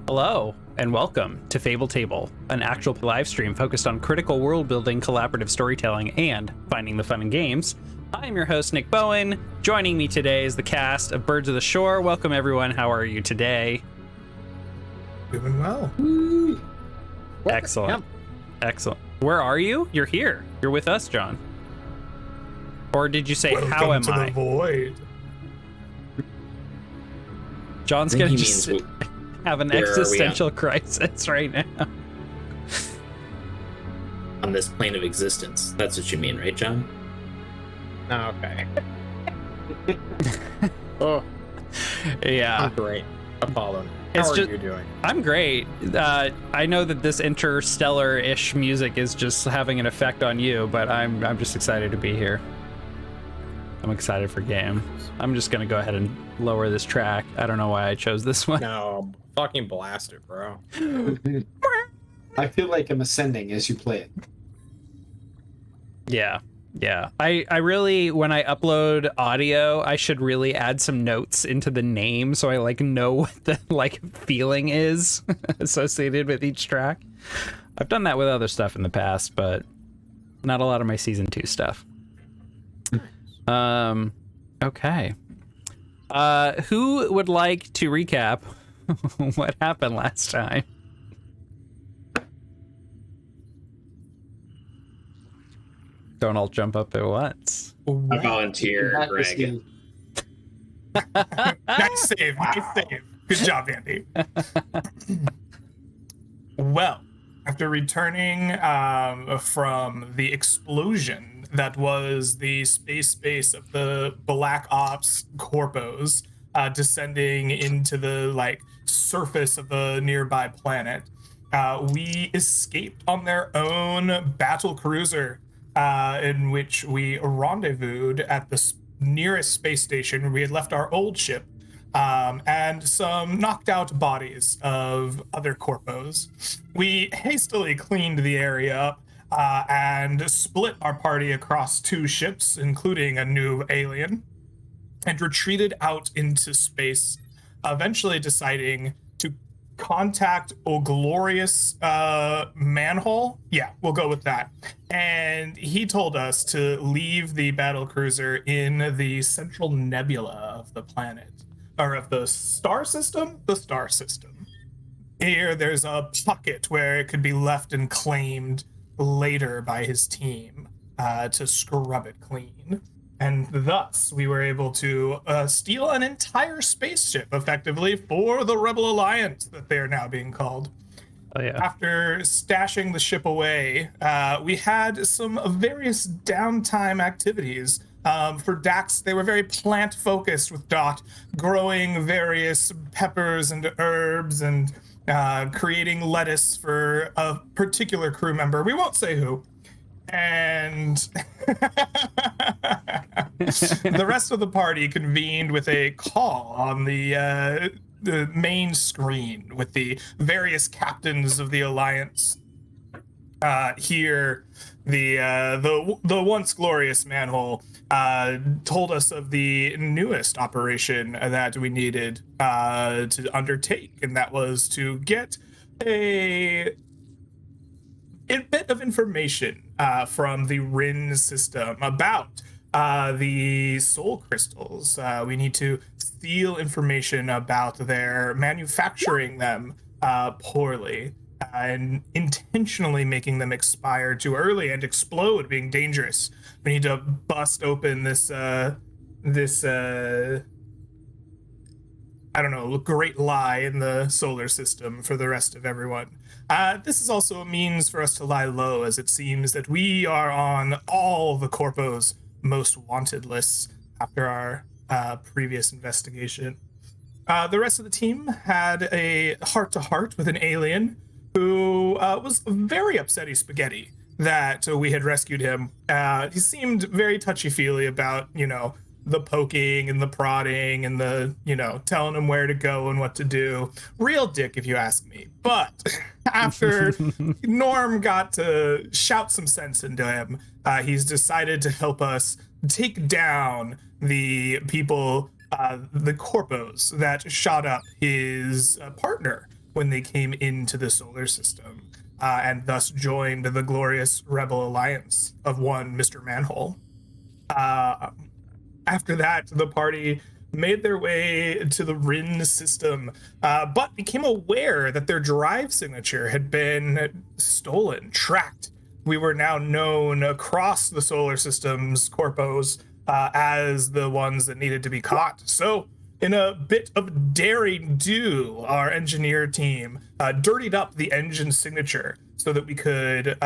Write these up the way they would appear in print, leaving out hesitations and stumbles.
Hello, and welcome to Fable Table, an actual live stream focused on critical world building, collaborative storytelling, and finding the fun in games. I'm your host, Nick Bowen. Joining me today is the cast of Birds of the Shore. Welcome, everyone. How are you today? Doing well. Excellent. Excellent. Where are you? You're here. You're with us, John. Or did you say, Welcome how am to I? the void. John's going to have an existential crisis right now. On this plane of existence. That's what you mean, right, John? Okay. Oh, Yeah. I'm great. Apollo, how are you doing? I'm great. I know that this interstellar-ish music is just having an effect on you, but I'm just excited to be here. I'm excited for game. I'm just gonna go ahead and lower this track. I don't know why I chose this one. No, fucking blast it, bro. I feel like I'm ascending as you play it. Yeah. I really, when I upload audio, I should really add some notes into the name so I know what the feeling is associated with each track. I've done that with other stuff in the past, but not a lot of my season 2 stuff. Okay. Who would like to recap what happened last time? Don't all jump up at once. I volunteer, Greg. Nice save. Good job, Andy. Well, after returning from the explosion that was the space base of the Black Ops Corpos descending into the surface of a nearby planet, we escaped on their own battle cruiser, in which we rendezvoused at the nearest space station where we had left our old ship, and some knocked out bodies of other corpos. We hastily cleaned the area up and split our party across 2 ships, including a new alien, and retreated out into space, eventually deciding to contact a glorious manhole. Yeah, we'll go with that. And he told us to leave the battle cruiser in the central nebula of the planet, or of the star system. Here there's a pocket where it could be left and claimed later by his team to scrub it clean. And thus, we were able to steal an entire spaceship, effectively, for the Rebel Alliance, that they are now being called. Oh, yeah. After stashing the ship away, we had some various downtime activities. For Dax, they were very plant-focused, with Dot growing various peppers and herbs and creating lettuce for a particular crew member. We won't say who. And the rest of the party convened with a call on the main screen with the various captains of the Alliance. Here, the once glorious manhole told us of the newest operation that we needed to undertake, and that was to get a bit of information from the Rin system about the soul crystals. We need to steal information about their manufacturing them poorly and intentionally making them expire too early and explode, being dangerous. We need to bust open this great lie in the solar system for the rest of everyone. This is also a means for us to lie low, as it seems that we are on all the Corpo's most wanted lists after our previous investigation. The rest of the team had a heart-to-heart with an alien who was very upsetty spaghetti that we had rescued him. He seemed very touchy-feely about, the poking and the prodding and the, telling him where to go and what to do. Real dick, if you ask me. But after Norm got to shout some sense into him, he's decided to help us take down the people, the corpos that shot up his partner when they came into the solar system, and thus joined the glorious Rebel Alliance of one Mr. Manhole. After that, the party made their way to the Rin system, but became aware that their drive signature had been stolen, tracked. We were now known across the solar system's corpos as the ones that needed to be caught. So, in a bit of daring do, our engineer team dirtied up the engine signature so that we could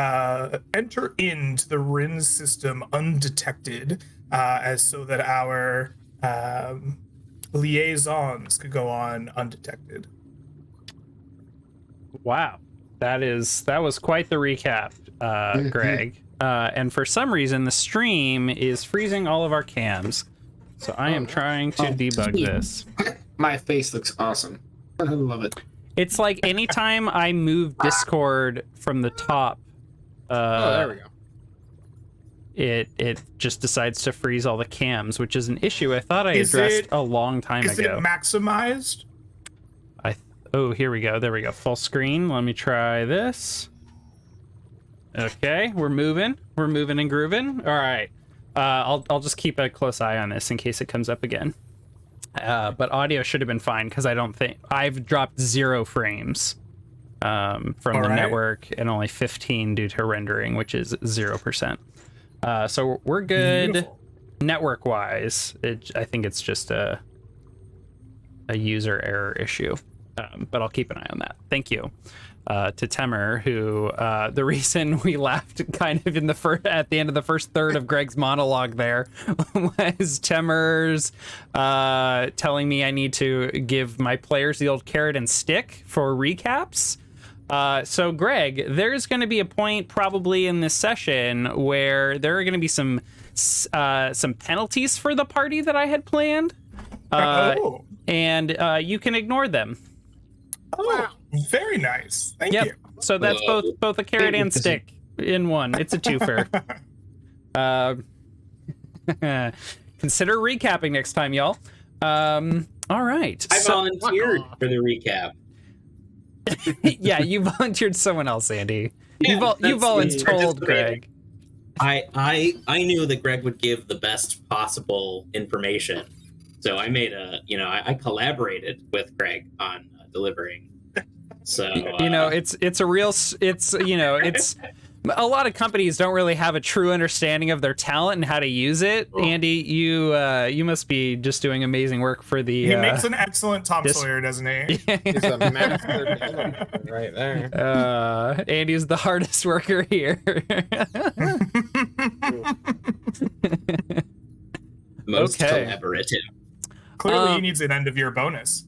enter into the Rin system undetected, as so that our liaisons could go on undetected. Wow, that was quite the recap, Greg. And for some reason, the stream is freezing all of our cams. So I am trying to debug this. My face looks awesome. I love it. It's like anytime I move Discord from the top, there we go. it just decides to freeze all the cams, which is an issue I thought I Is addressed it- a long time Is ago. it maximized? Oh, here we go. There we go. Full screen. Let me try this. Okay, we're moving and grooving. All right. I'll just keep a close eye on this in case it comes up again. But audio should have been fine because I don't think I've dropped 0 frames from the right. network and only 15 due to rendering, which is 0%. So we're good. Beautiful. Network wise. I think it's just a user error issue. But I'll keep an eye on that. Thank you to Temer, who the reason we laughed kind of at the end of the first third of Greg's monologue there was Temer's telling me I need to give my players the old carrot and stick for recaps. So Greg, there's going to be a point probably in this session where there are going to be some penalties for the party that I had planned, and you can ignore them. Oh, very nice. Thank Yep. you. So that's both a carrot and stick in one. It's a twofer. Consider recapping next time, y'all. All right. I volunteered for the recap. Yeah, you volunteered someone else, Andy. Yeah, you that's voluntold me. Greg. I knew that Greg would give the best possible information, so I made I collaborated with Greg on delivering. So it's a real it's a lot of companies don't really have a true understanding of their talent and how to use it. Andy, you must be just doing amazing work for the. He makes an excellent Tom this- Sawyer, doesn't he? He's a master developer right there. Andy's the hardest worker here. most Okay. collaborative. Clearly, he needs an end of year bonus.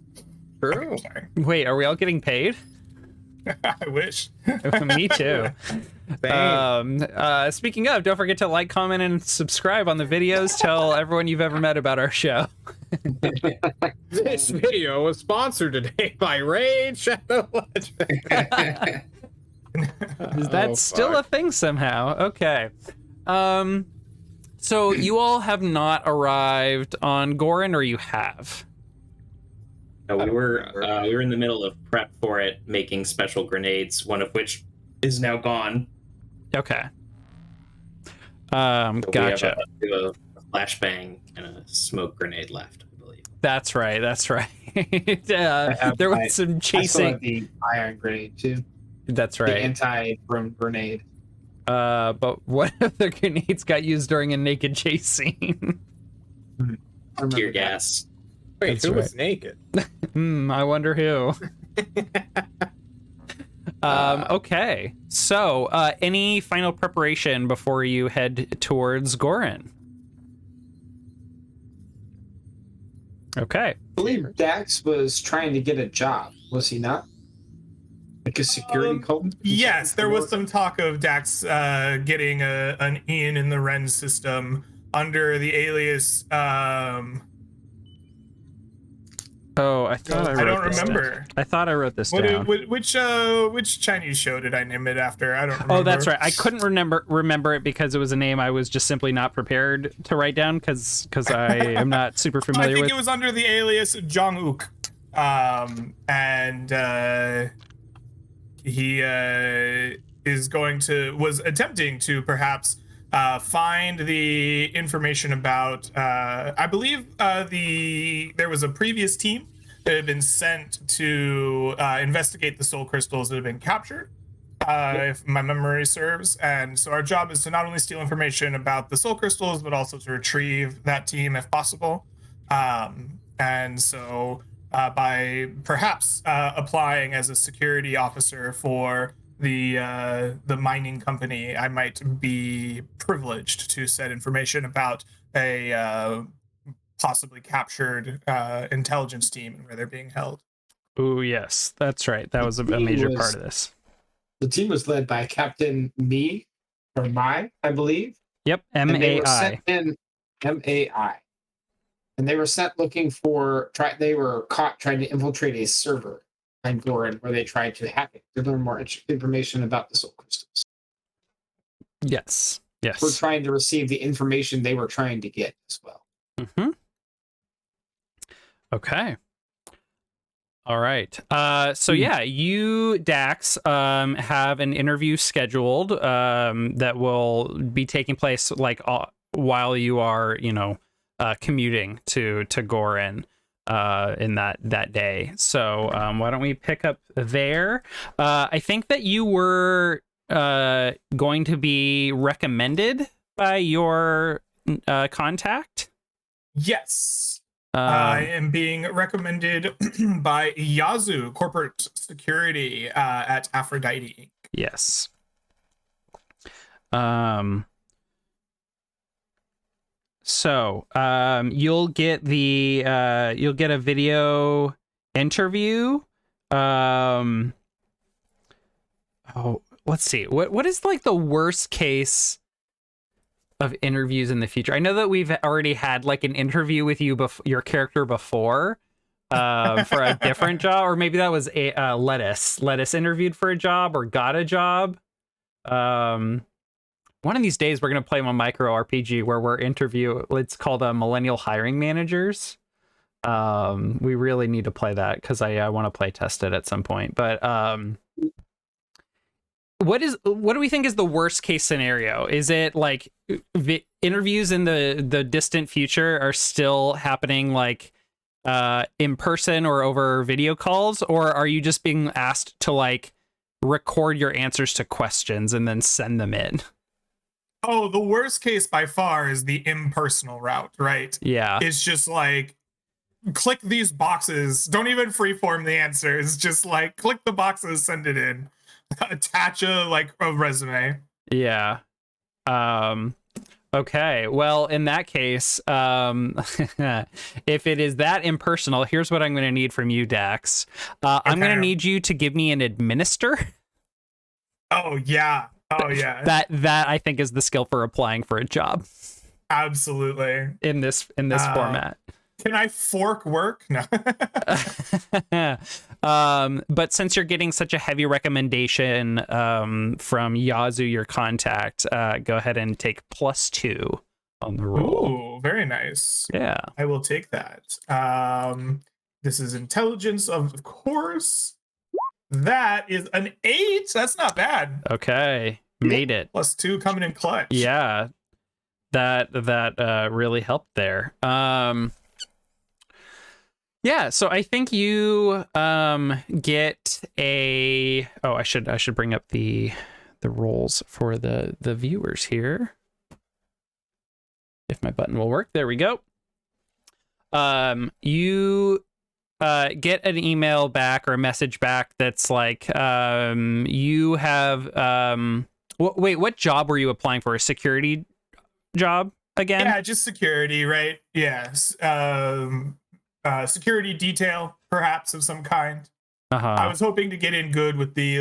True. Sorry. Wait, are we all getting paid? I wish. Me too. Speaking of, don't forget to like, comment, and subscribe on the videos. Tell everyone you've ever met about our show. This video was sponsored today by Raid Shadow Legends. Is that still a thing somehow? Okay. So you all have not arrived on Gorin, or you have? No, we were in the middle of prep for it, making special grenades, one of which is now gone. Okay. So Gotcha. We have a flashbang and a smoke grenade left, I believe. That's right. There was some I still chasing. have the iron grenade too. That's The right. anti-brim grenade. But one of the grenades got used during a naked chase scene. I remember Tear that. gas. Wait, That's who right. was naked? I wonder who. Okay. So, any final preparation before you head towards Gorin? Okay. I believe Dax was trying to get a job, was he not? Like a security code? Yes, there was some talk of Dax getting an in the Ren system under the alias. Oh, I thought I wrote I don't this remember. down. I thought I wrote this down. Which Chinese show did I name it after? I don't remember. Oh, that's right. I couldn't remember it because it was a name I was just simply not prepared to write down because I am not super I familiar think with. it was under the alias Jong-uk. and he was attempting to perhaps find the information about. I believe there was a previous team that had been sent to investigate the soul crystals that had been captured. If my memory serves. And so our job is to not only steal information about the soul crystals, but also to retrieve that team if possible. And so by perhaps applying as a security officer for the mining company, I might be privileged to set information about a possibly captured intelligence team and where they're being held. Ooh, yes, that's right. That was a major part of this. The team was led by Captain Mai, I believe. Yep, And they were MAI. sent in MAI. And they were sent looking for, they were caught trying to infiltrate a server on Gorin where they tried to hack it to learn more information about the soul crystals. Yes. We're trying to receive the information they were trying to get as well. Mm-hmm. Okay. All right. So yeah, you, Dax, have an interview scheduled that will be taking place like while you are, commuting to Gorin in that day. So why don't we pick up there? I think that you were going to be recommended by your contact. Yes. I am being recommended by Yazoo Corporate Security at Aphrodite Inc. Yes. So you'll get a video interview. Oh, let's see. What is like the worst case of interviews in the future? I know that we've already had like an interview with you, your character before, for a different job, or maybe that was a Lettuce interviewed for a job or got a job. One of these days we're gonna play my micro RPG where it's called Millennial Hiring Managers. We really need to play that because I want to play test it at some point. But what do we think is the worst case scenario? Is it like interviews in the distant future are still happening like in person or over video calls, or are you just being asked to like record your answers to questions and then send them in? Oh, the worst case by far is the impersonal route, right? Yeah. It's just like click these boxes. Don't even freeform the answers. Just like click the boxes, send it in. Attach a resume. Yeah. Okay. Well, in that case, if it is that impersonal, here's what I'm going to need from you, Dax. I'm going to need you to give me an administer. Oh yeah. Oh yeah. That I think is the skill for applying for a job. Absolutely. In this format. Can I fork work? No. But since you're getting such a heavy recommendation from Yazoo, your contact, go ahead and take +2 on the roll. Ooh, very nice. Yeah. I will take that. This is intelligence, of course. That is an 8. That's not bad. Okay. Made it. +2 coming in clutch. Yeah. That really helped there. Yeah, so I think you get a I should bring up the rolls for the viewers here. If my button will work. There we go. You get an email back or a message back that's like you have wait, what job were you applying for? A security job again? Yeah, just security, right? Yes. Security detail, perhaps, of some kind. I was hoping to get in good with the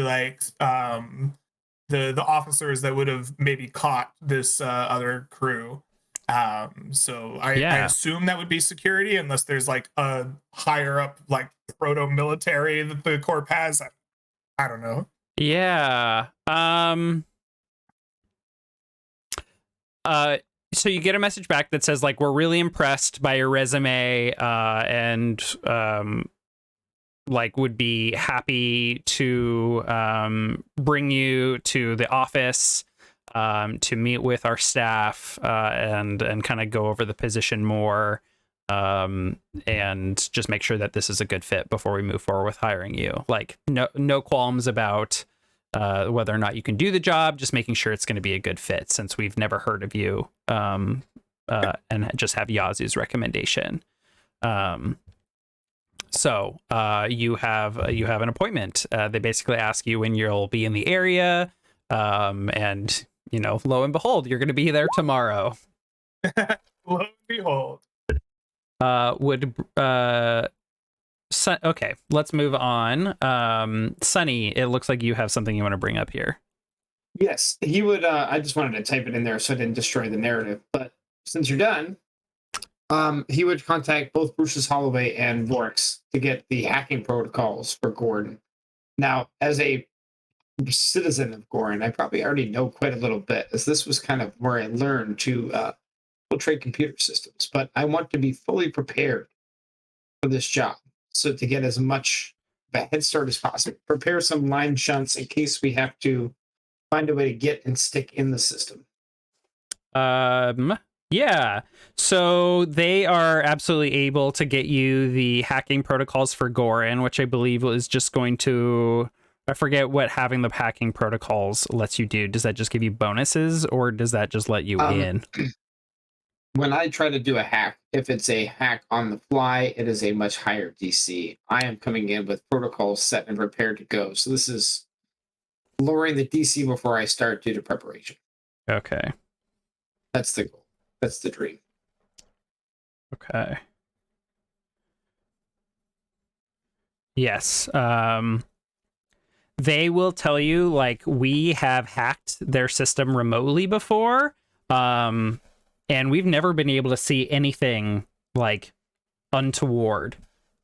the officers that would have maybe caught this other crew. So I assume that would be security, unless there's like a higher up like proto military that the Corp has. I don't know. Yeah. So you get a message back that says like, we're really impressed by your resume, and like would be happy to bring you to the office to meet with our staff and kind of go over the position more and just make sure that this is a good fit before we move forward with hiring you. Like no qualms about whether or not you can do the job, just making sure it's going to be a good fit since we've never heard of you and just have Yazu's recommendation. So you have an appointment. They basically ask you when you'll be in the area, and lo and behold, you're going to be there tomorrow. Lo and behold. Okay, let's move on. Sunny, it looks like you have something you want to bring up here. Yes, he would. I just wanted to type it in there so I didn't destroy the narrative. But since you're done, he would contact both Bruce's Holloway and Vorix to get the hacking protocols for Gordon. Now, as a citizen of Gorin, I probably already know quite a little bit, as this was kind of where I learned to infiltrate computer systems. But I want to be fully prepared for this job, so to get as much of a head start as possible. Prepare some line shunts in case we have to find a way to get and stick in the system. Yeah. So they are absolutely able to get you the hacking protocols for Gorin, which I believe is just going to, I forget what having the hacking protocols lets you do. Does that just give you bonuses or does that just let you in? When I try to do a hack, if it's a hack on the fly, it is a much higher DC. I am coming in with protocols set and prepared to go. So this is lowering the DC before I start due to preparation. Okay. That's the goal. That's the dream. Okay. Yes. They will tell you, like, we have hacked their system remotely before. And we've never been able to see anything like untoward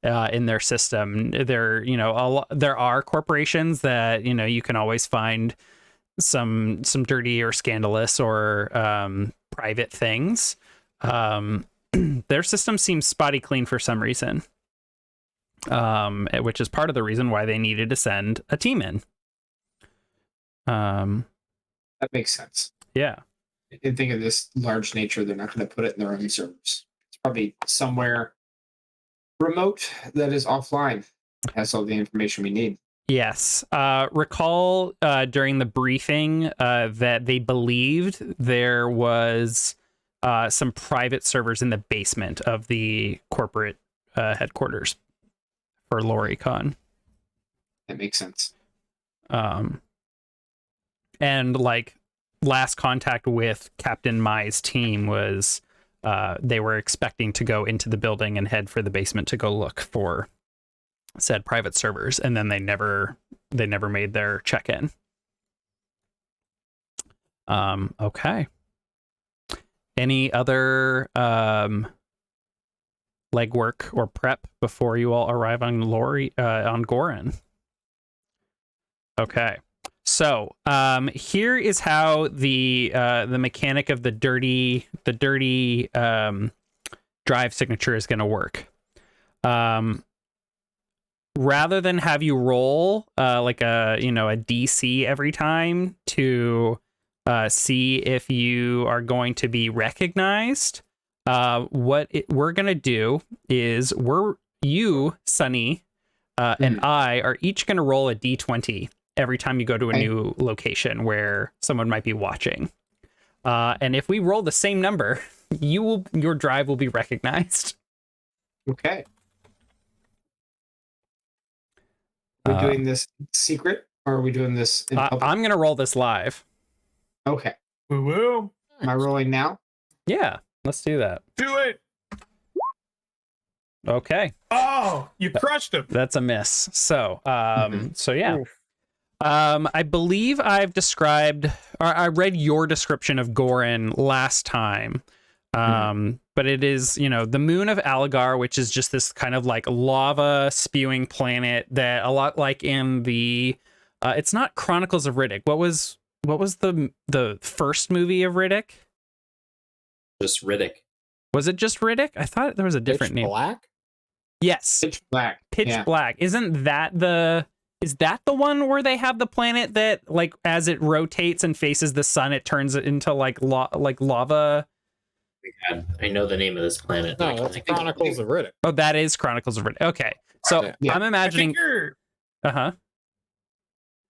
in their system. There are corporations that, you can always find some dirty or scandalous or private things. Their system seems spotty clean for some reason, which is part of the reason why they needed to send a team in. That makes sense. Yeah. And think of this large nature, they're not going to put it in their own servers. It's probably somewhere remote that is offline. It has all the information we need. Yes. Recall during the briefing that they believed there was some private servers in the basement of the corporate headquarters for Loricon. That makes sense. And like last contact with Captain Mai's team was they were expecting to go into the building and head for the basement to go look for said private servers, and then they never made their check-in. Okay. Any other legwork or prep before you all arrive on on Gorin? Okay. So here is how the mechanic of the dirty drive signature is going to work. Rather than have you roll like a DC every time to see if you are going to be recognized, what we're going to do is you, Sunny, and I are each going to roll a D20 every time you go to a new location where someone might be watching. And if we roll the same number, your drive will be recognized. Okay. Are we doing this secret or are we doing this in public? I'm going to roll this live. Okay. Woo woo. Am I rolling now? Yeah, let's do that. Do it. Okay. Oh, you crushed him. That's a miss. So, so yeah. I believe I've described, or I read your description of Gorin last time. But it is, the moon of Alagar, which is just this kind of like lava spewing planet that a lot like in the, it's not Chronicles of Riddick. What was the first movie of Riddick? Just Riddick. Was it just Riddick? I thought there was a different name. Black? Yes, Pitch black. pitch Yeah. black. Isn't that is that the one where they have the planet that, like, as it rotates and faces the sun, it turns it into like lava? I know the name of this planet. No, that's Chronicles of Riddick. Oh, that is Chronicles of Riddick. Okay, so Yeah. I'm I imagining. think you're.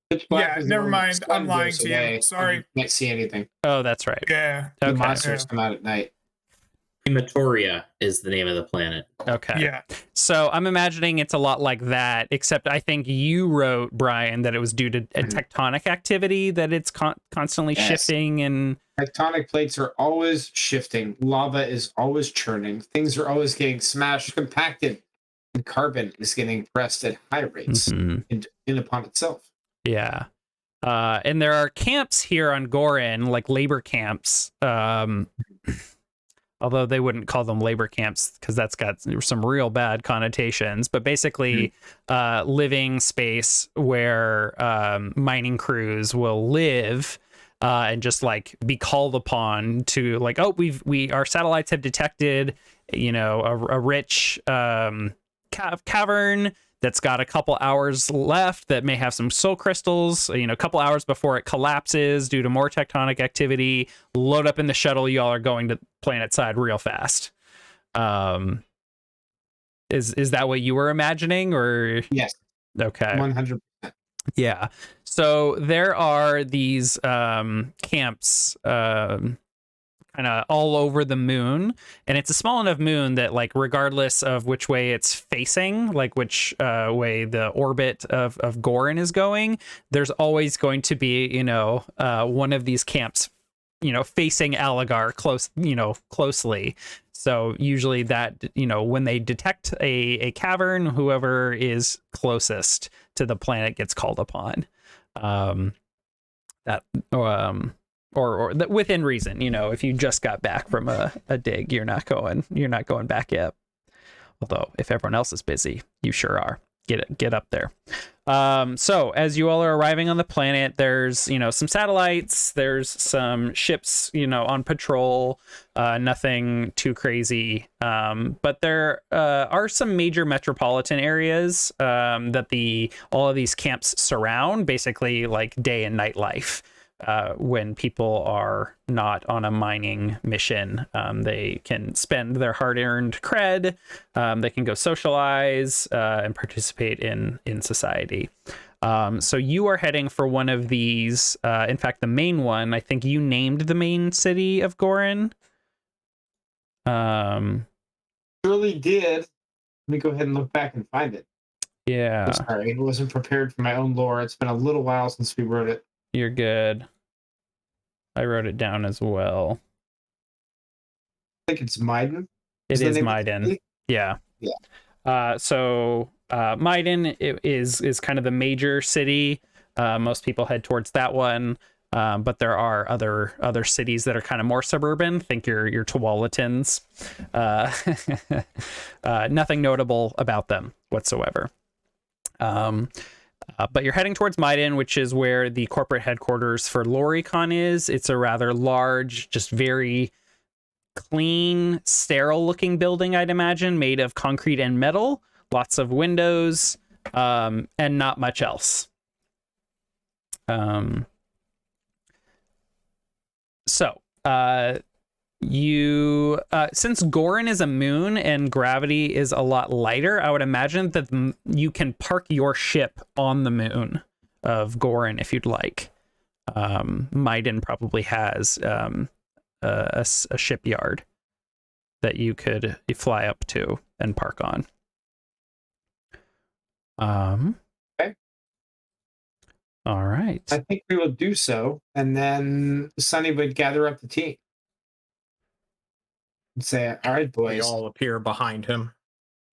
Pitch black Yeah, is never the one where the mind. sun I'm lying goes to you. away and Sorry. you can't see anything. Oh, that's right. Yeah. The Okay. monsters Yeah. come out at night. Hematoria is the name of the planet. Okay. Yeah. So I'm imagining it's a lot like that, except I think you wrote, Brian, that it was due to a tectonic activity, that it's constantly Yes. shifting and. Tectonic plates are always shifting. Lava is always churning. Things are always getting smashed, compacted, and carbon is getting pressed at high rates Mhm. in upon itself. Yeah. And there are camps here on Gorin, like labor camps. Although they wouldn't call them labor camps because that's got some real bad connotations. But basically, living space where mining crews will live and just like be called upon to, like, oh, our satellites have detected, a rich cavern that's got a couple hours left that may have some soul crystals, a couple hours before it collapses due to more tectonic activity. Load up in the shuttle. Y'all are going to planet side real fast. Is that what you were imagining, or? Yes. Okay. 100%. Yeah. So there are these camps kind of all over the moon, and it's a small enough moon that, like, regardless of which way it's facing, like which way the orbit of Gorin is going, there's always going to be one of these camps facing Aligar closely. So usually that when they detect a cavern, whoever is closest to the planet gets called upon. Or within reason, if you just got back from a dig, you're not going back yet. Although if everyone else is busy, you sure are. Get up there. So as you all are arriving on the planet, there's some satellites, there's some ships on patrol, nothing too crazy, but there are some major metropolitan areas that all of these camps surround, basically like day and night life. When people are not on a mining mission, they can spend their hard-earned cred. They can go socialize and participate in society. So you are heading for one of these. In fact, the main one. I think you named the main city of Gorin. Surely did. Let me go ahead and look back and find it. Yeah. I'm sorry, I wasn't prepared for my own lore. It's been a little while since we wrote it. You're good. I wrote it down as well. I think it's Maiden. It is Maiden. Yeah. Yeah. So Maiden is kind of the major city. Most people head towards that one. But there are other cities that are kind of more suburban. Think your Tualatans. Nothing notable about them whatsoever. But you're heading towards Maiden, which is where the corporate headquarters for Loricon is. It's a rather large, just very clean, sterile-looking building, I'd imagine, made of concrete and metal. Lots of windows, and not much else. You since Gorin is a moon and gravity is a lot lighter, I would imagine that you can park your ship on the moon of Gorin if you'd like. Maiden probably has a shipyard that you could fly up to and park on. Okay. All right. I think we will do so, and then Sunny would gather up the team and say, "All right, We boys." all appear behind him.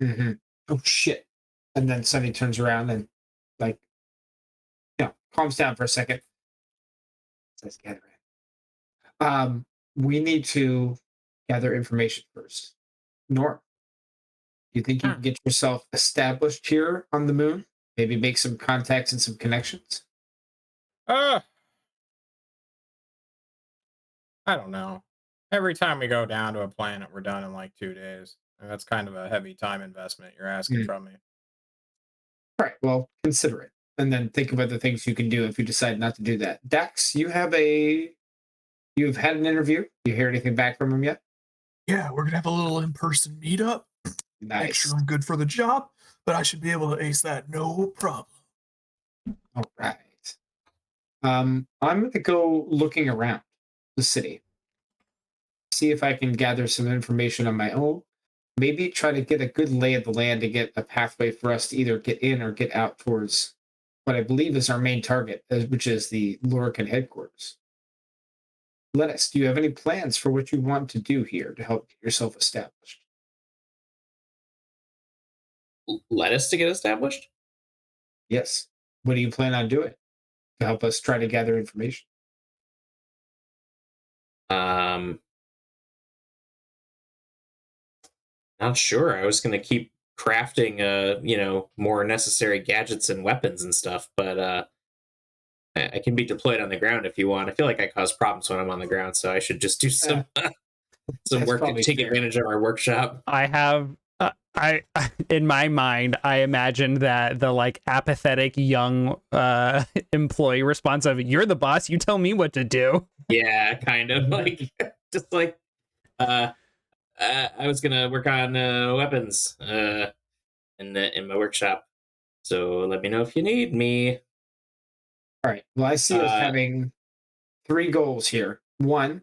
Mm-hmm. Oh shit! And then Sunny turns around and, like, calms down for a second. Says, "Gather in. We need to gather information first. Norm, you think you can get yourself established here on the moon? Maybe make some contacts and some connections." I don't know. Every time we go down to a planet, we're done in like 2 days. And that's kind of a heavy time investment you're asking from me. All right. Well, consider it, and then think of other things you can do if you decide not to do that. Dax, you've had an interview. You hear anything back from him yet? Yeah, we're gonna have a little in-person meetup. Make Nice. sure I'm good for the job, but I should be able to ace that no problem. All right. I'm going to go looking around the city, see if I can gather some information on my own. Maybe try to get a good lay of the land to get a pathway for us to either get in or get out towards what I believe is our main target, which is the Lurican headquarters. Lettuce, do you have any plans for what you want to do here to help get yourself established? Lettuce to get established? Yes. What do you plan on doing to help us try to gather information? Not sure. I was gonna keep crafting more necessary gadgets and weapons and stuff, but I can be deployed on the ground if you want. I feel like I cause problems when I'm on the ground, so I should just do some work and take advantage of our workshop. I have I in my mind I imagined that the like apathetic young employee response of "You're the boss, you tell me what to do." Yeah, kind of like just like I was gonna work on weapons in my workshop, so let me know if you need me. All right. Well, I see us having 3 goals here. 1,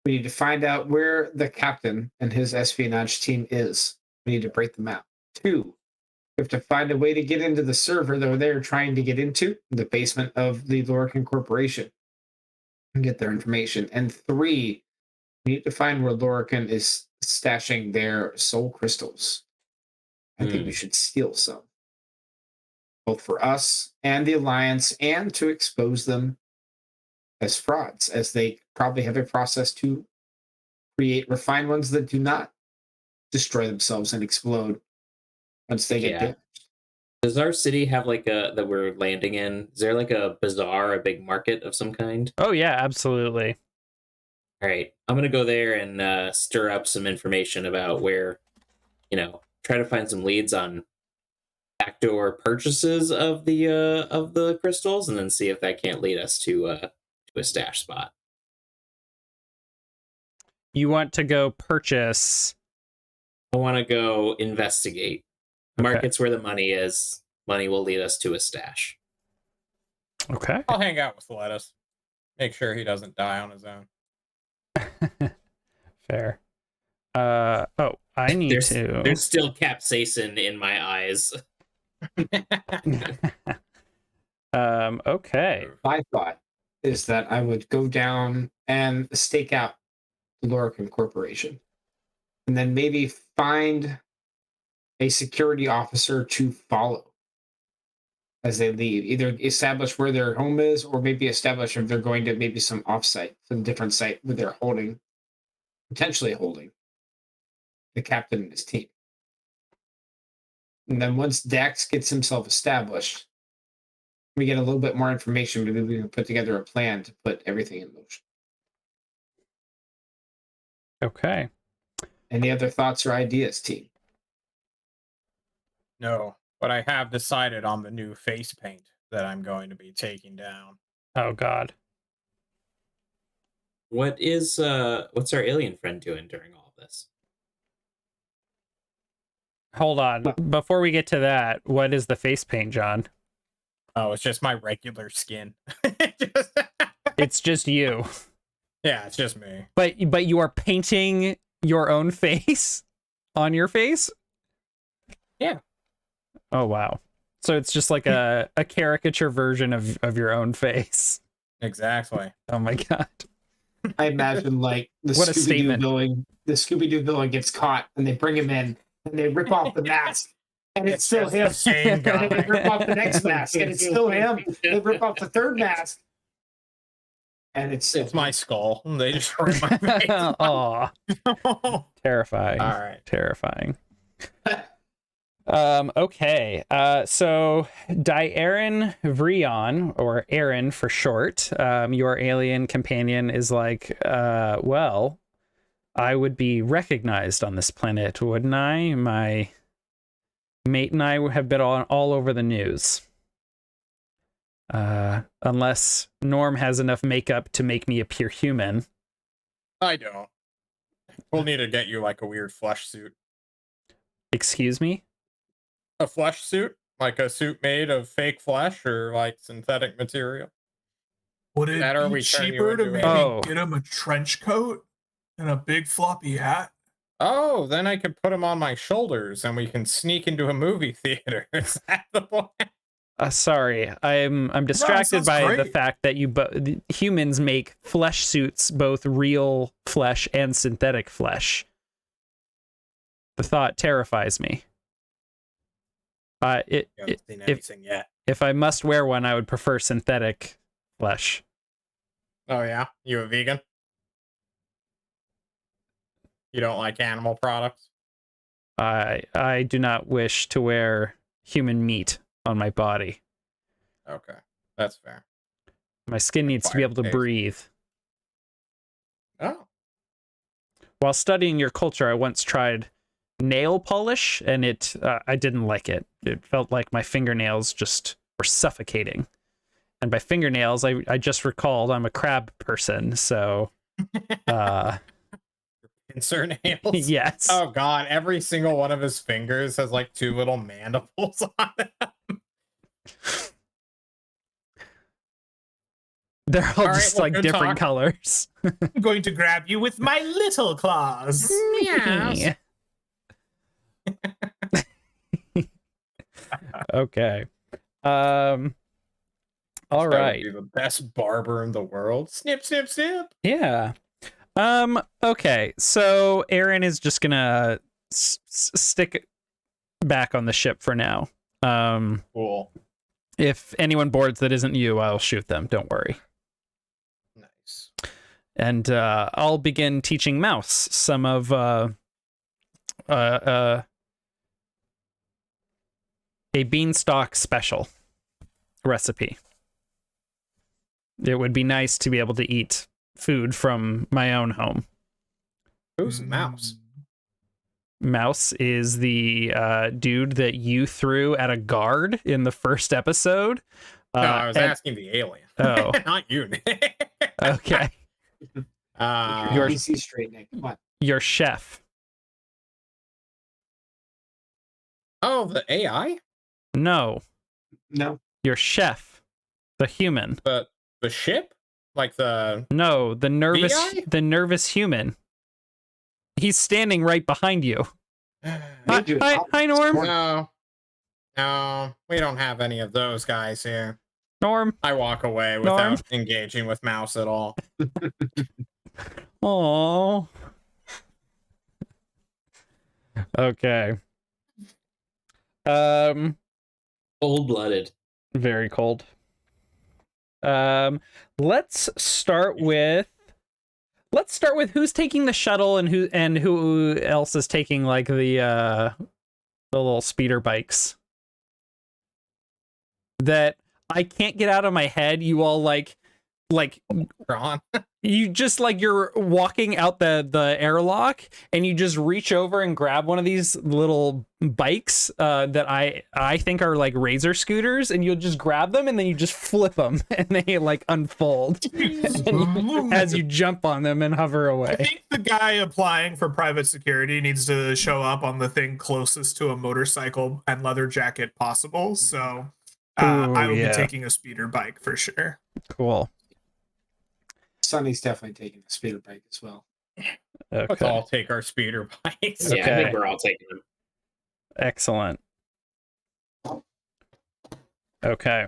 we need to find out where the captain and his espionage team is. We need to break them out. 2, we have to find a way to get into the server that they're trying to get into, the basement of the Lorican Corporation, and get their information. And 3, we need to find where Lorican is stashing their soul crystals. I think we should steal some, both for us and the Alliance, and to expose them as frauds, as they probably have a process to create refined ones that do not destroy themselves and explode once they get damaged. Does our city have like that we're landing in? Is there like a bazaar, a big market of some kind? Oh yeah, absolutely. All right, I'm gonna go there and stir up some information about where, try to find some leads on backdoor purchases of the crystals, and then see if that can't lead us to a stash spot. You want to go purchase? I want to go investigate markets where the money is. Money will lead us to a stash. Okay. I'll hang out with Lettuce. Make sure he doesn't die on his own. Fair. I need to. There's still capsaicin in my eyes. Okay. My thought is that I would go down and stake out the Lorican Corporation, and then maybe find a security officer to follow as they leave. Either establish where their home is, or maybe establish if they're going to maybe some offsite, some different site where they're potentially holding the captain and his team. And then once Dax gets himself established, we get a little bit more information. Maybe we can put together a plan to put everything in motion. Okay. Any other thoughts or ideas, team? No, but I have decided on the new face paint that I'm going to be taking down. Oh God. What's our alien friend doing during all of this? Hold on. Before we get to that, what is the face paint, John? Oh, it's just my regular skin. It's just you. Yeah, it's just me. But you are painting your own face on your face? Yeah. Oh wow. So it's just like a caricature version of your own face. Exactly. Oh my God. I imagine like the What a statement. Scooby-Doo villain gets caught and they bring him in and they rip off the mask and it's still him. The same guy. And they rip off the next mask and it's still him. They rip off the third mask and it's my skull. They just rip my face. Aw. Terrifying. All right. Terrifying. Okay. So Diaren Vrion, or Aaron for short, your alien companion is like, well, I would be recognized on this planet, wouldn't I? My mate and I have been all over the news. Unless Norm has enough makeup to make me appear human. I don't. We'll need to get you like a weird flesh suit. Excuse me? A flesh suit? Like a suit made of fake flesh or like synthetic material? Would it That or be we turn you cheaper to into maybe a- get him a trench coat and a big floppy hat? Oh, then I could put him on my shoulders and we can sneak into a movie theater. Is that the plan? Sorry, I'm distracted sounds by the great. fact that humans make flesh suits, both real flesh and synthetic flesh. The thought terrifies me. You haven't seen anything yet. If I must wear one, I would prefer synthetic flesh. Oh yeah? You a vegan? You don't like animal products? I do not wish to wear human meat on my body. Okay. That's fair. My skin needs to be able to Taste. breathe. Oh. While studying your culture, I once tried nail polish, and I didn't like it. It felt like my fingernails just were suffocating. And by fingernails, I just recalled I'm a crab person, so Insert nails? yes. Oh god, every single one of his fingers has like 2 little mandibles on it. They're all All right, just well, like good different talk. colors. I'm going to grab you with my little claws. Yes. Okay. All That would right. be the best barber in the world. Snip, snip, snip. Yeah. Okay. So Aaron is just gonna stick back on the ship for now. Cool. If anyone boards that isn't you, I'll shoot them. Don't worry. Nice. And I'll begin teaching Mouse some of a beanstalk special recipe. It would be nice to be able to eat food from my own home. Who's Mouse? Mouse is the dude that you threw at a guard in the first episode. No, I was and- asking the alien. Oh, Not you, Nick. okay. Your Your- PC straight, Nick. Come on. Your chef. Oh, the AI? No, No. your chef. The human. The ship? Like the No, the VI? nervous human. He's standing right behind you. Hey, dude, Hi, Norm. No. No, we don't have any of those guys here. Norm. I walk away without engaging with Mouse at all. Oh. Okay. Cold-blooded. Very cold. Let's start with who's taking the shuttle and who else is taking like the little speeder bikes that I can't get out of my head. You all like Ron. you just like you're walking out the airlock and you just reach over and grab one of these little bikes that I think are like razor scooters, and you'll just grab them and then you just flip them and they like unfold as you jump on them and hover I away. think the guy applying for private security needs to show up on the thing closest to a motorcycle and leather jacket possible. So I will yeah. be taking a speeder bike for sure. Cool. Sonny's definitely taking the speeder bike as well. Let's Okay. all take our speeder bikes. Yeah, I Okay. think we're all taking them. Excellent. Okay.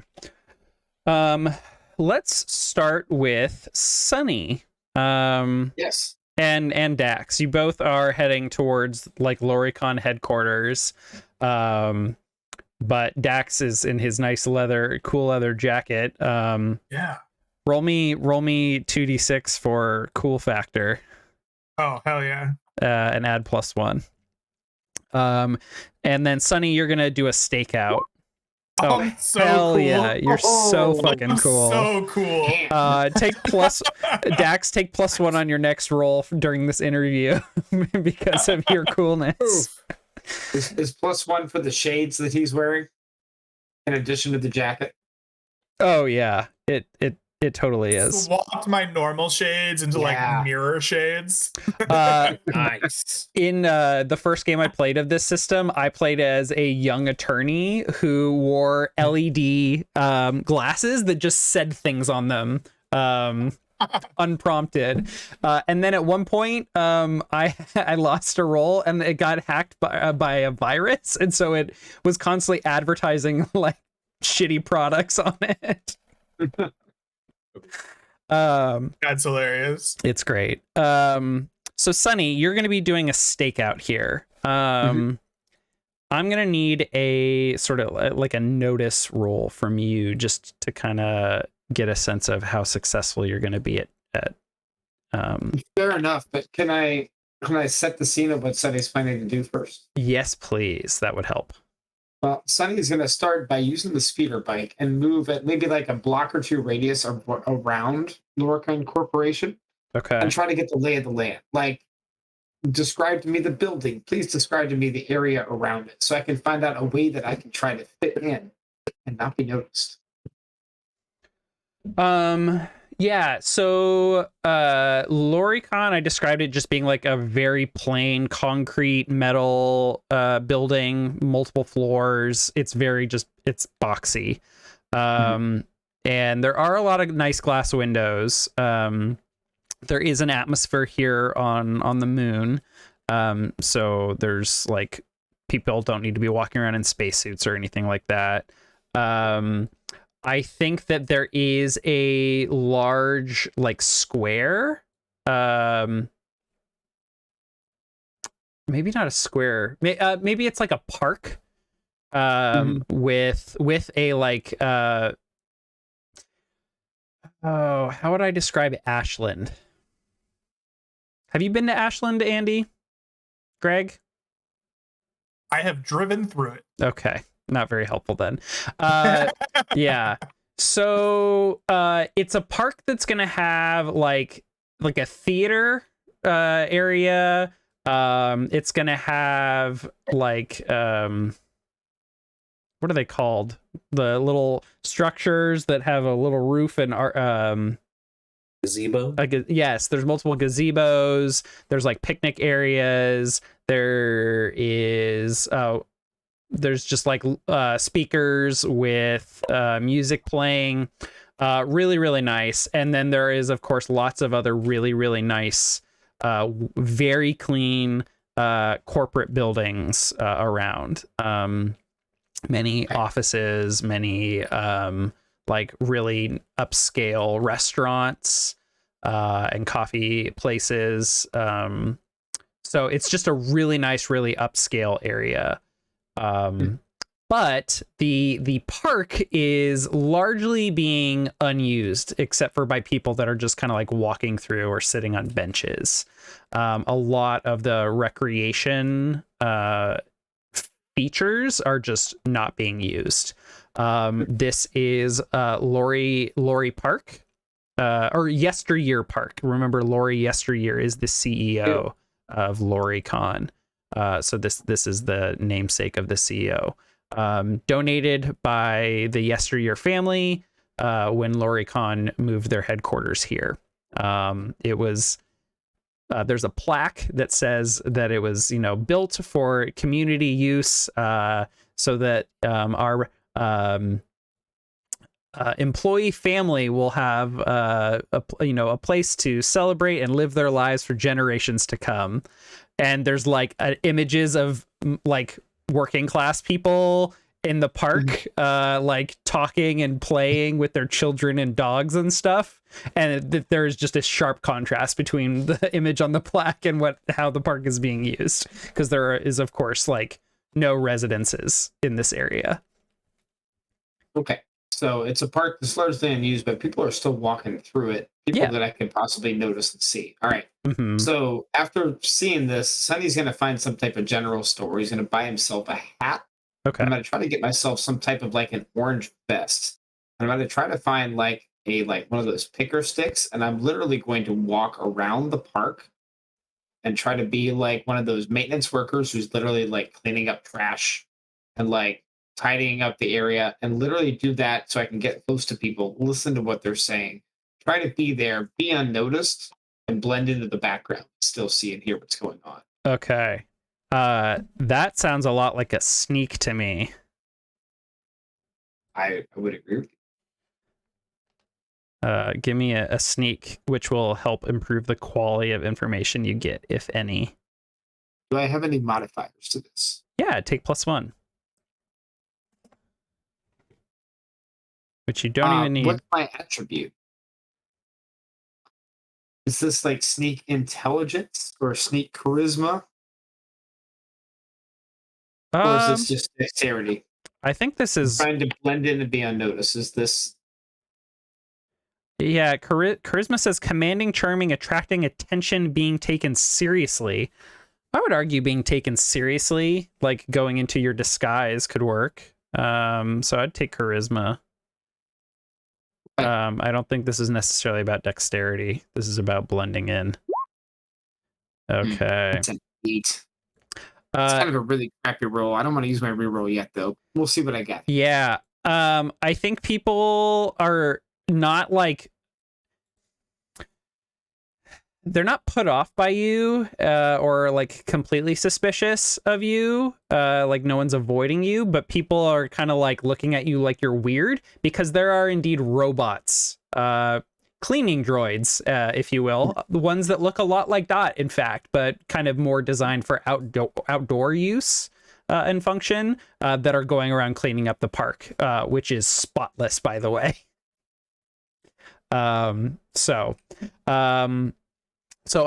Let's start with Sunny. Yes. And Dax. You both are heading towards like Loricon headquarters. But Dax is in his nice cool leather jacket. Yeah. Roll me 2d6 for cool factor, Oh, hell yeah. and add +1. And then Sunny, you're gonna do a stakeout. Oh, So hell cool. yeah. You're so Oh, fucking cool. So cool. Damn. Dax, take +1 on your next roll during this interview because of your coolness. Oof. Is +1 for the shades that he's wearing, in addition to the jacket? Oh yeah, it totally is. Swapped my normal shades into Yeah. like mirror shades. Nice. In the first game I played of this system, I played as a young attorney who wore LED glasses that just said things on them unprompted. And then at one point, I lost a roll and it got hacked by a virus, and so it was constantly advertising like shitty products on it. That's hilarious. It's great. So Sunny, you're going to be doing a stakeout here. I'm going to need a sort of like a notice roll from you just to kind of get a sense of how successful you're going to be at Fair enough, but can I set the scene of what Sunny's planning to do first? yes, please. That would help. Well, Sunny's going to start by using the speeder bike and move at maybe like a block or two radius around Loricon Corporation Okay. and try to get the lay of the land. Like, describe to me the building. Please describe to me the area around it so I can find out a way that I can try to fit in and not be noticed. Yeah, so Loricon, I described it just being like a very plain concrete metal building, multiple floors. It's very it's boxy. And there are a lot of nice glass windows. There is an atmosphere here on the moon. So there's like people don't need to be walking around in spacesuits or anything like that. I think that there is a large like square. Maybe not a square. Maybe it's like a park. With a like oh, how would I describe Ashland? Have you been to Ashland, Andy? Greg? I have driven through it. Okay. Not very helpful then. Yeah. So it's a park that's gonna have like a theater area. It's gonna have like what are they called? The little structures that have a little roof and Gazebo. yes, there's multiple gazebos. There's like picnic areas. There's just like speakers with music playing. Really, really nice. And then there is, of course, lots of other really, really nice, very clean corporate buildings around. Many offices, many like really upscale restaurants and coffee places. So it's just a really nice, really upscale area. But the park is largely being unused, except for by people that are just kind of like walking through or sitting on benches. A lot of the recreation features are just not being used. This is Lori Park, or Yesteryear Park. Remember, Lori Yesteryear is the CEO of Loricon. So this is the namesake of the CEO. Donated by the Yesteryear family when Loricon moved their headquarters here. It was there's a plaque that says that it was built for community use, so that our employee family will have a place to celebrate and live their lives for generations to come. And there's like images of like working class people in the park, like talking and playing with their children and dogs and stuff. And there's just a sharp contrast between the image on the plaque and how the park is being used, because there is, of course, like no residences in this area. Okay, so it's a park that's largely unused, but people are still walking through it. People that I could possibly notice and see. All right. So after seeing this, Sonny's going to find some type of general store. He's going to buy himself a hat Okay. I'm gonna try to get myself some type of like an orange vest. And I'm gonna try to find like one of those picker sticks, and I'm literally going to walk around the park and try to be like one of those maintenance workers who's literally like cleaning up trash and like tidying up the area, and literally do that so I can get close to people, listen to what they're saying, try to be there, be unnoticed, and blend into the background, still see and hear what's going on. Okay. That sounds a lot like a sneak to me. I would agree with you. Give me a sneak, which will help improve the quality of information you get, if any. Do I have any modifiers to this? Yeah, take +1. Which you don't even need. What's my attribute? Is this like sneak intelligence or sneak charisma? Or is this just dexterity? I think this is Trying to blend in and be unnoticed. Is this? Yeah, charisma says commanding, charming, attracting attention, being taken seriously. I would argue being taken seriously, like going into your disguise, could work. So I'd take charisma. I don't think this is necessarily about dexterity. This is about blending in. Okay. It's an 8. It's kind of a really crappy roll. I don't want to use my reroll yet, though. We'll see what I get. Yeah. I think people are not like, they're not put off by you or like completely suspicious of you, like no one's avoiding you, but people are kind of like looking at you like you're weird, because there are indeed robots, cleaning droids, if you will, the ones that look a lot like Dot, in fact, but kind of more designed for outdoor use and function, that are going around cleaning up the park, which is spotless, by the way. So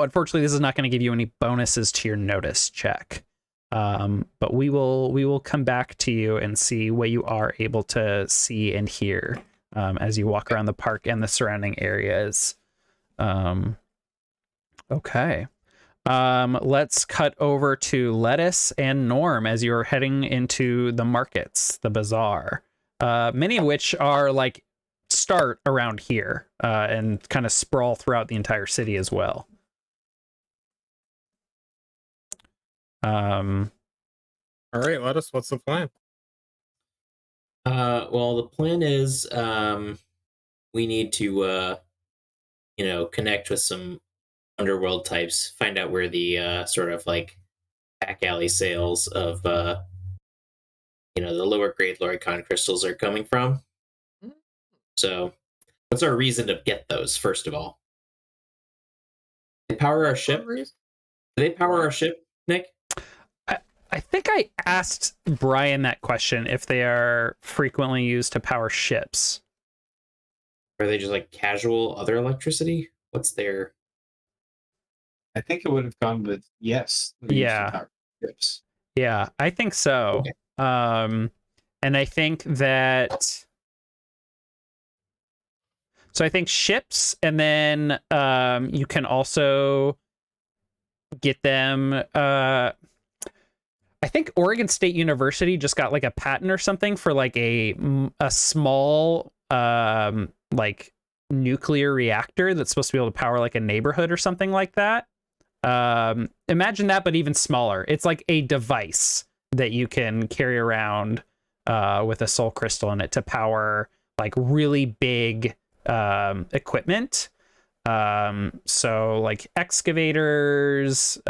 unfortunately, this is not going to give you any bonuses to your notice check, but we will come back to you and see what you are able to see and hear as you walk around the park and the surrounding areas. Okay, let's cut over to Lettuce and Norm as you're heading into the markets, the bazaar, many of which are like start around here and kind of sprawl throughout the entire city as well. All right, Lettuce, what's the plan? Well, the plan is we need to connect with some underworld types, find out where the sort of like back alley sales of the lower grade Loricon crystals are coming from. So what's our reason to get those, first of all? They power our ship? Do they power our ship, Nick? I think I asked Brian that question, if they are frequently used to power ships. Or are they just like casual other electricity? What's their... I think it would have gone with yes. Yeah. Yeah, I think so. Okay. And I think that... So I think ships, and then you can also get them... I think Oregon State University just got like a patent or something for like a small like nuclear reactor that's supposed to be able to power like a neighborhood or something like that. Imagine that, but even smaller. It's like a device that you can carry around with a soul crystal in it to power like really big equipment. So like excavators,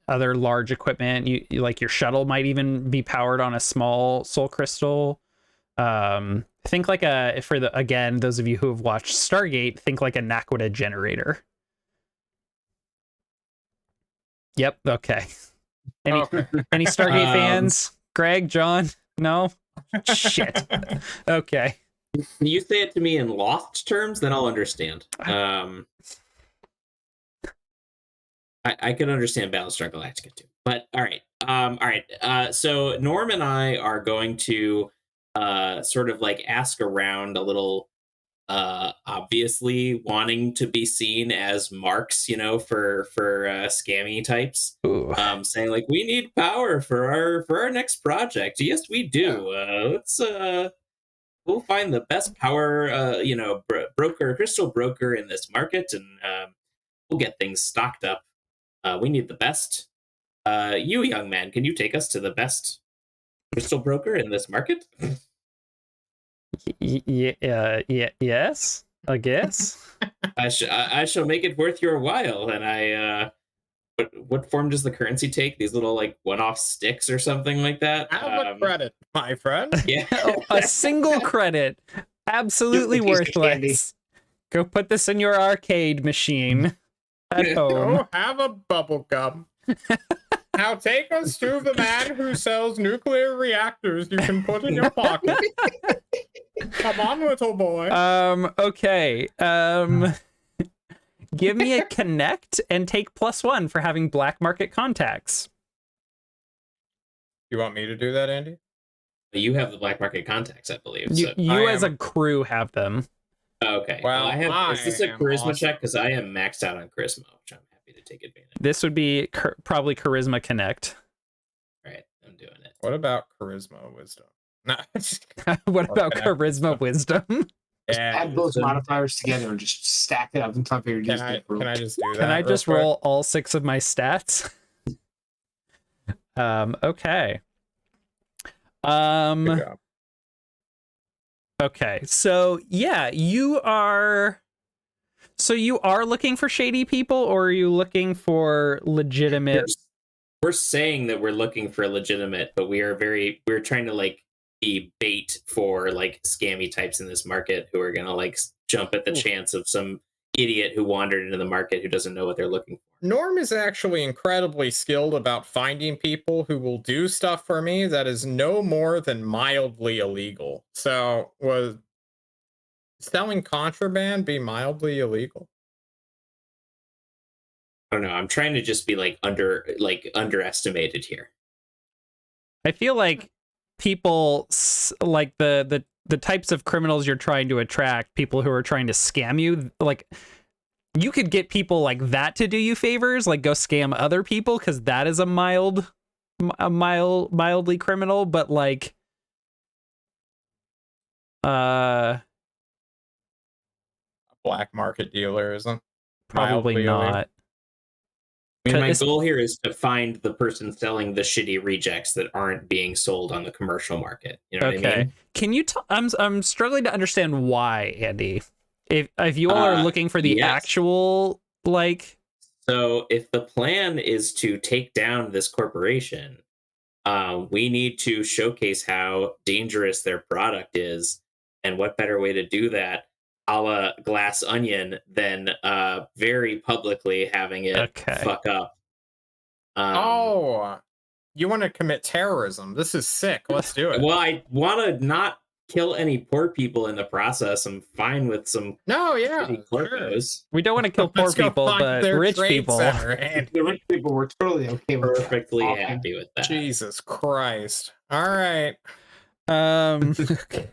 other large equipment. You like your shuttle might even be powered on a small soul crystal. Think like again, those of you who have watched Stargate, think like a Naquita generator. Yep. Okay. Any Stargate fans? Greg, John? No? Shit. Okay. Can you say it to me in lost terms? Then I'll understand. I can understand Battlestar Galactica too. But all right. So Norm and I are going to sort of like ask around a little obviously wanting to be seen as marks, for scammy types. Ooh. Saying like, we need power for our next project. Yes, we do. Let's we'll find the best power, broker, crystal broker in this market, and we'll get things stocked up. We need the best. You, young man, can you take us to the best crystal broker in this market? Yes, I guess. I shall make it worth your while. And what form does the currency take? These little like one-off sticks or something like that? Have a credit, my friend. Yeah. A single credit. Absolutely Just a piece of candy. worthless. Go put this in your arcade machine at home. Go have a bubble gum. Now take us to the man who sells nuclear reactors you can put in your pocket. Come on, little boy. Okay. Give me a connect and take +1 for having black market contacts. You want me to do that, Andy? You have the black market contacts, I believe. You, So. you as a crew have them. Okay. Well, I have. Is this a am charisma awesome. check? Because I am maxed out on charisma, which I'm happy to take advantage. This would be probably charisma connect. All right, I'm doing it. What about charisma wisdom? No. What about connect. charisma wisdom? Just Yeah, add those wisdom. modifiers together and just stack it up on top of your Can I DC. just do that? Can I real just quick? roll all 6 of my stats? Okay. Good job. Okay. So yeah, you are looking for shady people, or are you looking for legitimate? We're saying that we're looking for legitimate, but we're trying to like be bait for like scammy types in this market who are gonna like jump at the chance of some idiot who wandered into the market who doesn't know what they're looking for. Norm is actually incredibly skilled about finding people who will do stuff for me that is no more than mildly illegal. So, was selling contraband be mildly illegal? I don't know. I'm trying to just be like underestimated here. I feel like people like the types of criminals you're trying to attract, people who are trying to scam you, like you could get people like that to do you favors, like go scam other people, because that is mildly criminal. But like A black market dealer isn't probably mildly illegal. not. I mean, my It's- goal here is to find the person selling the shitty rejects that aren't being sold on the commercial market. You know what I mean? Can you I'm struggling to understand why, Andy. If you all are looking for the yes. actual like, So if the plan is to take down this corporation, we need to showcase how dangerous their product is, and what better way to do that, a la Glass Onion, than very publicly having it fuck up. Oh, you want to commit terrorism? This is sick. Let's do it. Well, I want to not kill any poor people in the process. I'm fine with some No, yeah, shitty sure. corpos. we don't want to kill poor Let's go people, find but their rich trade people. center, and- The rich people were totally okay with that. Perfectly Often. happy with that. Jesus Christ! All right. Okay.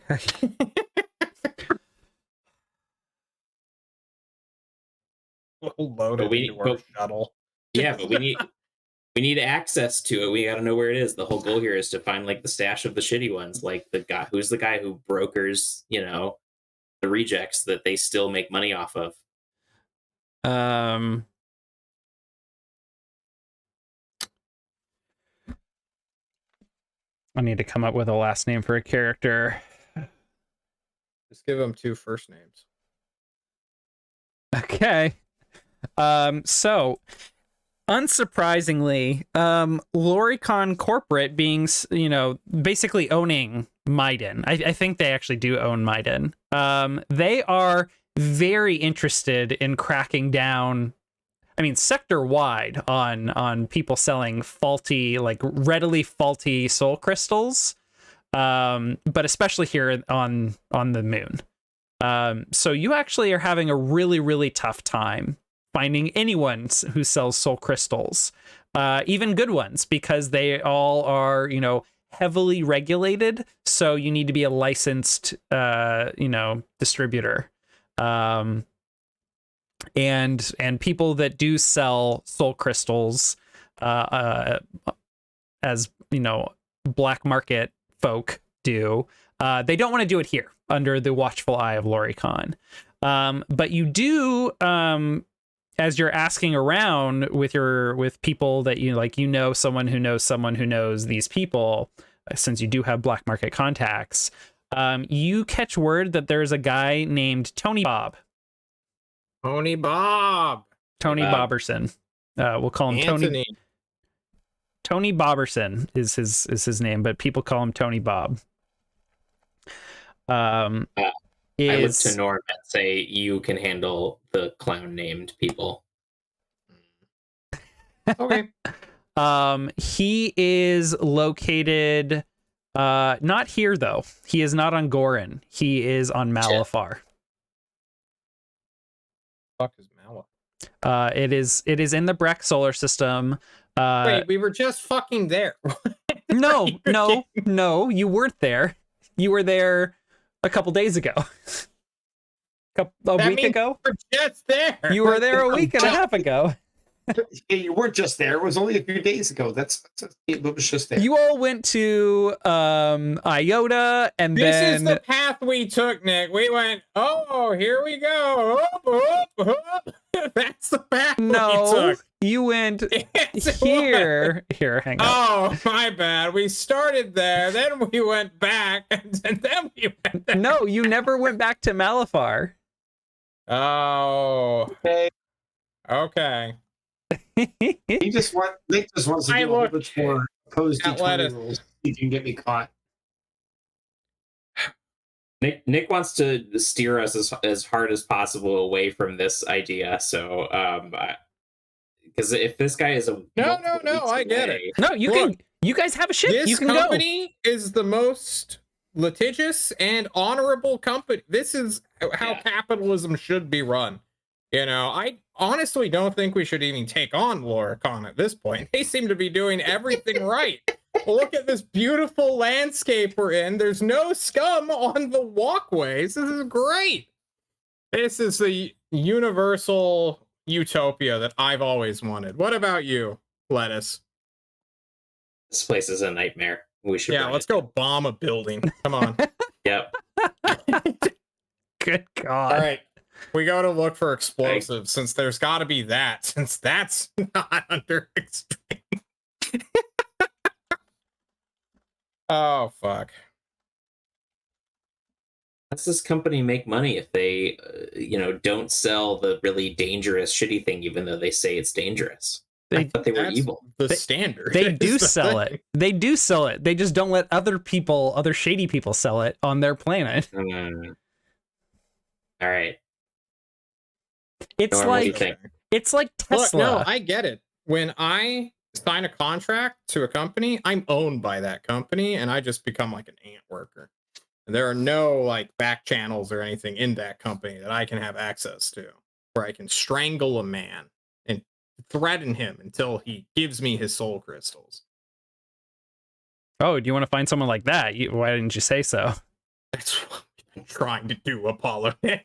We'll load But it we- into our but- shuttle. Yeah, but we need access to it. We got to know where it is. The whole goal here is to find like the stash of the shitty ones, like the guy who brokers, the rejects that they still make money off of. I need to come up with a last name for a character. Just give them 2 first names. Okay. So unsurprisingly, Loricon Corporate being, basically owning Maiden. I think they actually do own Maiden. They are very interested in cracking down, sector wide on people selling faulty, like readily faulty soul crystals. But especially here on the moon. So you actually are having a really, really tough time finding anyone who sells soul crystals, even good ones, because they all are, heavily regulated. So you need to be a licensed, distributor. And people that do sell soul crystals, as you know, black market folk do. They don't want to do it here under the watchful eye of Loricon. But you do, as you're asking around with people that someone who knows these people, since you do have black market contacts, you catch word that there's a guy named Tony Bob. Tony Bob. Tony Boberson. We'll call him Anthony. Tony Boberson is his name, but people call him Tony Bob. I look to Norm and say, you can handle the clown named people. Okay. He is located not here though. He is not on Gorin. He is on Malifar. Fuck is Malifar? It is in the Breck solar system. Wait, we were just fucking there. No, you weren't there. You were there a couple days ago. A week ago? We're just there. You were there a week and a half ago. Yeah, you weren't just there. It was only a few days ago. It was just there. You all went to Iota, and this then is the path we took, Nick. We went, oh, here we go. That's the path we took. You went Yes, here. Here, hang on. Oh, my bad. We started there, then we went back, and then we went there. No, you never went back to Malifar. Oh. Okay. Nick just wants to do a little bit more opposed D20 rules. You can get me caught. Nick wants to steer us as hard as possible away from this idea. So, because if this guy is no, I get it. No, you guys have a ship. This You can company is the most litigious and honorable company. This is how capitalism should be run. You know, I honestly don't think we should even take on Loricon at this point. They seem to be doing everything right. Look at this beautiful landscape we're in. There's no scum on the walkways. This is great. This is the universal utopia that I've always wanted. What about you, Lettuce? This place is a nightmare. We should. Yeah, let's go bomb a building. Come on. Yep. Good God. All right. We go to look for explosives since there's got to be that, since that's not under extreme. Oh, fuck. How does this company make money if they, don't sell the really dangerous, shitty thing, even though they say it's dangerous? I thought they were evil. The standard. They do sell it. They do sell it. They just don't let other shady people sell it on their planet. All right. It's Norm, it's like Tesla. Look, no, I get it. When I sign a contract to a company, I'm owned by that company, and I just become like an ant worker. There are no like back channels or anything in that company that I can have access to, where I can strangle a man and threaten him until he gives me his soul crystals. Oh, do you want to find someone like that? Why didn't you say so? That's what we've been trying to do, ApolloNik.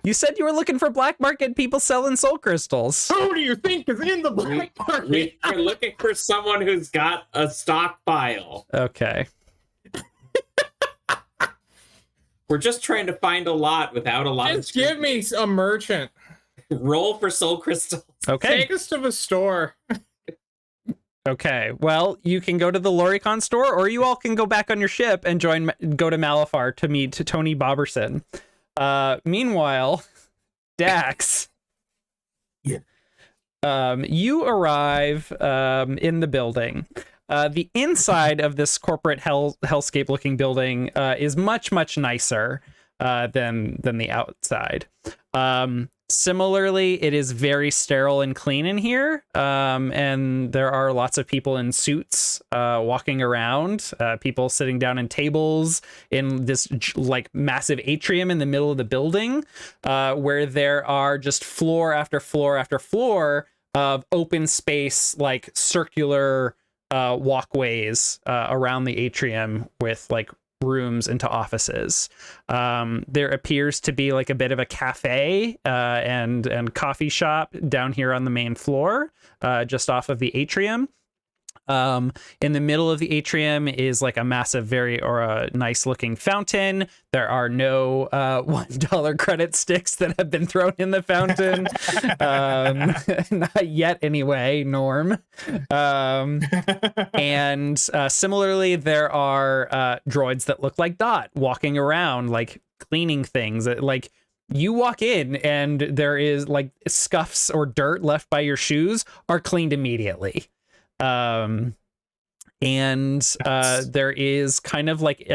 You said you were looking for black market people selling soul crystals. Who do you think is in the black market? We're looking for someone who's got a stockpile. Okay. We're just trying to find a lot without a lot of Just give me a merchant. Roll for soul crystals. Okay. Take us to the store. Okay. Well, you can go to the Loricon store, or you all can go back on your ship and go to Malifar to meet Tony Boberson. Meanwhile, Dax. Yeah. You arrive in the building. The inside of this corporate hellscape looking building is much nicer than the outside. Similarly, it is very sterile and clean in here, and there are lots of people in suits walking around, people sitting down in tables in this like massive atrium in the middle of the building, where there are just floor after floor after floor of open space, like circular walkways around the atrium with like rooms into offices. There appears to be like a bit of a cafe and coffee shop down here on the main floor, just off of the atrium. In the middle of the atrium is like a massive, a nice looking fountain. There are no $1 credit sticks that have been thrown in the fountain. Not yet anyway, Norm. And similarly, there are droids that look like Dot walking around, like cleaning things. Like you walk in and there is like scuffs or dirt left by your shoes are cleaned immediately. There is kind of like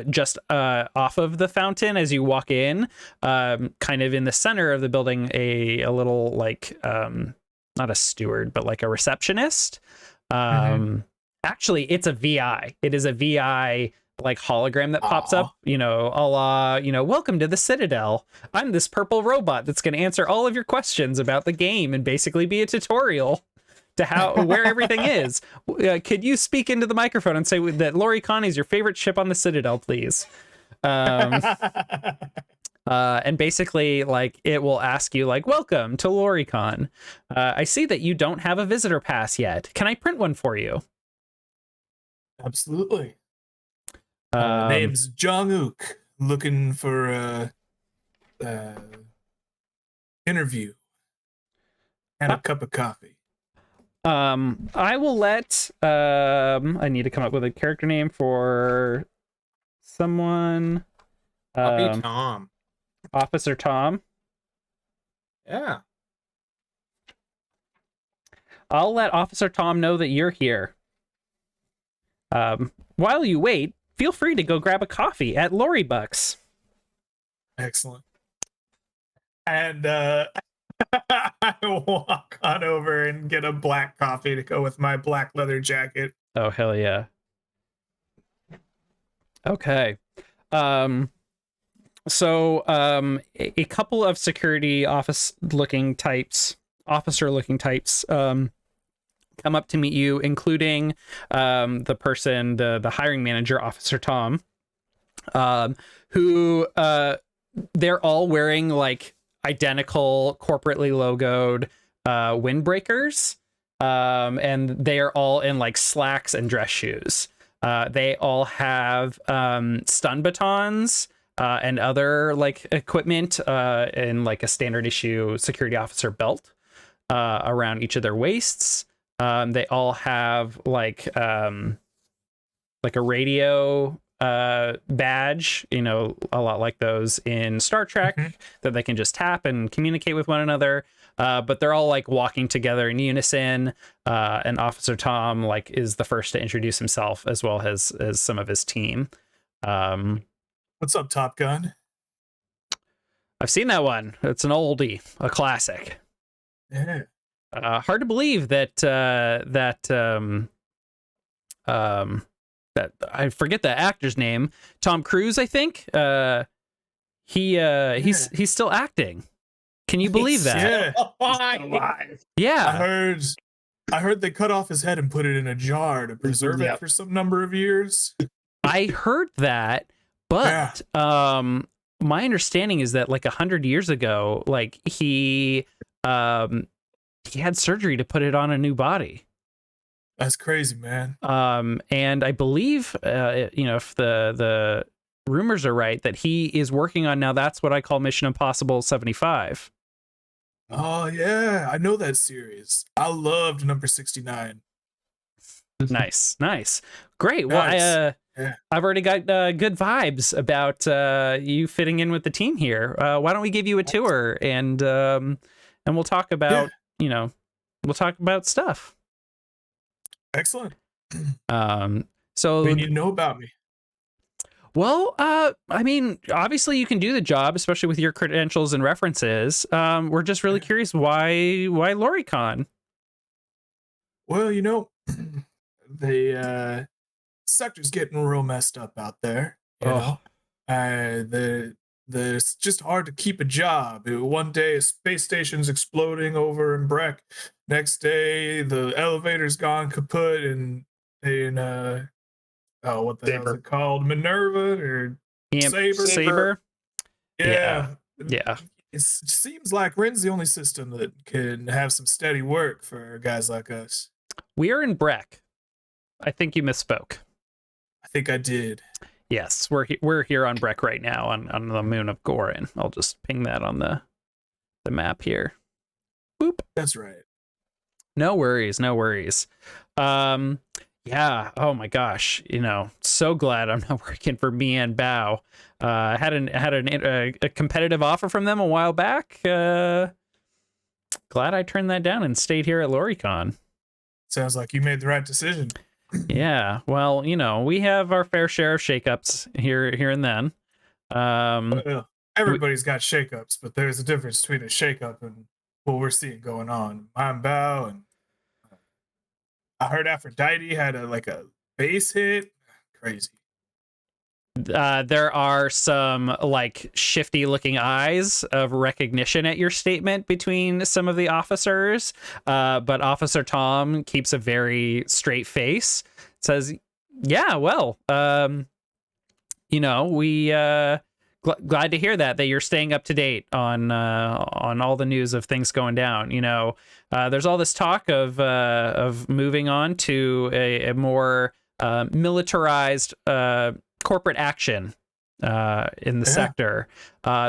just off of the fountain as you walk in, kind of in the center of the building, a little like not a steward but like a receptionist. Actually it's a VI. It is a VI like hologram that pops up, a la, welcome to the Citadel. I'm this purple robot that's going to answer all of your questions about the game and basically be a tutorial to where everything is. Could you speak into the microphone and say that Lori Con is your favorite ship on the Citadel, please? And basically, like, it will ask you, like, welcome to Lori Con. I see that you don't have a visitor pass yet. Can I print one for you? Absolutely. Name's Jong-uk. Looking for a interview and a cup of coffee. I will let I need to come up with a character name for someone. I'll be Tom. Officer Tom. Yeah. I'll let Officer Tom know that you're here. While you wait, feel free to go grab a coffee at Lori Bucks. Excellent. And I walk on over and get a black coffee to go with my black leather jacket. Oh, hell yeah. Okay. So a couple of security officer looking types come up to meet you, including the person, the hiring manager, Officer Tom, who they're all wearing like identical corporately logoed windbreakers, and they are all in like slacks and dress shoes. They all have stun batons and other like equipment in like a standard issue security officer belt around each of their waists. They all have like a radio badge, a lot like those in Star Trek, that they can just tap and communicate with one another. But they're all like walking together in unison. And Officer Tom like is the first to introduce himself, as well as some of his team. What's up, Top Gun? I've seen that one. It's an oldie, a classic. Yeah. Hard to believe that that I forget the actor's name. Tom Cruise, I think. He's still acting. Can you believe that? Yeah. Yeah. I heard they cut off his head and put it in a jar to preserve it for some number of years. I heard that, but my understanding is that like 100 years ago, like he had surgery to put it on a new body. That's crazy, man. And I believe, if the rumors are right, that he is working on now. That's what I call Mission Impossible 75. Oh yeah, I know that series. I loved number 69. Nice. Great. Well, Nice. I've already got good vibes about you fitting in with the team here. Why don't we give you a tour and we'll talk about stuff. Excellent. So What do you know about me? well, I mean, obviously you can do the job, especially with your credentials and references. We're just really curious why LoriCon? Well, the sector's getting real messed up out there. It's just hard to keep a job. One day a space station's exploding over in Breck. Next day the elevator's gone kaput and oh, what the hell is Saber. it called? Minerva or Saber? Saber. Yeah. Yeah. It seems like Ren's the only system that can have some steady work for guys like us. We are in Breck. I think you misspoke. I think I did. Yes, we're here on Breck right now on the moon of Gorin. I'll just ping that on the map here. Boop. That's right. No worries, no worries. Yeah. Oh my gosh. So glad I'm not working for me and Bao. I had a competitive offer from them a while back. Glad I turned that down and stayed here at Loricon. Sounds like you made the right decision. Yeah. Well, we have our fair share of shakeups here and then. Everybody's got shakeups, but there's a difference between a shakeup and what we're seeing going on. I'm Bao, and I heard Aphrodite had a base hit. Crazy. There are some shifty looking eyes of recognition at your statement between some of the officers. But Officer Tom keeps a very straight face, says, yeah, well, we glad to hear that you're staying up to date on all the news of things going down. There's all this talk of moving on to a more militarized corporate action in the sector.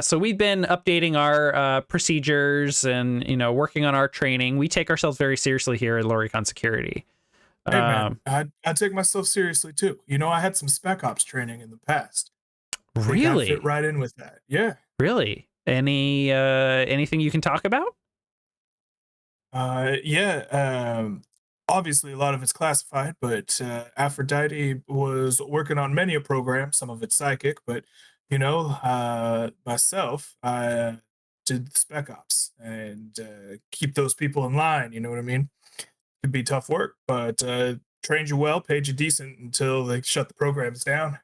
So we've been updating our procedures and working on our training. We take ourselves very seriously here at Loricon Security. Hey man, I take myself seriously too. I had some spec ops training in the past. Really? I fit right in with that. Yeah. Really? Anything you can talk about? Yeah. Obviously, a lot of it's classified, but Aphrodite was working on many a program. Some of it's psychic, but myself, I did spec ops and keep those people in line. You know what I mean? It'd be tough work, but trained you well, paid you decent until they shut the programs down.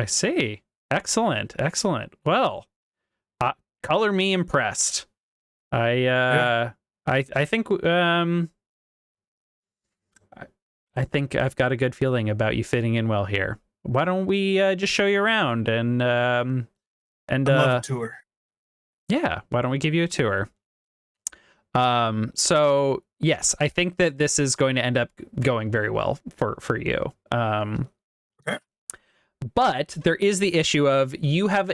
I see. Excellent. Well, color me impressed. I think I think I've got a good feeling about you fitting in well here. Why don't we just show you around and I'd love a tour. Yeah, why don't we give you a tour? So yes, I think that this is going to end up going very well for you. Okay. But there is the issue of you have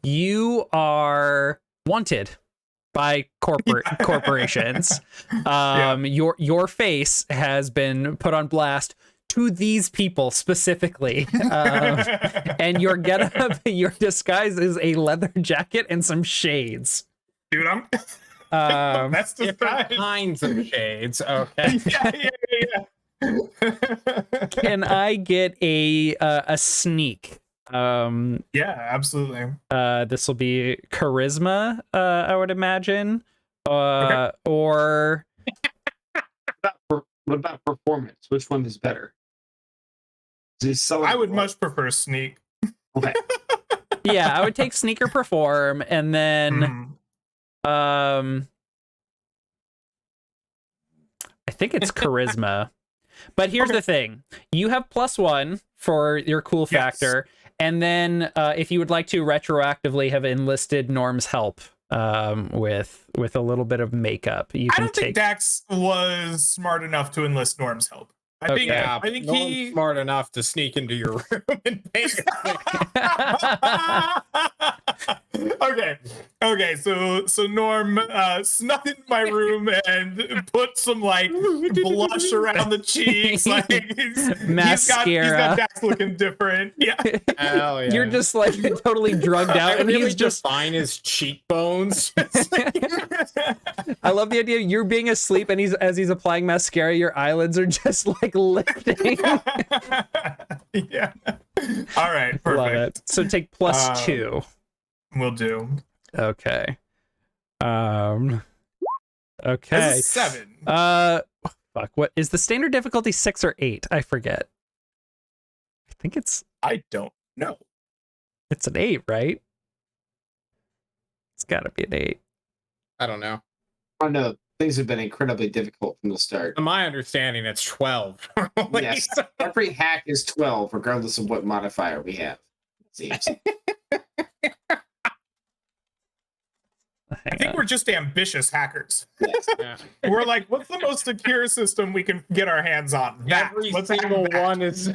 you are wanted by corporations. Your face has been put on blast to these people specifically. And your your disguise is a leather jacket and some shades. Dude, that's different kinds of shades. Okay. Yeah. Can I get a sneak? Yeah, absolutely. This will be charisma, I would imagine. Okay. Or What about performance? Which one is better? I would much prefer sneak. Okay. yeah, I would take sneaker perform, and then I think it's charisma. But here's the thing: you have +1 for your cool factor, and then if you would like to retroactively have enlisted Norm's help with a little bit of makeup, you can I don't think Dax was smart enough to enlist Norm's help. I think he's smart enough to sneak into your room and basically. Okay. So Norm snuck in my room and put some blush around the cheeks, mascara. He's got Dax looking different. Yeah. Hell yeah. You're just totally drugged out, and really he's just define his cheekbones. I love the idea of you're being asleep, and as he's applying mascara, your eyelids are just lifting. Yeah. All right. Perfect. Love it. So take +2. Will do. Okay. Okay. This is 7. Fuck. What is the standard difficulty? 6 or 8? I forget. I think I don't know. It's an 8, right? It's got to be an 8. I don't know. On the things have been incredibly difficult from the start. In my understanding, it's 12. Yes, every hack is 12, regardless of what modifier we have. It seems. I think we're just ambitious hackers. Yes. Yeah. We're like, what's the most secure system we can get our hands on? That. Every Let's have single that. one is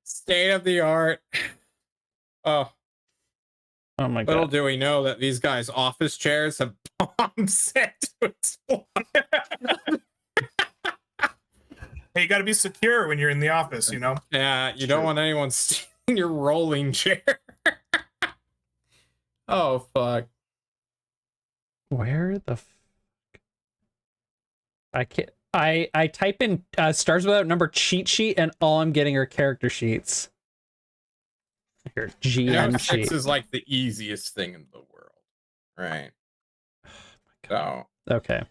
state of the art. Oh, Oh my little god. do we know that these guys' office chairs have bombs set to explode. Hey, you got to be secure when you're in the office, you know? Yeah, you don't want anyone stealing your rolling chair. Oh, fuck. Where the I can't I type in stars without number cheat sheet and all I'm getting are character sheets. Here, You know, GM 6 sheet. is like the easiest thing in the world. Right. So, Okay.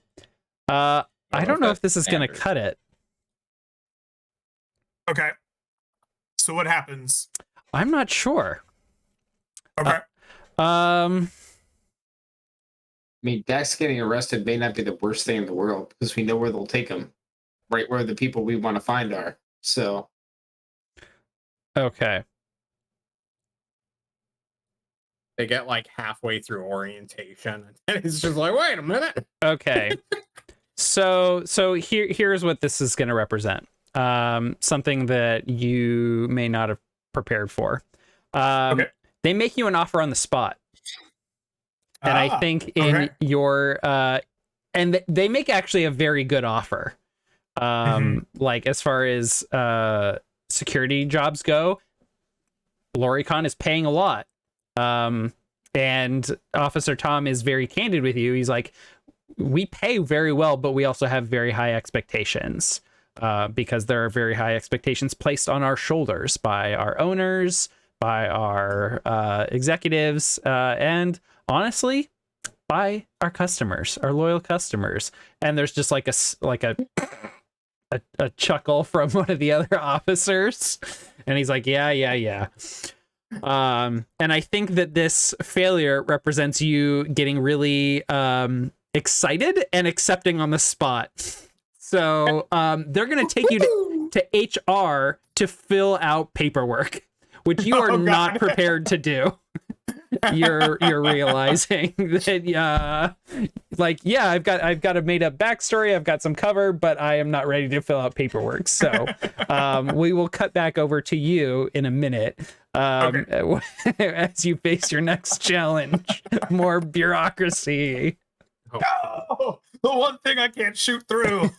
I don't know if this is gonna standard. cut it. Okay. So what happens? I'm not sure. Okay. I mean, Dax getting arrested may not be the worst thing in the world because we know where they'll take him, right where the people we want to find are. So, Okay. they get like halfway through orientation, and it's just like, wait a minute. Okay. So here's what this is going to represent. Something that you may not have prepared for. Okay. They make you an offer on the spot. And I think in okay. your and they make actually a very good offer. Like as far as security jobs go, Loricon is paying a lot. And Officer Tom is very candid with you. He's like, we pay very well, but we also have very high expectations because there are very high expectations placed on our shoulders by our owners, by our executives, and honestly, by our customers, our loyal customers. And there's just like a chuckle from one of the other officers, and he's like, yeah. And I think that this failure represents you getting really excited and accepting on the spot. So they're gonna take you to HR to fill out paperwork, which you are not prepared to do. You're realizing that I've got a made up backstory, I've got some cover, but I am not ready to fill out paperwork. So we will cut back over to you in a minute as you face your next challenge. More bureaucracy. Oh, the one thing I can't shoot through.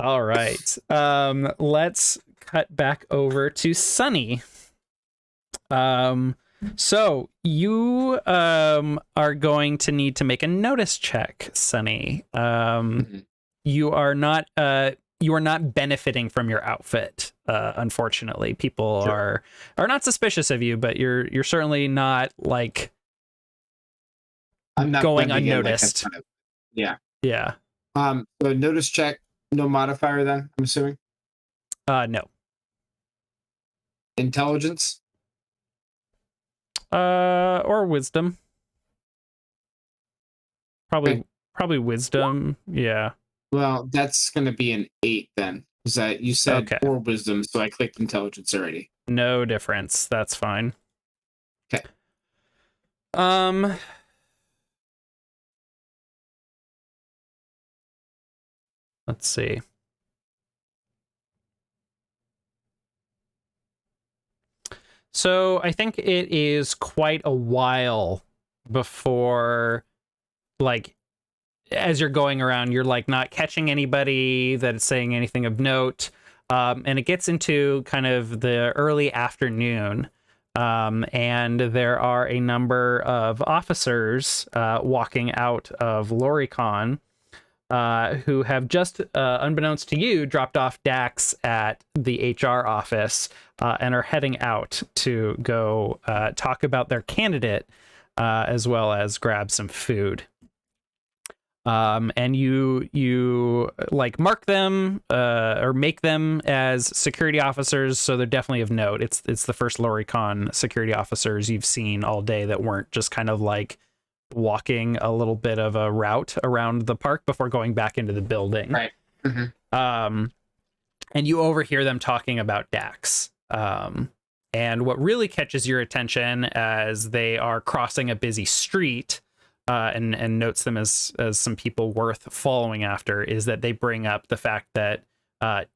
All right. Let's cut back over to Sunny. So you are going to need to make a notice check, Sunny. You are not benefiting from your outfit, unfortunately. People are not suspicious of you, but you're certainly not like I'm not going blending in, unnoticed. Yeah. So Notice check, no modifier then, I'm assuming. no. Intelligence? Or wisdom. Okay. Probably wisdom. Yeah. Well, that's going to be an 8 then. Because you said Okay. 4 wisdom, so I clicked intelligence already. No difference. That's fine. Okay. Let's see. So I think it is quite a while before, like, as you're going around, you're like not catching anybody that is saying anything of note. And it gets into kind of the early afternoon. And there are a number of officers walking out of Loricon who have just, unbeknownst to you, dropped off Dax at the HR office and are heading out to go talk about their candidate as well as grab some food. And you like mark them or make them as security officers, so they're definitely of note. It's the first Loricon security officers you've seen all day that weren't just kind of like walking a little bit of a route around the park before going back into the building. Right. And you overhear them talking about Dax. And what really catches your attention as they are crossing a busy street, and notes them as some people worth following after, is that they bring up the fact that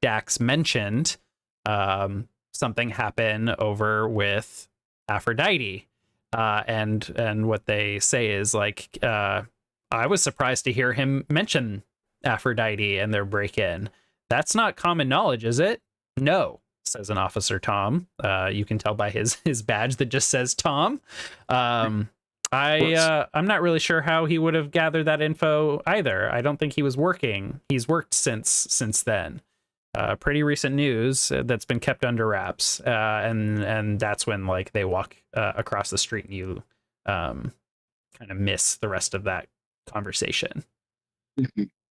Dax mentioned something happen over with Aphrodite. And what they say is like, I was surprised to hear him mention Aphrodite and their break-in. That's not common knowledge, is it? No, says an officer Tom. You can tell by his badge that just says Tom. I'm not really sure how he would have gathered that info either. I don't think he was working. He's worked since then. Pretty recent news that's been kept under wraps. And that's when like they walk across the street and you kind of miss the rest of that conversation.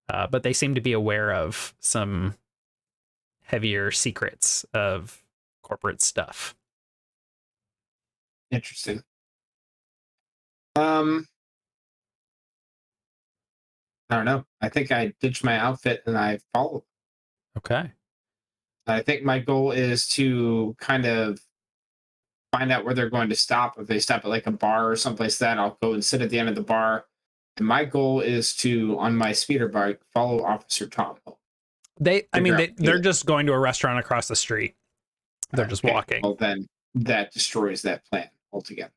But they seem to be aware of some heavier secrets of corporate stuff. Interesting. I don't know. I think I ditched my outfit and I followed. Okay. I think my goal is to kind of find out where they're going to stop. If they stop at like a bar or someplace like that, I'll go and sit at the end of the bar. And my goal is to, on my speeder bike, follow Officer Tom. They're just going to a restaurant across the street. They're just walking. Well, then that destroys that plan altogether.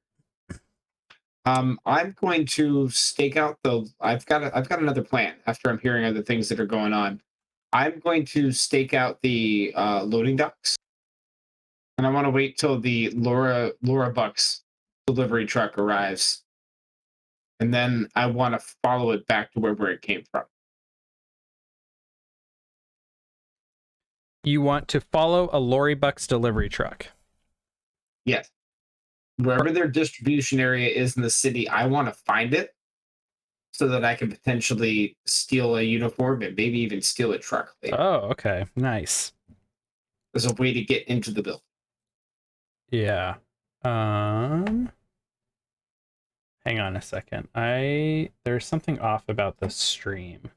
I'm going to stake out I've got another plan after I'm hearing other things that are going on. I'm going to stake out the loading docks, and I want to wait till the Laura Bucks delivery truck arrives, and then I want to follow it back to where it came from. You want to follow a Lori Bucks delivery truck? Yes. Wherever their distribution area is in the city, I want to find it so that I can potentially steal a uniform and maybe even steal a truck later. Oh, okay. Nice. As a way to get into the building. Yeah. Hang on a second. There's something off about the stream.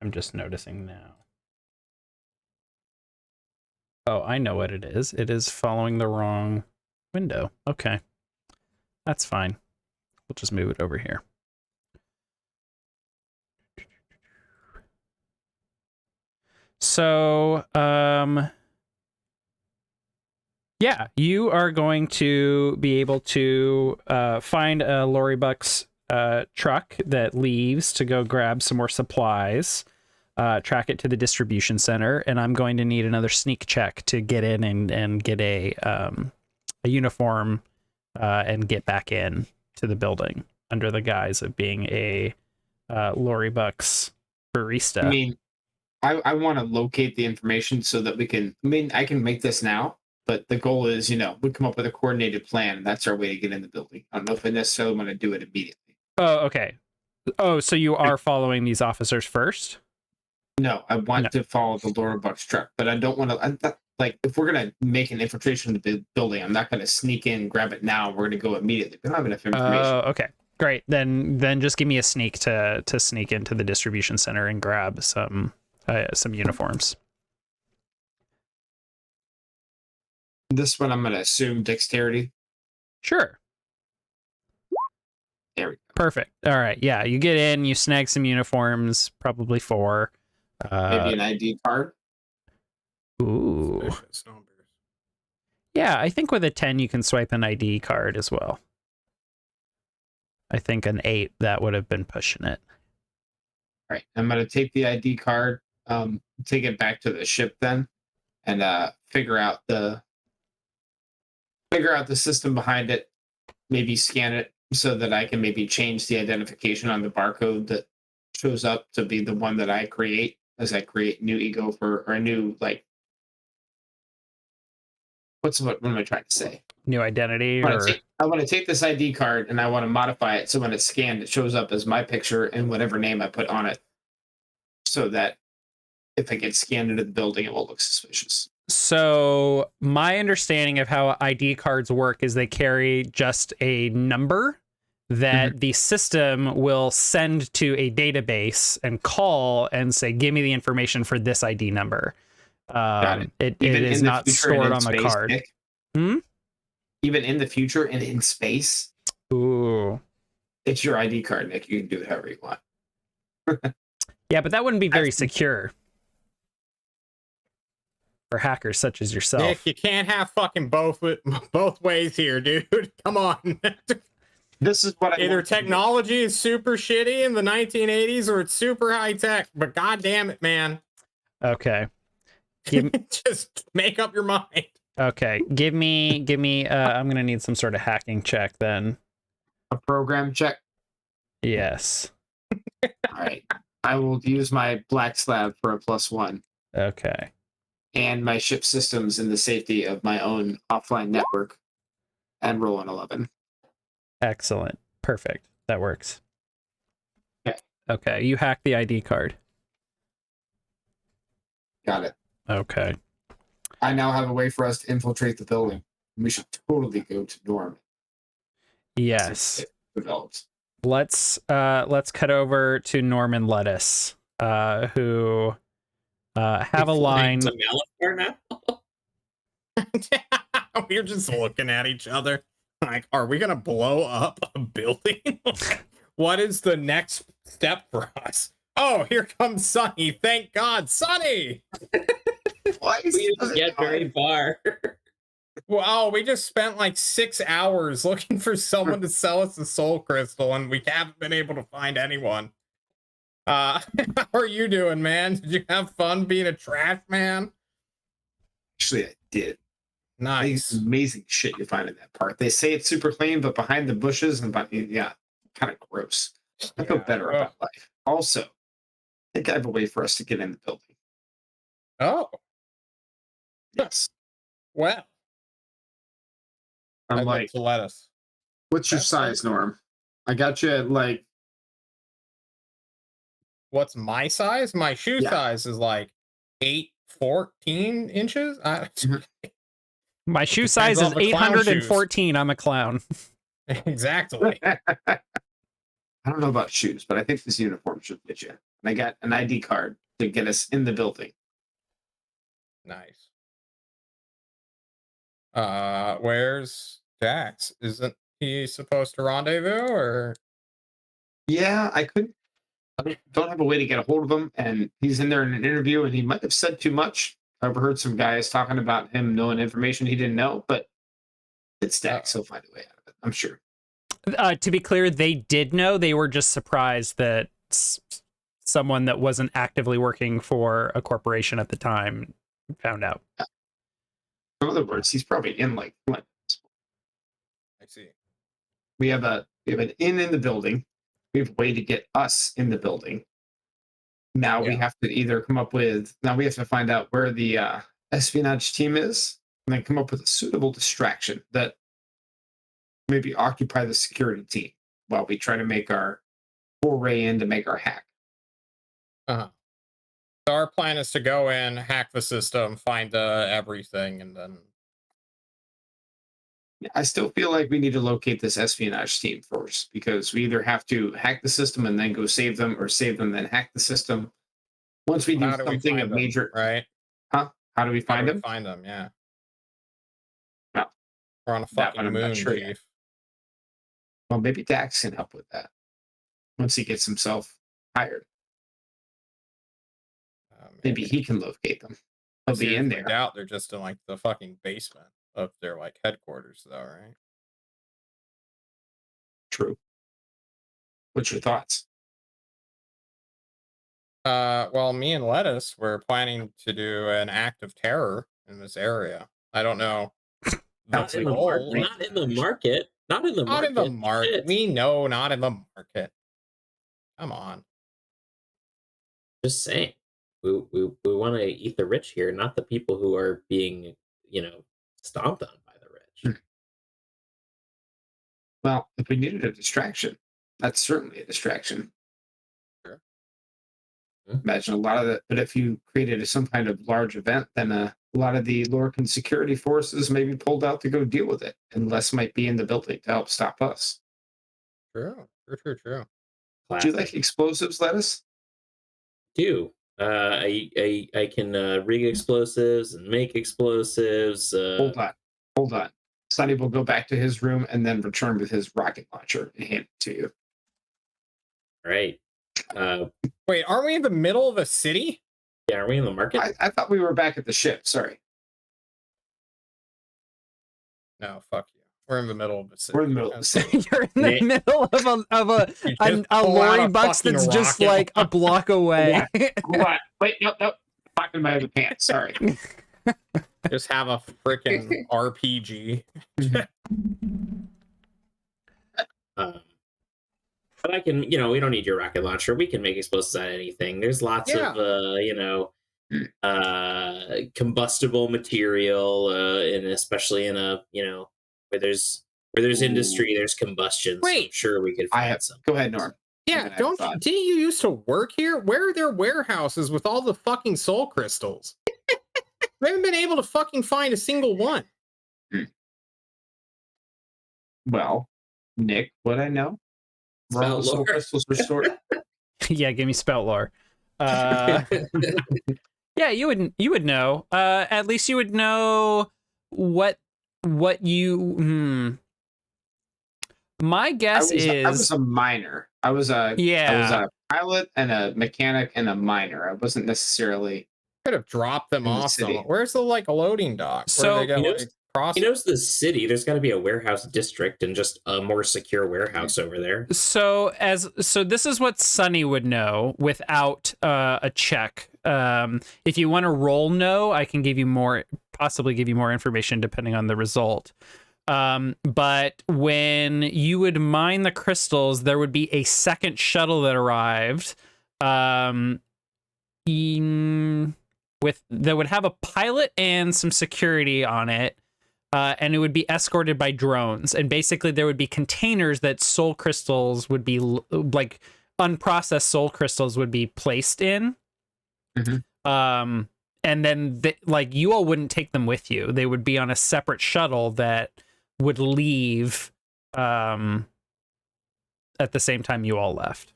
I'm just noticing now. Oh, I know what it is. It is following the wrong window. Okay. That's fine. We'll just move it over here. So, yeah, you are going to be able to find a Lori Bucks truck that leaves to go grab some more supplies, track it to the distribution center, and I'm going to need another sneak check to get in and get a uniform and get back in to the building under the guise of being a Lori Bucks barista. I mean, I want to locate the information so that we can. I mean, I can make this now, but the goal is, we come up with a coordinated plan. And that's our way to get in the building. I don't know if I necessarily want to do it immediately. Oh, okay. Oh, so you are following these officers first? No, I want to follow the Laura Bucks truck, but I don't want to. Like, if we're gonna make an infiltration of the building, I'm not gonna sneak in, grab it now. We're gonna go immediately. We don't have enough information. Oh, okay, great. Then just give me a sneak to sneak into the distribution center and grab some uniforms. This one, I'm gonna assume dexterity. Sure. There we go. Perfect. All right. Yeah, you get in, you snag some uniforms, probably 4. Maybe an ID card. Ooh. Yeah, I think with a 10 you can swipe an ID card as well. I think an 8 that would have been pushing it. All right, I'm gonna take the ID card, take it back to the ship then, and figure out the system behind it. Maybe scan it so that I can maybe change the identification on the barcode that shows up to be the one that I create as I create new ego or a new what am I trying to say? New identity? I want to take this ID card and I want to modify it so when it's scanned, it shows up as my picture and whatever name I put on it, so that if it gets scanned into the building, it won't look suspicious. So my understanding of how ID cards work is they carry just a number that the system will send to a database and call and say, give me the information for this ID number. It Even is in the not future and stored in on the space, card. Nick? Hmm? Even in the future and in space, Ooh. it's your ID card, Nick. You can do whatever you want. Yeah, but that wouldn't be very secure for hackers such as yourself. Nick, you can't have fucking both ways here, dude. Come on. This is what I Either want to do. technology is super shitty in the 1980s or it's super high tech. But god damn it, man. Okay. Just make up your mind. Okay. Give me I'm gonna need some sort of hacking check then. A program check. Yes. All right. I will use my black slab for a +1 Okay. and my ship systems in the safety of my own offline network and roll an 11. Excellent. Perfect. That works. Okay. Okay. You hack the ID card. Got it. Okay. I now have a way for us to infiltrate the building. We should totally go to Norm. Yes. It develops. Let's cut over to Norman Lettuce, who have a line. To Malachar now? We're just looking at each other like, are we gonna blow up a building? What is the next step for us? Oh, here comes Sonny. Thank God, Sonny. Why is We didn't get very far. Well, we just spent like 6 hours looking for someone to sell us a soul crystal, and we haven't been able to find anyone. How are you doing, man? Did you have fun being a trash man? Actually, I did. Nice. Amazing shit you find in that part. They say it's super clean, but behind the bushes and yeah, kind of gross. I feel better about life. Also, I think I have a way for us to get in the building. Oh, Yes. well. I'm I'd like, to lettuce. what's your size, Norm? I got you at like, What's my size? My shoe size is like 8'14" inches. My shoe size is 814. I'm a clown. Exactly. I don't know about shoes, but I think this uniform should fit you. And I got an ID card to get us in the building. Nice. Where's Dax? Isn't he supposed to rendezvous or? Yeah, I don't have a way to get a hold of him, and he's in there in an interview, and he might have said too much. I overheard some guys talking about him knowing information he didn't know, but it's Dax. He'll find a way out of it, I'm sure. To be clear, they did know. They were just surprised that someone that wasn't actively working for a corporation at the time found out. In other words, he's probably in like Flint. I see. We have an inn in the building. We have a way to get us in the building. Now we have to either come up with. Now we have to find out where the espionage team is, and then come up with a suitable distraction that maybe occupy the security team while we try to make our foray in to make our hack. So our plan is to go in, hack the system, find everything, and then. I still feel like we need to locate this espionage team first, because we either have to hack the system and then go save them, or save them then hack the system. Once we do something of major, right? Huh? How do we find them? Find them, yeah. Well, we're on a fucking moon, sure Chief. Yet. Well, maybe Dax can help with that once he gets himself hired. Maybe he can locate them. They'll be in there. I doubt they're just in like the fucking basement of their like headquarters, though, right? True. What's your thoughts? Well, me and Lettuce were planning to do an act of terror in this area. I don't know. Not in the market. Not in the market. Not in the Not market. in the market. Shit. We know, not in the market. Come on. Just saying. We want to eat the rich here, not the people who are being, stomped on by the rich. Well, if we needed a distraction, that's certainly a distraction. Sure. Imagine a lot of that, but if you created some kind of large event, then a lot of the Lorcan security forces may be pulled out to go deal with it, and less might be in the building to help stop us. True. Do you Classic. like explosives, Lettuce? Do. I can rig explosives and make explosives. Hold on. Sonny will go back to his room and then return with his rocket launcher and hand it to you. Right. Wait, aren't we in the middle of a city? Yeah, are we in the market? I thought we were back at the ship. Sorry. No, fuck you. We're in the middle of a city. We're in the middle of the city. You're in the middle of You a just pull out lorry a box fucking that's just rocket like a block away. Hold on. Wait, nope. Fucking my other pants. Sorry. Just have a freaking RPG. But I can, we don't need your rocket launcher. We can make explosives out of anything. There's lots of, combustible material, and especially in a, where there's industry, there's combustion. So I'm Wait. sure we could find some. Go ahead, Norm. Yeah, I have a thought. didn't you used to work here? Where are their warehouses with all the fucking soul crystals? We haven't been able to fucking find a single one. Well, Nick, what I know? Where all the soul Lore. crystals are stored. Yeah, give me spout lore. Yeah, you would know. At least you would know what you. My guess I was a miner. I was a pilot and a mechanic and a miner. I wasn't necessarily. Could have dropped them In the off city. somewhere. Where's the loading dock? So, where they he go, knows- He knows the city. There's got to be a warehouse district and just a more secure warehouse over there. So this is what Sunny would know without a check. If you want to roll no, I can possibly give you more information depending on the result. But when you would mine the crystals, there would be a second shuttle that arrived. That would have a pilot and some security on it. And it would be escorted by drones. And basically there would be containers that soul crystals would be like unprocessed soul crystals would be placed in. Mm-hmm. And then you all wouldn't take them with you. They would be on a separate shuttle that would leave at the same time you all left.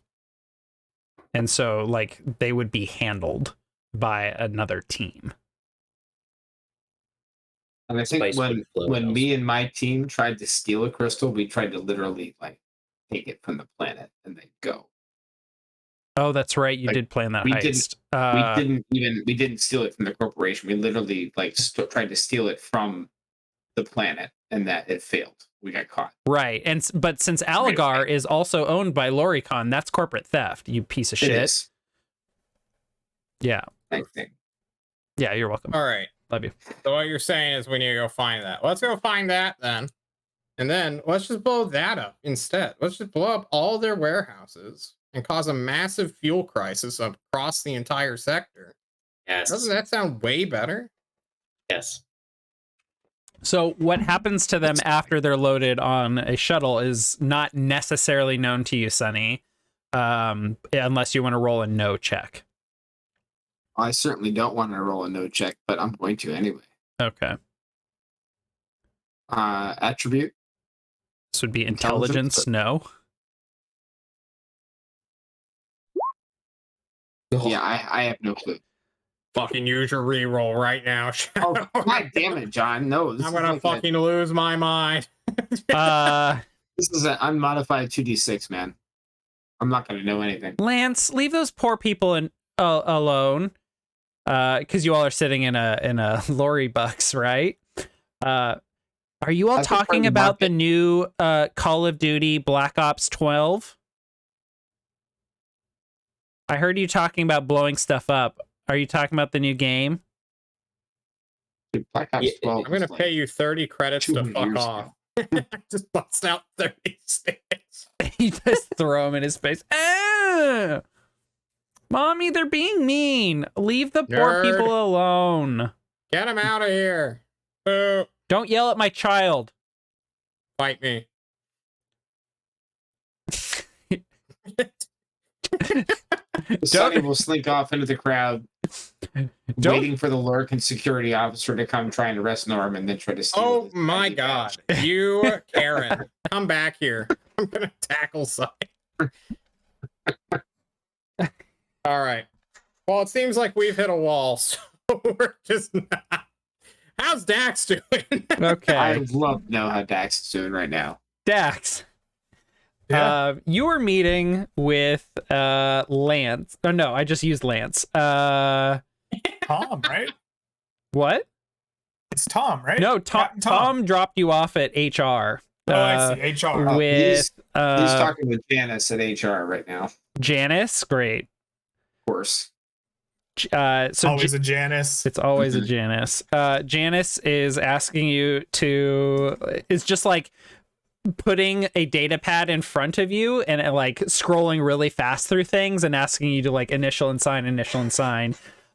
And so they would be handled by another team. And I think when me and my team tried to steal a crystal, we tried to literally take it from the planet and then go. Oh, that's right. You did plan that heist. We didn't steal it from the corporation. We literally tried to steal it from the planet, and that it failed. We got caught. Right, but since Aligar is also owned by Loricon, that's corporate theft. You piece of shit. It is. Yeah. Thanks. Yeah, you're welcome. All right. Love you. So what you're saying is we need to go find that. Let's go find that then. And then let's just blow that up instead. Let's just blow up all their warehouses and cause a massive fuel crisis across the entire sector. Yes. Doesn't that sound way better? Yes. So what happens to them after they're loaded on a shuttle is not necessarily known to you, Sonny, unless you want to roll a no check. I certainly don't want to roll a no check, but I'm going to anyway. Okay. Attribute. This would be intelligence, no. Yeah, I have no clue. Fucking use your reroll right now. Oh, God damn it, John. No. I'm going to fucking lose my mind. This is an unmodified 2d6, man. I'm not going to know anything. Lance, leave those poor people alone. Because you all are sitting in a lorry bucks, right? Are you all talking about the new Call of Duty Black Ops 12? I heard you talking about blowing stuff up. Are you talking about the new game? Dude, Black Ops 12 I'm going to pay you 30 credits to fuck off. Just bust out 30 sticks. You just throw him in his face. Ah! Mommy, they're being mean. Leave the poor people alone. Get him out of here. Boo. Don't yell at my child. Fight me. Sonny will slink off into the crowd, waiting for the lurk security officer to come try and arrest Norm and then try to steal. Oh my God. You, Karen, come back here. I'm gonna tackle Sai. All right. Well, it seems like we've hit a wall, so we're just not. How's Dax doing? Okay. I would love to know how Dax is doing right now. Dax. Yeah. You were meeting with Lance. Oh no, I just used Lance. Tom, right? What? It's Tom, right? No, Captain Tom dropped you off at HR. Oh, I see. HR. Oh, With he's talking with Janice at HR right now. Of Janice. Great. course. So Always a Janice. it's always a Janice. Janice is asking you is just like putting a data pad in front of you and like scrolling really fast through things and asking you to like initial and sign, initial a sign,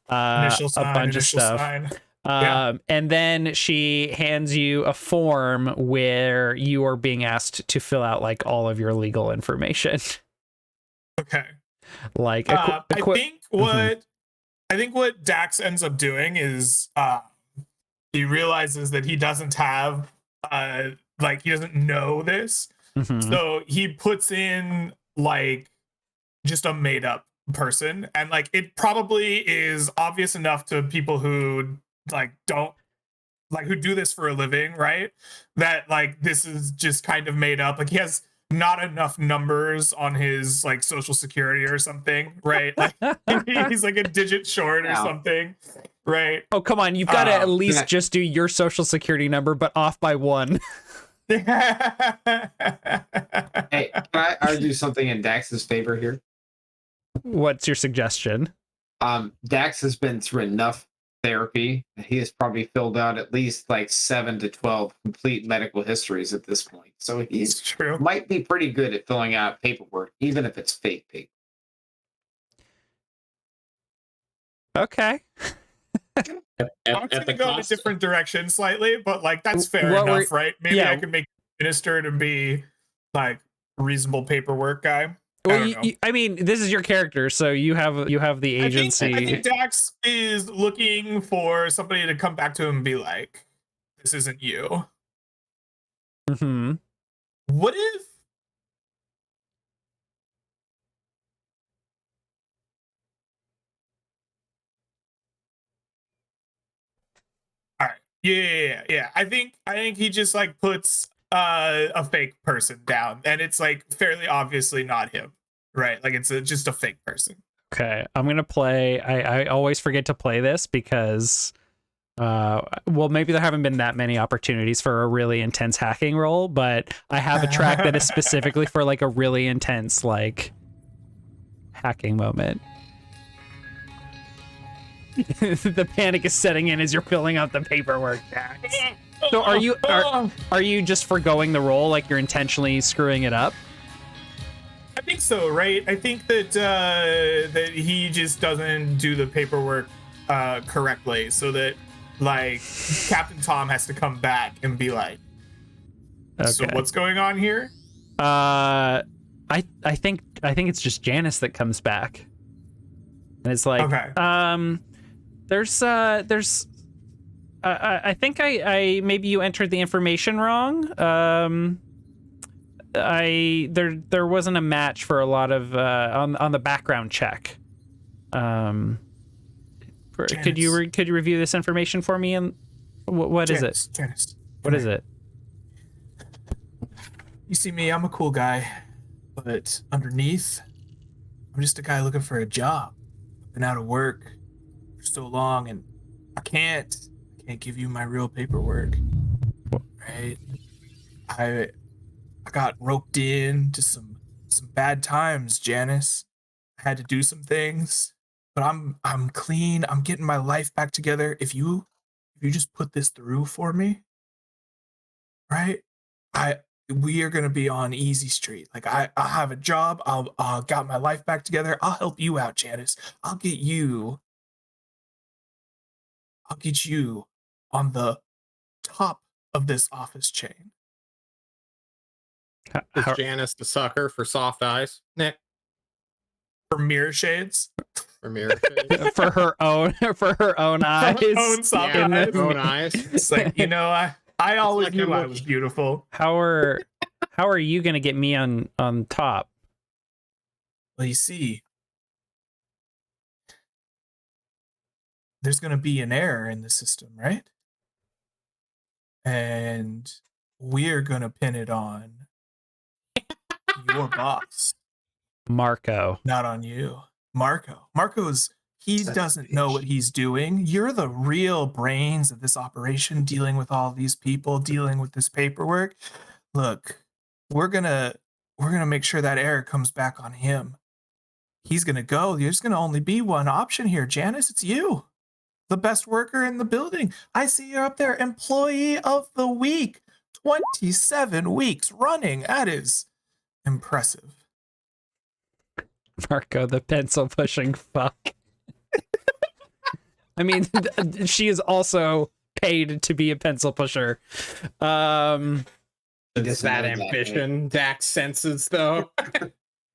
bunch of initial stuff. sign. Yeah. And then she hands you a form where you are being asked to fill out like all of your legal information. Okay. Like I think what Dax ends up doing is he realizes that he doesn't have he doesn't know this. Mhm. So he puts in like just a made up person, and like it probably is obvious enough to people who like don't like who do this for a living, right? That like this is just kind of made up. Like he has not enough numbers on his like social security or something, right? Like he's like a digit short or Yeah. something, right? Oh, come on. You've got to at least yeah. just do your social security number, but off by one. Hey, can I argue something in Dax's favor here? What's your suggestion? Dax has been through enough therapy. He has probably filled out at least like 7 to 12 complete medical histories at this point. So It's he's true. might be pretty good at filling out paperwork, even if it's fake paper. Okay. I'm gonna go in a different direction slightly, but like that's fair What were- enough, right? Maybe yeah. I could make minister to be like reasonable paperwork guy. Well, I mean, this is your character, so you have the agency. I think Dax is looking for somebody to come back to him and be like, "This isn't you." Mhm. What if? All right. Yeah. I think he just like puts a fake person down, and it's like fairly obviously not him, right? Like it's just a fake person. Okay, I'm gonna play. I always forget to play this because, well, maybe there haven't been that many opportunities for a really intense hacking role, but I have a track that is specifically for like a really intense like hacking moment. The panic is setting in as you're filling out the paperwork, Dax. So are you just forgoing the role, like you're intentionally screwing it up? I think so, right? I think that that he just doesn't do the paperwork correctly, so that like Captain Tom has to come back and be like, "So Okay. what's going on here?" I think it's just Janice that comes back, and it's like, Okay. there's I think I maybe you entered the information wrong. There wasn't a match for a lot of on the background check. Could you review this information for me? And what is it? Janice, What is it? you see me? I'm a cool guy, but underneath, I'm just a guy looking for a job. I've been out of work for so long, and I can't give you my real paperwork. Right? I got roped into some bad times, Janice. I had to do some things, but I'm clean. I'm getting my life back together. If you just put this through for me, right? We are gonna be on easy street. Like I have a job. I'll got my life back together. I'll help you out, Janice. I'll get you on the top of this office chain. Is Janice the sucker for soft eyes? Nick? For mirror shades. For mirror shades? for her own eyes. Own soft Yeah, eyes. own eyes. It's like, I always like knew I'm I looking- was beautiful. How are How are you gonna get me on top? Well, you see, there's going to be an error in the system, right? And we're going to pin it on your boss, Marco. not on you. He doesn't know what he's doing. You're the real brains of this operation, dealing with all these people, dealing with this paperwork. Look, we're going to make sure that error comes back on him. He's going to go. There's going to only be one option here, Janice. It's you. The best worker in the building. I see you're up there, employee of the week. 27 weeks running. That is impressive. Marco, the pencil pushing fuck. I mean, she is also paid to be a pencil pusher. Is that ambition Dax senses, though?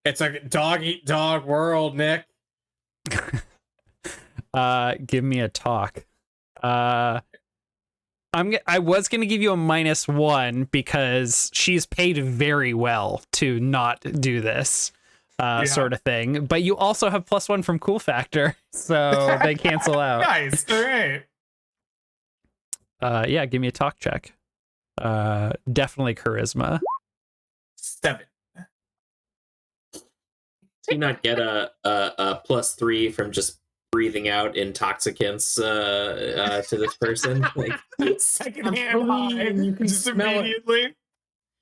It's a dog eat dog world, Nick. Give me a talk. I was gonna give you a -1 because she's paid very well to not do this sort of thing. But you also have +1 from cool factor, so they cancel out. Nice. All right. Yeah, give me a talk check. Definitely charisma. 7. Do you not get a +3 from just breathing out intoxicants to this person? Like, Secondhand high. You can Just smell it. immediately.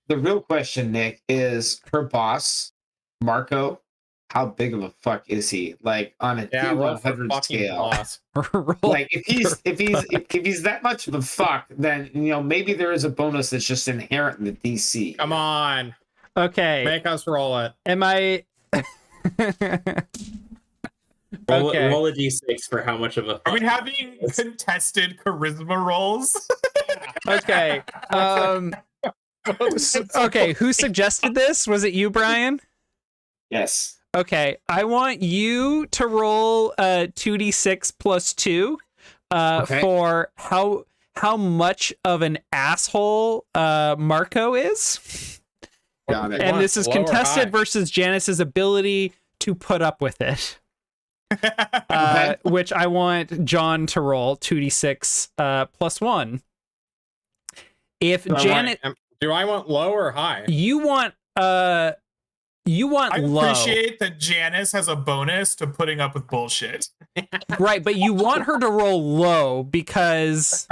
The real question, Nick, is her boss, Marco. How big of a fuck is he? Like on a Yeah, roll for 100 fucking scale. boss. Like if he's that much of a fuck, then maybe there is a bonus that's just inherent in the DC. Come on, Okay. make us roll it. Am I? roll Okay. a d6 for how much of a. Are we having contested charisma rolls? Okay. Okay. Who suggested this? Was it you, Brian? Yes. Okay. I want you to roll 2d6 + 2 Okay. for how much of an asshole Marco is. Got it. And this is Low or contested high? versus Janice's ability to put up with it. Okay. Which I want John to roll 2d6 +1. If Janet, Do I want low or high? you want I low, appreciate that Janice has a bonus to putting up with bullshit. right? But you want her to roll low because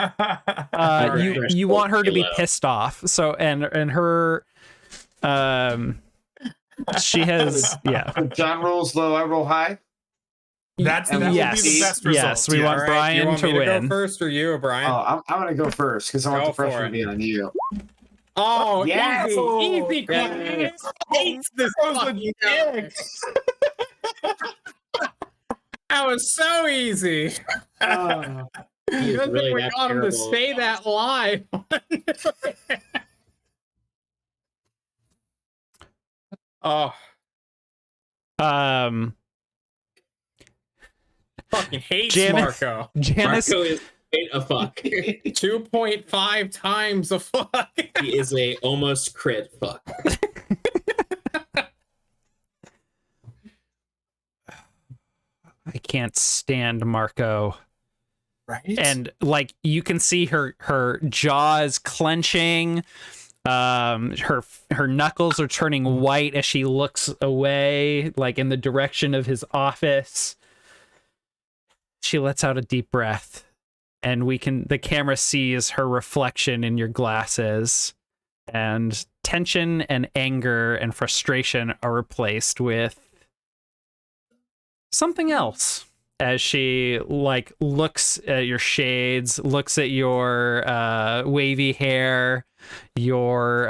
you want her to be Low. pissed off. So and her she has John rolls low, I roll high. that would be the best result. Yes, we Yeah. want All right, do you Brian want to me to go win. first or you, Brian? Oh, I'm gonna go first because I want Go the pressure for to it. be on you. Oh, Yes. easy, Yeah. hates this That was a fucking guy. dick. That was so easy. Oh, He's Good thing really we that got him to terrible. say that live. Oh, fucking hates Janice- Marco. Janice, Marco is a fuck. 2.5 times a fuck. He is a almost crit fuck. I can't stand Marco. Right? And like you can see her jaws clenching, her knuckles are turning white as she looks away, like in the direction of his office. She lets out a deep breath, and the camera sees her reflection in your glasses, and tension and anger and frustration are replaced with something else. As she like looks at your shades, looks at your wavy hair, your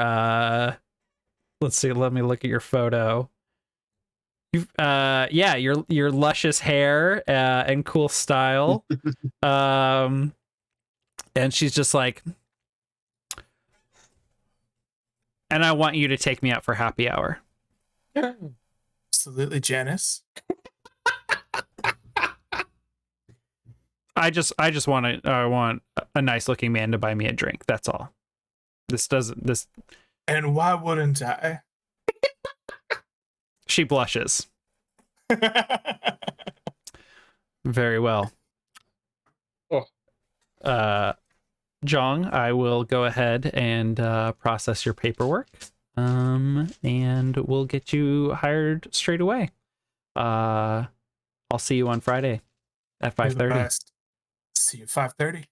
let's see, let me look at your photo. Your luscious hair and cool style. And she's just like, and I want you to take me out for happy hour. Absolutely, Janice. I want a nice looking man to buy me a drink. That's all. This And why wouldn't I? She blushes. Very well. Oh. Jong, I will go ahead and process your paperwork, and we'll get you hired straight away. I'll see you on Friday at You're the 5:30. best. See you at 5:30.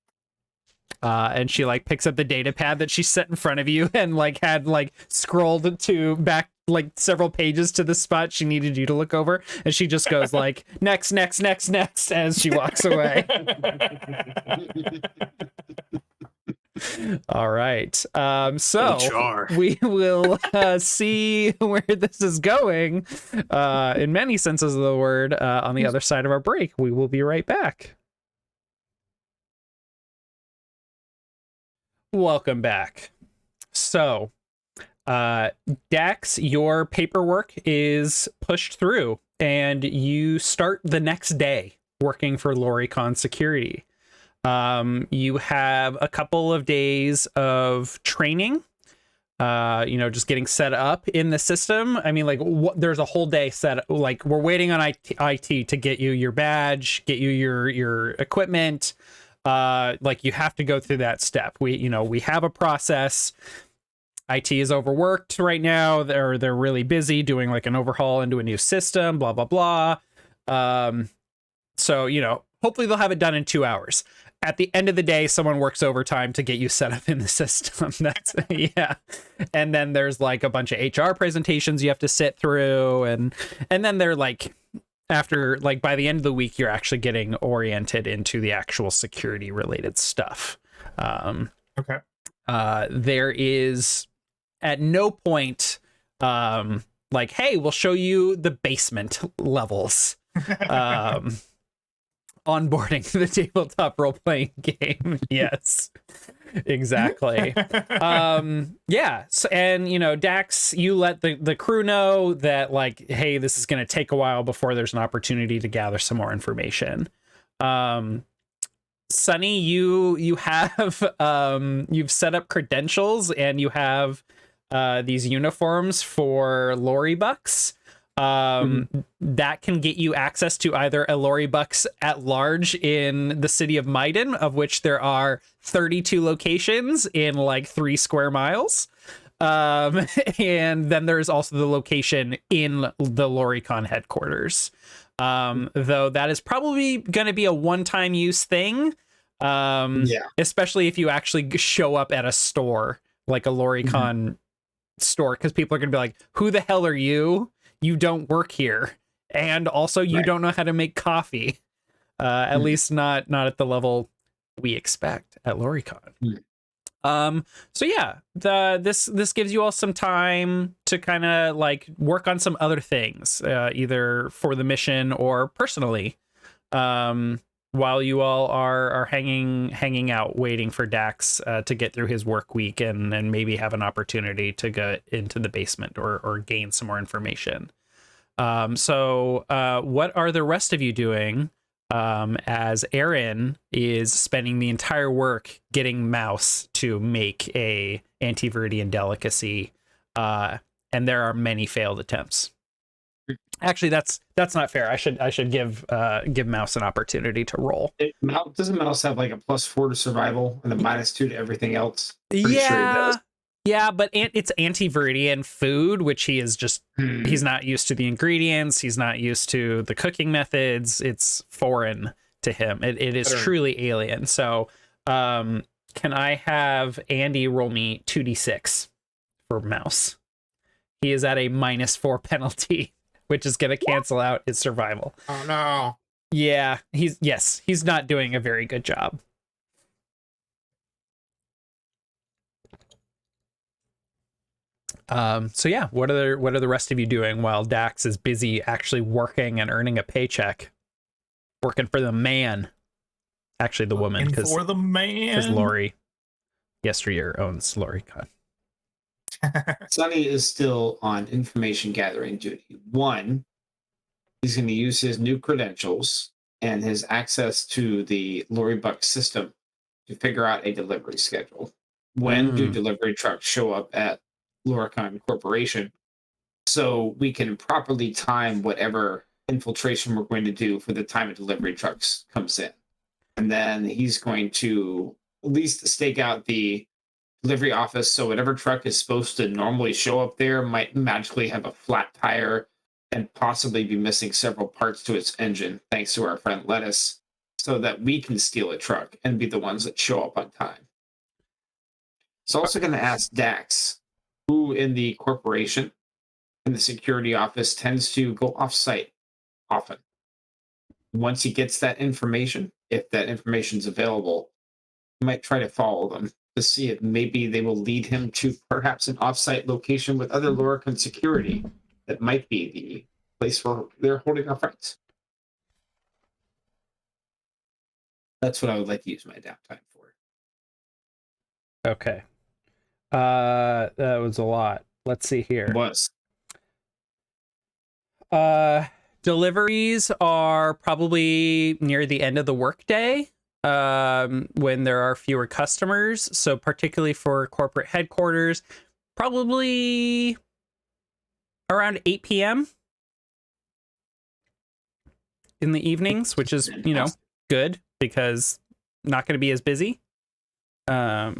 And she like picks up the data pad that she set in front of you and like had like scrolled to back like several pages to the spot she needed you to look over, and she just goes like next as she walks away. All right. So HR. we will see where this is going in many senses of the word on the other side of our break. We will be right back. Welcome back. So, Dax, your paperwork is pushed through and you start the next day working for Loricon Security. You have a couple of days of training, just getting set up in the system. I mean, like, there's a whole day set. Like, we're waiting on IT to get you your badge, get you your equipment. Like, you have to go through that step. We have a process. IT is overworked right now. They're really busy doing like an overhaul into a new system, blah, blah, blah. So, hopefully they'll have it done in 2 hours. At the end of the day, someone works overtime to get you set up in the system. That's yeah. And then there's like a bunch of HR presentations you have to sit through. And then they're like, after like by the end of the week, you're actually getting oriented into the actual security related stuff. Okay. There is at no point like, hey, we'll show you the basement levels. Onboarding the tabletop role-playing game. Yes, exactly. Yeah. So, and Dax, you let the crew know that like, hey, this is going to take a while before there's an opportunity to gather some more information. Sunny, you have you've set up credentials and you have these uniforms for Lori Bucks. That can get you access to either a Lori Bucks at large in the city of Maiden, of which there are 32 locations in like 3 square miles. And then there's also the location in the Loricon headquarters. Though that is probably going to be a one-time use thing. Especially if you actually show up at a store, like a Loricon store, because people are going to be like, who the hell are you? You don't work here. And also you don't know how to make coffee. At least not at the level we expect at Loricon. So yeah, this gives you all some time to kind of like work on some other things, either for the mission or personally, while you all are hanging out waiting for Dax to get through his work week and maybe have an opportunity to go into the basement or gain some more information. So what are the rest of you doing as Aaron is spending the entire work getting Mouse to make a anti-Viridian delicacy, and there are many failed attempts. Actually, that's not fair. I should give Mouse an opportunity to roll. Doesn't Mouse have like a +4 to survival and a -2 to everything else? Pretty sure he does. Yeah, but it's anti-Viridian food, which he is just he's not used to the ingredients. He's not used to the cooking methods. It's foreign to him. It is truly alien. So, can I have Andy roll me 2d6 for Mouse? He is at a -4 penalty, which is going to cancel out his survival. Oh no. Yeah, he's not doing a very good job. So yeah, what are the rest of you doing while Dax is busy actually working and earning a paycheck, working for the man? Actually, the woman, because for the man, because Lori yesteryear owns Loricon. Sonny is still on information gathering duty. One, he's going to use his new credentials and his access to the Lori Buck system to figure out a delivery schedule. When do delivery trucks show up at Loricon Corporation, so we can properly time whatever infiltration we're going to do for the time a delivery trucks comes in. And then he's going to at least stake out the delivery office, so whatever truck is supposed to normally show up there might magically have a flat tire and possibly be missing several parts to its engine, thanks to our friend Lettuce, so that we can steal a truck and be the ones that show up on time. It's also going to ask Dax, who in the corporation, in the security office, tends to go off-site often. Once he gets that information, if that information is available, he might try to follow them to see if maybe they will lead him to perhaps an off-site location with other Loricon security that might be the place where they're holding our friends. That's what I would like to use my downtime for. Okay. That was a lot. Let's see here. It was. Deliveries are probably near the end of the workday, when there are fewer customers. So particularly for corporate headquarters, probably around 8 p.m. in the evenings, which is, you know, good because not going to be as busy. Was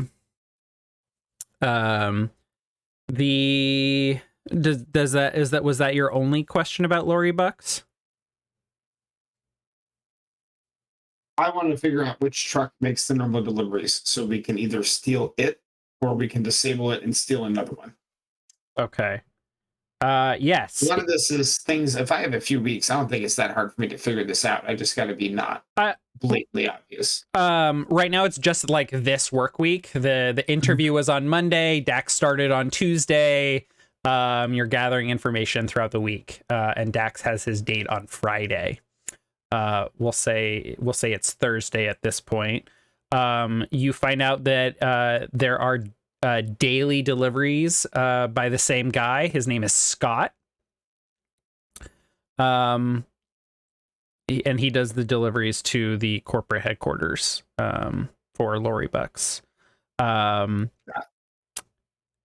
that your only question about Lori Bucks? I want to figure out which truck makes the normal deliveries so we can either steal it or we can disable it and steal another one. Okay. Yes. A lot of this is things, if I have a few weeks, I don't think it's that hard for me to figure this out. I just got to be not blatantly obvious. Right now it's just like this work week. The interview was on Monday. Dax started on Tuesday. You're gathering information throughout the week. And Dax has his date on Friday. We'll say it's Thursday at this point. You find out that there are daily deliveries by the same guy. His name is Scott. And he does the deliveries to the corporate headquarters for Lori Bucks.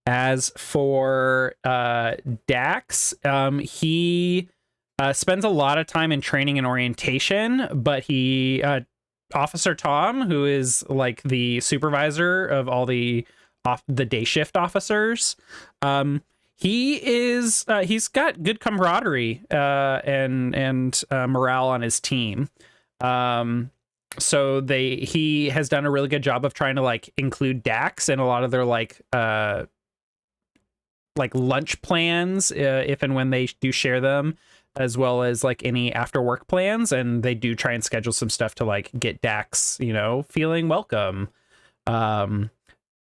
As for Dax, he spends a lot of time in training and orientation, but he Officer Tom, who is like the supervisor of all the day shift officers, he's got good camaraderie and morale on his team. So he has done a really good job of trying to like include Dax in a lot of their like lunch plans, if and when they do share them, as well as like any after work plans. And they do try and schedule some stuff to like get Dax, you know, feeling welcome.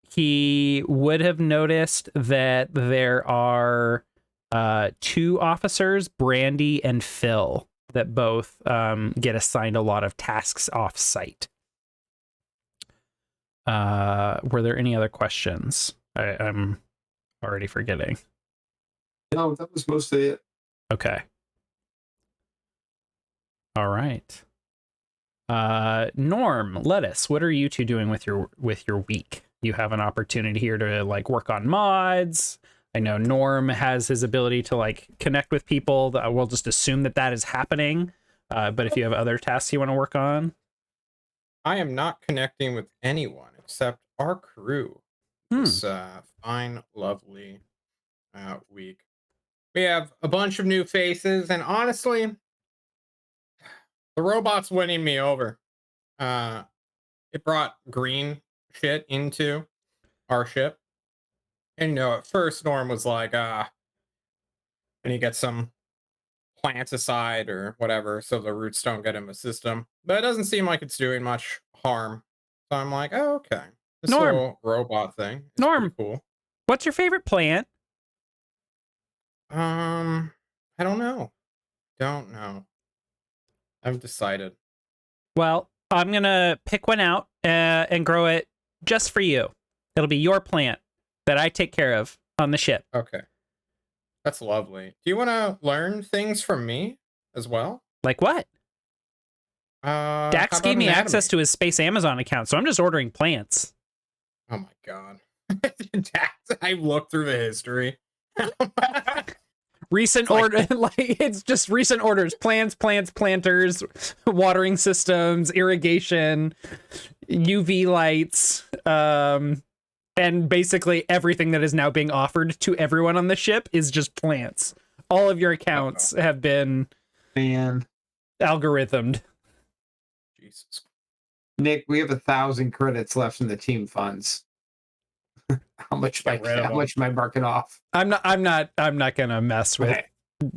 He would have noticed that there are 2 officers, Brandy and Phil, that both get assigned a lot of tasks off site. Were there any other questions? I'm already forgetting. No, that was mostly it. Okay. All right. Norm, Lettuce, what are you two doing with your week? You have an opportunity here to like work on mods. I know Norm has his ability to like connect with people. We'll just assume that is happening. But if you have other tasks you want to work on, I am not connecting with anyone except our crew. This fine, lovely week. We have a bunch of new faces, and honestly, the robot's winning me over. It brought green shit into our ship. And you know, at first Norm was like, and you get some plants aside or whatever so the roots don't get in the system. But it doesn't seem like it's doing much harm. So I'm like, oh, okay. This Norm. little robot thing is Norm, pretty cool. What's your favorite plant? I don't know. I haven't decided. Well, I'm gonna pick one out and grow it just for you. It'll be your plant that I take care of on the ship. Okay. That's lovely. Do you want to learn things from me as well? Like what? How Dax about gave me anatomy? access to his Space Amazon account, so I'm just ordering plants. Oh my god. I looked through the history. Recent order, like it's just recent orders: plants, planters, watering systems, irrigation, UV lights, and basically everything that is now being offered to everyone on the ship is just plants. All of your accounts have been algorithmed. Jesus. Nick, we have 1,000 credits left in the team funds. How much am I marking off? I'm not gonna mess with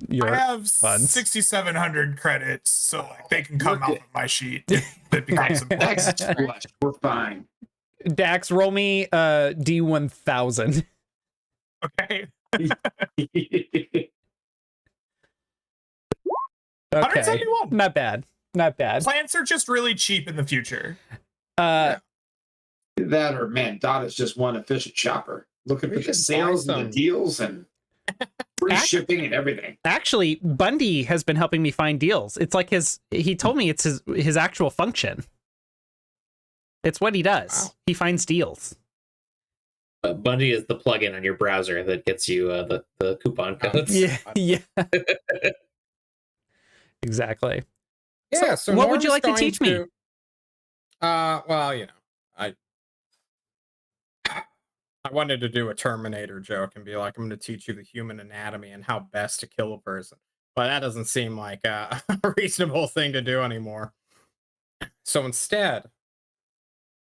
your I have funds. 6,700 credits, so like they can come out of my sheet if it becomes That's important. too much. We're fine. Dax, roll me D1000. Okay. Okay. 171. Not bad. Not bad. Plants are just really cheap in the future. That or man, Dot is just one efficient shopper. Looking for the sales and the deals and free shipping and everything. Actually, Bundy has been helping me find deals. It's like he told me it's his actual function. It's what he does. Wow. He finds deals. Bundy is the plugin on your browser that gets you the coupon codes. Yeah. Exactly. Yeah. So what would you like to teach me? Well, you know, I wanted to do a Terminator joke and be like, I'm going to teach you the human anatomy and how best to kill a person. But that doesn't seem like a reasonable thing to do anymore. So instead,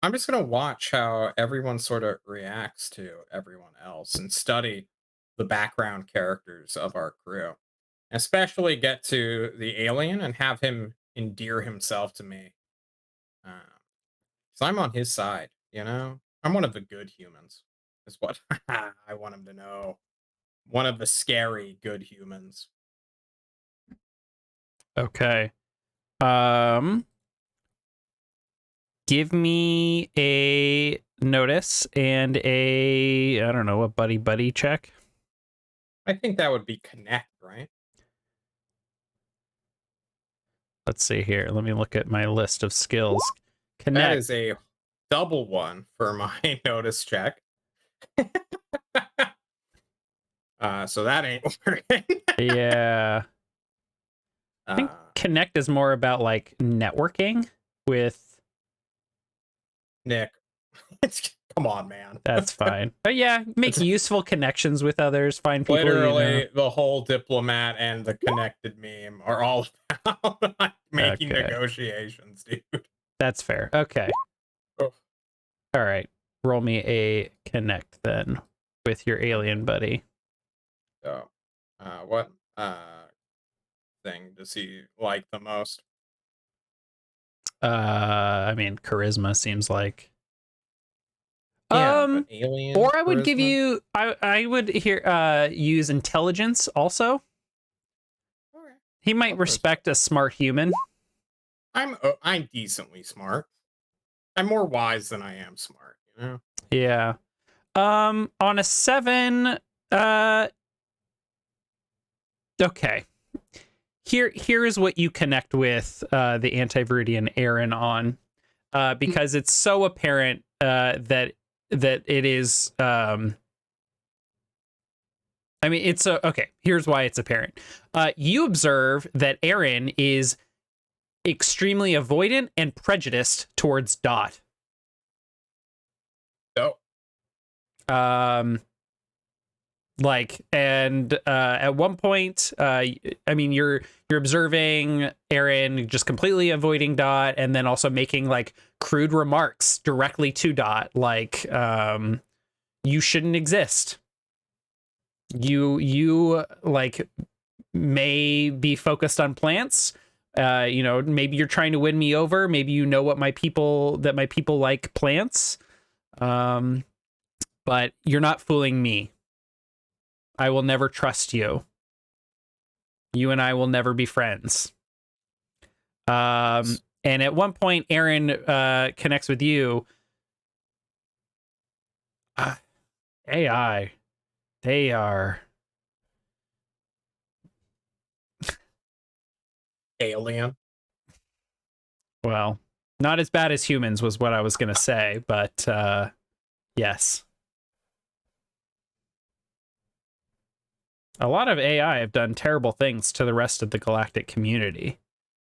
I'm just going to watch how everyone sort of reacts to everyone else and study the background characters of our crew. Especially get to the alien and have him endear himself to me. So I'm on his side, you know? I'm one of the good humans, is what I want him to know. One of the scary good humans. Okay. Give me a notice and a, I don't know, a buddy check. I think that would be connect, right? Let's see here. Let me look at my list of skills. Connect. That is a double one for my notice check. So that ain't working. Yeah. I think connect is more about like networking with Nick. Come on, man. That's fine. But yeah, make useful connections with others, find people. Literally, the whole diplomat and the connected meme are all about making negotiations, dude. That's fair. Okay. Oh. All right. Roll me a connect then with your alien buddy. So, what thing does he like the most? I mean, charisma seems like. Yeah, but alien. Or I would give you. I would use intelligence also. Okay. He might respect a smart human. I'm decently smart. I'm more wise than I am smart. You know. Yeah. On a 7. Okay. Here is what you connect with the Anti-Viridian Aaron on, because it's so apparent that it is. I mean, it's okay. Here's why it's apparent. You observe that Aaron is extremely avoidant and prejudiced towards Dot. Oh. Like, and at one point, I mean, you're observing Aaron just completely avoiding Dot, and then also making like crude remarks directly to Dot, like, you shouldn't exist. You like may be focused on plants. You know, maybe you're trying to win me over. Maybe you know what my people like plants. But you're not fooling me. I will never trust you. You and I will never be friends. And at one point, Aaron connects with you. AI. They are Alien. Well, not as bad as humans was what I was going to say, but yes. A lot of AI have done terrible things to the rest of the galactic community.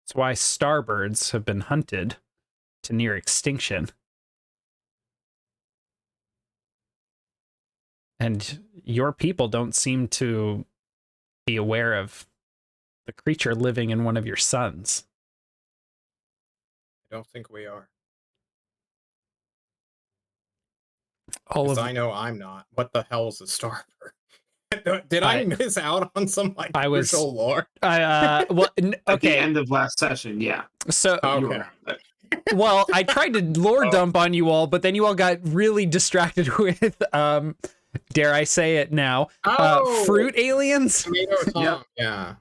That's why starbirds have been hunted to near extinction. And your people don't seem to be aware of the creature living in one of your suns. I don't think we are. All Because of I know I'm not. What the hell is a starbird? Did I I- miss out on some like I was- crucial lore? well, At the okay. end of last session, yeah. So, Okay. You were, but well, I tried to lore Oh. dump on you all, but then you all got really distracted with, dare I say it now, Oh, fruit aliens. Tomato Tom, Yep. yeah.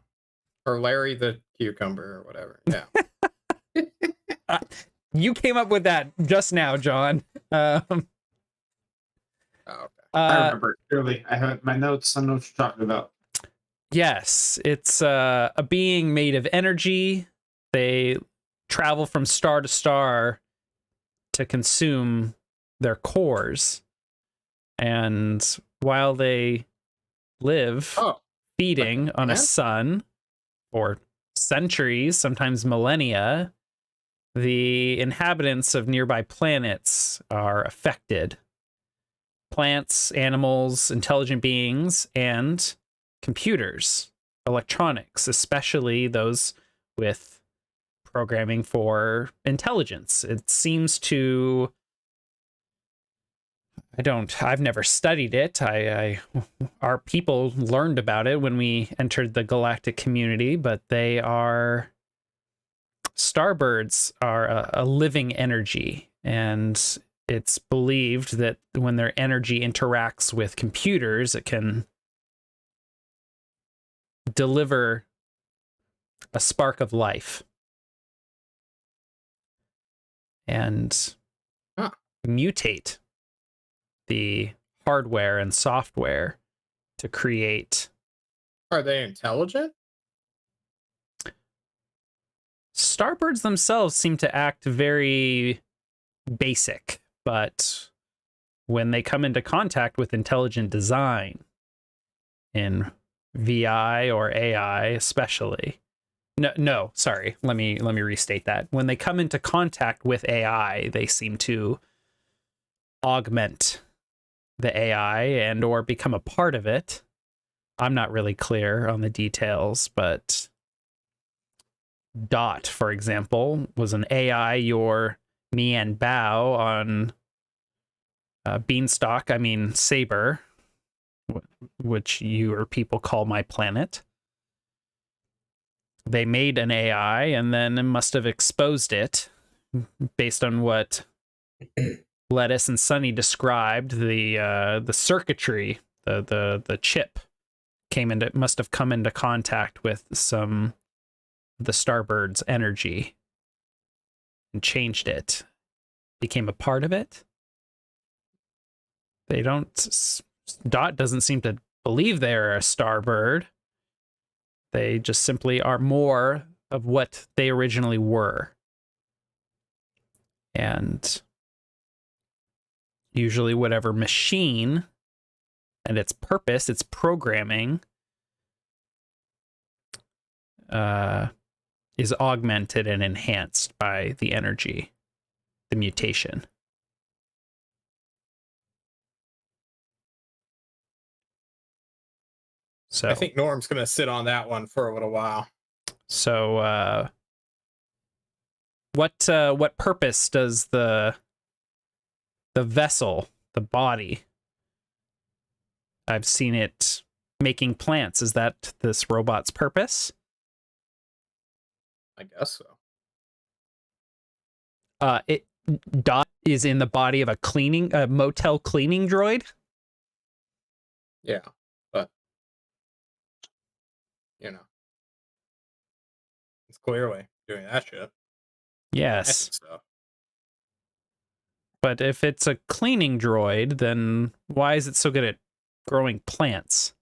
Or Larry the cucumber or whatever. Yeah. You came up with that just now, John. Oh, okay. I remember it clearly. I have my notes. I know what you're talking about. Yes, it's a being made of energy. They travel from star to star to consume their cores. And while they live Oh, feeding on a yeah. sun for centuries, sometimes millennia, the inhabitants of nearby planets are affected. Plants, animals, intelligent beings, and computers, electronics, especially those with programming for intelligence. It seems to I've never studied it. Our people learned about it when we entered the galactic community, but starbirds are a living energy, and it's believed that when their energy interacts with computers, it can deliver a spark of life and Huh. mutate the hardware and software to create. Are they intelligent? Starbirds themselves seem to act very basic, but when they come into contact with intelligent design in VI or AI especially. No, sorry. Let me restate that. When they come into contact with AI, they seem to augment the AI and or become a part of it. I'm not really clear on the details, but Dot, for example, was an AI your me and Bao on Beanstalk, I mean Saber, which your people call my planet. They made an AI and then must have exposed it based on what Lettuce and Sunny described. The circuitry, the chip must have come into contact with some of the Starbird's energy and changed it, became a part of it. Dot doesn't seem to believe they're a Starbird. They just simply are more of what they originally were. And usually whatever machine and its purpose, its programming, is augmented and enhanced by the energy, the mutation. So I think Norm's going to sit on that one for a little while. So, what purpose does the vessel, the body? I've seen it making plants. Is that this robot's purpose? I guess so. Dot is in the body of a motel cleaning droid. Yeah, but you know, it's clearly doing that shit. Yes, That's stuff. but if it's a cleaning droid, then why is it so good at growing plants?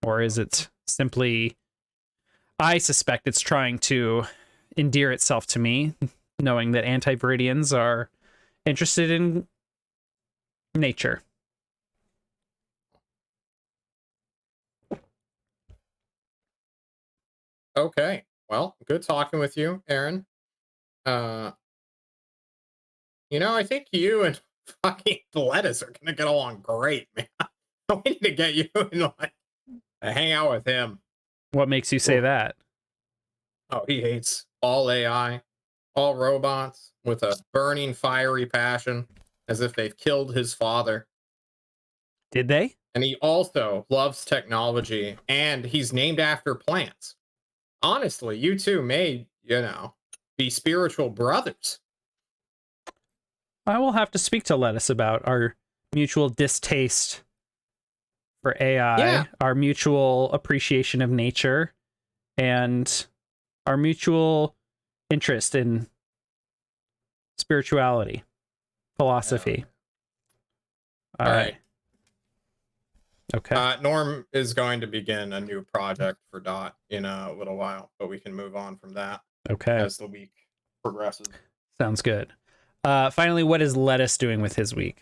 Or is it simply, I suspect it's trying to endear itself to me, knowing that anti-Viridians are interested in nature. Okay. Well, good talking with you, Aaron. Uh, I think you and fucking Lettuce are gonna get along great, man. We need to get you and like hang out with him. What makes you say that? Oh, he hates all AI, all robots with a burning, fiery passion, as if they've killed his father. Did they? And he also loves technology, and he's named after plants. Honestly, you two may, be spiritual brothers. I will have to speak to Lettuce about our mutual distaste for AI, Yeah. our mutual appreciation of nature, and our mutual interest in spirituality, philosophy. All right. Okay. Norm is going to begin a new project for Dot in a little while, but we can move on from that Okay. as the week progresses. Sounds good. Finally, what is Lettuce doing with his week?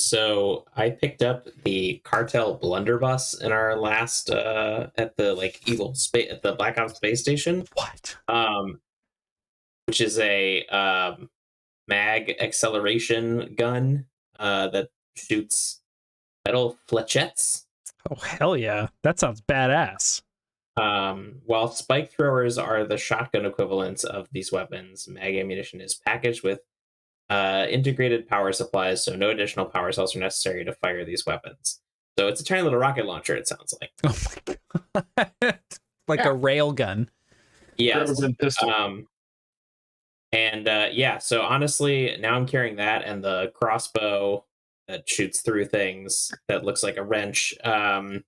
So I picked up the cartel blunderbuss in our last at the evil space at the Black Ops space station. What? Which is a mag acceleration gun that shoots metal flechettes. Oh, hell yeah. That sounds badass. While spike throwers are the shotgun equivalents of these weapons, mag ammunition is packaged with integrated power supplies, so no additional power cells are necessary to fire these weapons. So it's a tiny little rocket launcher, it sounds like. Oh my god. Like a rail gun. Yes. Pistol. So honestly, now I'm carrying that and the crossbow that shoots through things that looks like a wrench. I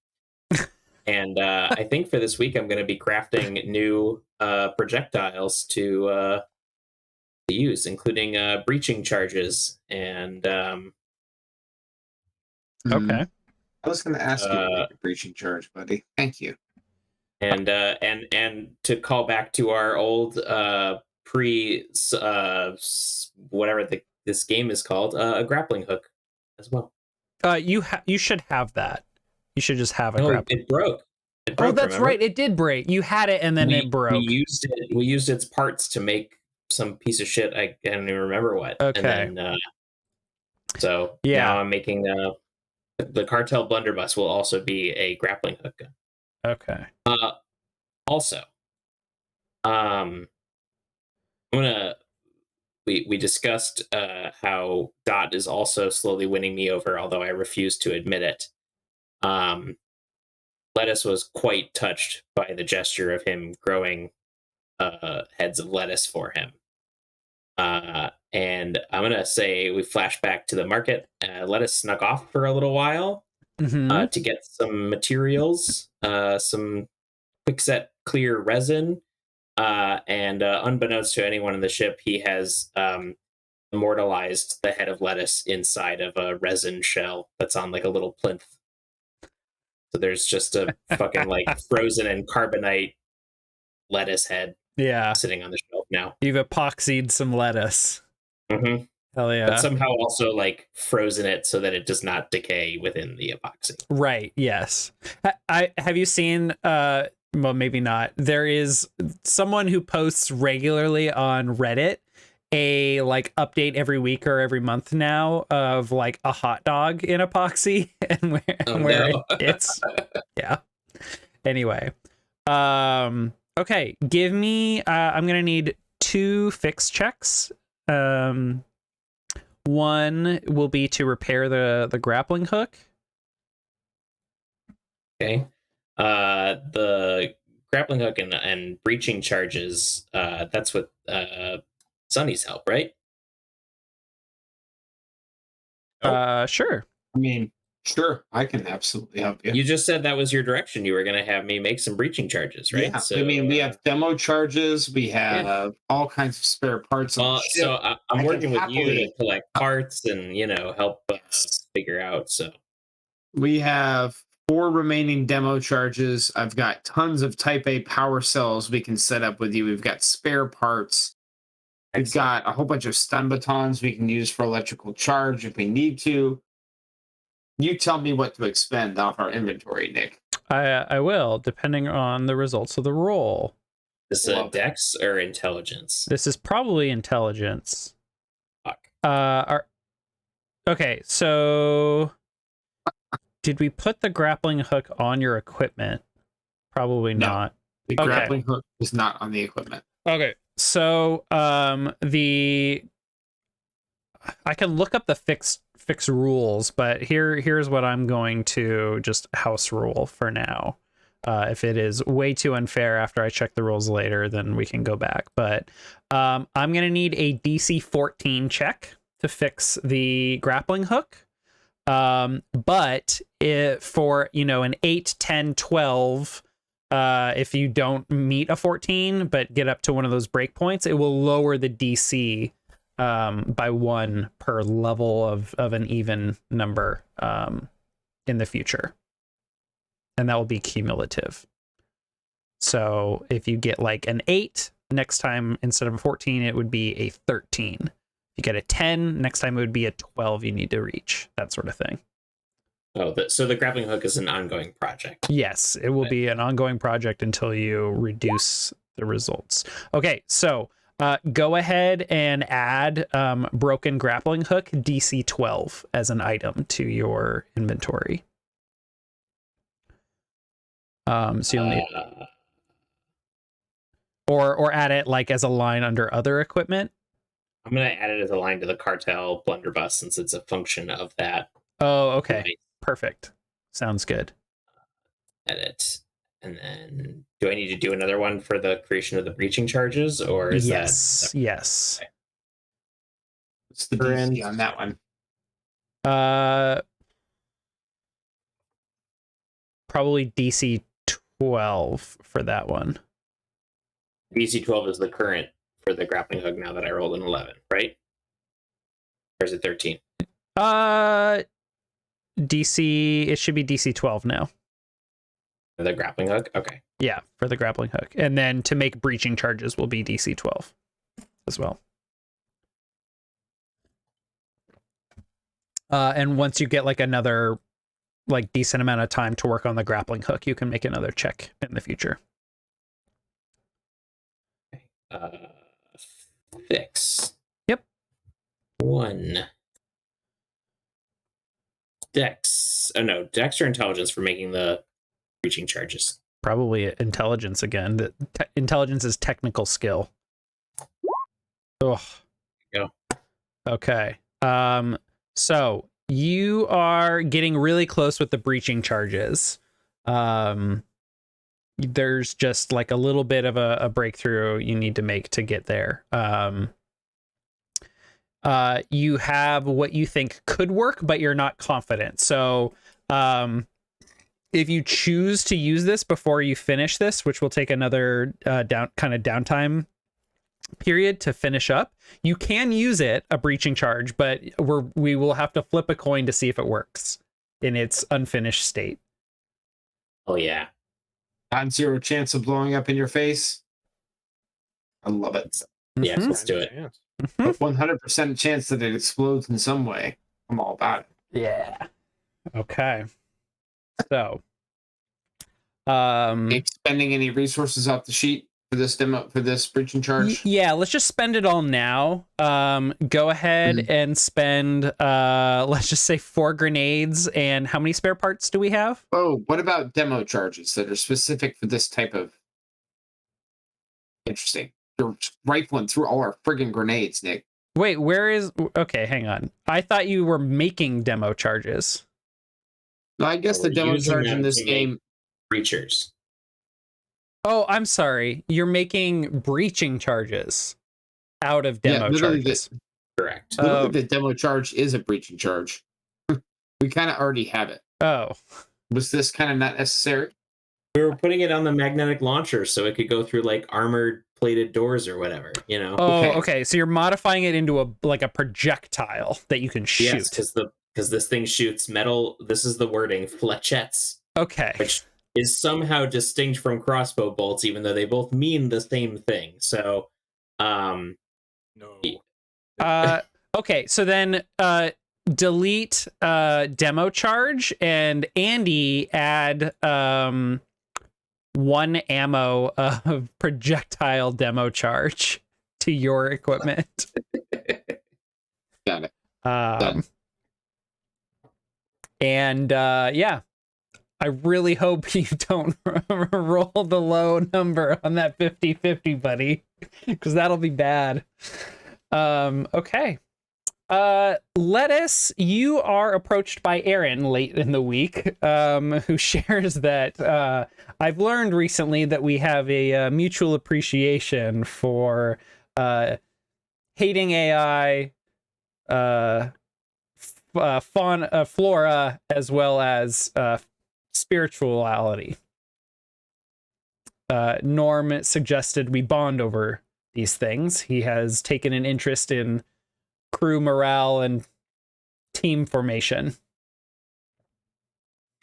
think for this week, I'm going to be crafting new projectiles to use, including breaching charges and Okay. I was going to ask you to make a breaching charge, buddy. Thank you. And to call back to our old whatever this game is called, a grappling hook as well. You should have that. You should just have a No, grappling. it broke. It Oh, broke, that's remember? right. It did break. You had it and then it broke. We used its parts to make some piece of shit. I don't even remember what. Okay. And then, so Yeah. now I'm making the cartel blunderbuss will also be a grappling hook gun. Okay. Also, we discussed how Dot is also slowly winning me over, although I refuse to admit it. Lettuce was quite touched by the gesture of him growing heads of lettuce for him. And I'm going to say we flash back to the market. Lettuce snuck off for a little while to get some materials, some quickset clear resin. And unbeknownst to anyone in the ship, he has immortalized the head of lettuce inside of a resin shell that's on like a little plinth. So there's just a fucking frozen and carbonite lettuce head sitting on the shelf now. You've epoxied some lettuce. Mm-hmm. Hell yeah. But somehow also frozen it so that it does not decay within the epoxy. Right, yes. Have you seen well, maybe not. There is someone who posts regularly on Reddit a update every week or every month now of a hot dog in epoxy and where it's yeah. Anyway, okay, give me I'm gonna need 2 fix checks. One will be to repair the grappling hook. Okay. The grappling hook and breaching charges, that's with Sunny's help, right? Sure. I mean, sure, I can absolutely help you. You just said that was your direction. You were going to have me make some breaching charges, right? Yeah, So, I mean, we have demo charges. We have all kinds of spare parts. So I'm working with you to collect parts and, help figure out. So we have 4 remaining demo charges. I've got tons of Type A power cells we can set up with you. We've got spare parts. We've got a whole bunch of stun batons we can use for electrical charge if we need to. You tell me what to expend off our inventory, Nick. I will, depending on the results of the roll. This Dex or intelligence? This is probably intelligence. Fuck. Okay, so did we put the grappling hook on your equipment? Probably No. not. The grappling hook is not on the equipment. Okay, so I can look up the fix rules, but here's what I'm going to just house rule for now. If it is way too unfair after I check the rules later, then we can go back. But I'm going to need a DC 14 check to fix the grappling hook. But for, an 8, 10, 12, if you don't meet a 14, but get up to one of those breakpoints, it will lower the DC by 1 per level of an even number in the future. And that will be cumulative. So if you get like an 8, next time instead of a 14, it would be a 13. If you get a 10, next time it would be a 12 you need to reach, that sort of thing. Oh, so the grappling hook is an ongoing project. Yes, it will be an ongoing project until you reduce the results. Okay, so go ahead and add broken grappling hook DC 12 as an item to your inventory. So you'll need, or add it like as a line under other equipment. I'm gonna add it as a line to the cartel blunderbuss since it's a function of that. Oh, okay, Nice. Perfect. Sounds good. Edit, and then do I need to do another one for the creation of the breaching charges, or is yes, yes. Okay. What's the DC on that one? Probably DC 12 for that one. DC 12 is the current for the grappling hook now that I rolled an 11, right? Or is it 13? DC, it should be DC 12 now. For the grappling hook? Okay. Yeah, for the grappling hook. And then to make breaching charges will be DC 12 as well. And once you get like another like decent amount of time to work on the grappling hook, you can make another check in the future. Fix. Yep. 1. Dex. Oh no, Dex or intelligence for making the breaching charges. Probably intelligence again. Intelligence is technical skill. Oh. Go. Okay. So you are getting really close with the breaching charges. There's just like a little bit of a breakthrough you need to make to get there. You have what you think could work, but you're not confident. So if you choose to use this before you finish this, which will take another downtime period to finish up, you can use it, a breaching charge, but we will have to flip a coin to see if it works in its unfinished state. Oh yeah. Non-zero chance of blowing up in your face. I love it. Yes, let's do it. But 100% chance that it explodes in some way. I'm all about it. Yeah. Okay. So, expending any resources off the sheet for this demo, for this breaching charge? Yeah, let's just spend it all now. Go ahead and spend, let's just say 4 grenades. And how many spare parts do we have? Oh, what about demo charges that are specific for this type of... Interesting. You're rifling through all our friggin' grenades, Nick. Wait, where is... Okay, hang on. I thought you were making demo charges. No, I guess the demo charge in this game... Breachers. Oh, I'm sorry. You're making breaching charges out of demo charges. Correct. Literally, the demo charge is a breaching charge. We kind of already have it. Oh. Was this kind of not necessary? We were putting it on the magnetic launcher so it could go through like armored plated doors or whatever, you know? Oh, okay. So you're modifying it into a projectile that you can shoot. Yes, because this thing shoots metal. This is the wording, flechettes. Okay. Which is somehow distinct from crossbow bolts, even though they both mean the same thing. So, No. Okay. So then, delete demo charge, and Andy add 1 ammo of projectile demo charge to your equipment. Got it. And yeah, I really hope you don't roll the low number on that 50-50, buddy, because that'll be bad. Okay. Lettuce, you are approached by Aaron late in the week, who shares that I've learned recently that we have a mutual appreciation for hating AI, flora, as well as spirituality. Norm suggested we bond over these things. He has taken an interest in crew morale and team formation.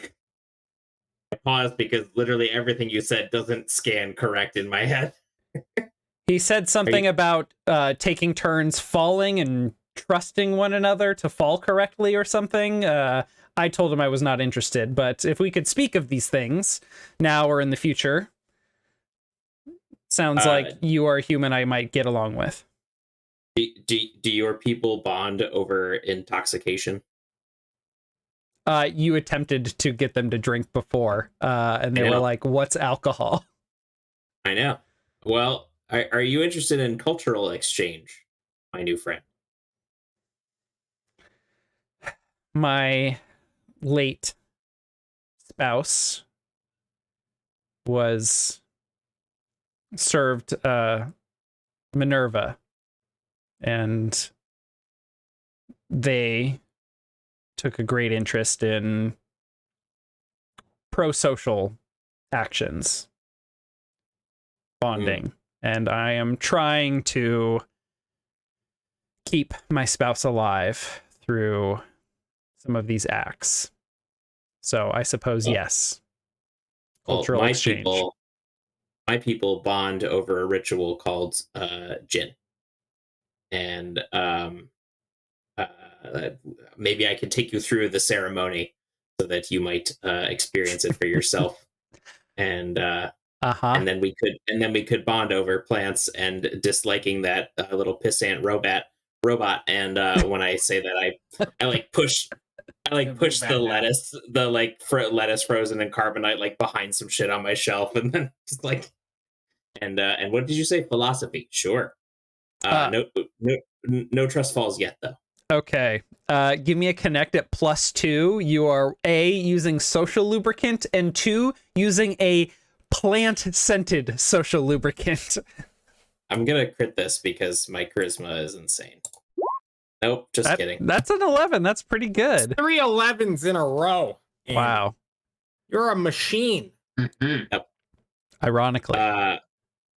I paused because literally everything you said doesn't scan correct in my head. He said something about taking turns falling and trusting one another to fall correctly or something. I told him I was not interested, but if we could speak of these things now or in the future, sounds like you are a human I might get along with. Do your people bond over intoxication? You attempted to get them to drink before, and they were like, "What's alcohol?" I know. Well, are you interested in cultural exchange, my new friend? My late spouse was served Minerva, and they took a great interest in pro-social actions, bonding, and I am trying to keep my spouse alive through some of these acts. So I suppose yes. Cultural exchange. My people bond over a ritual called gin, and maybe I could take you through the ceremony so that you might experience it for yourself, and then we could bond over plants and disliking that little pissant robot. And when I say that, I like push the lettuce, lettuce frozen in carbonite, like behind some shit on my shelf, and then just like, and what did you say? Philosophy, sure. No trust falls yet, though. Okay. Give me a connect at +2. You are A, using social lubricant, and 2, using a plant-scented social lubricant. I'm gonna crit this because my charisma is insane. Nope, just kidding. That's an 11. That's pretty good. 3 11s in a row. Andy. Wow. You're a machine. Mm-hmm. Yep. Ironically.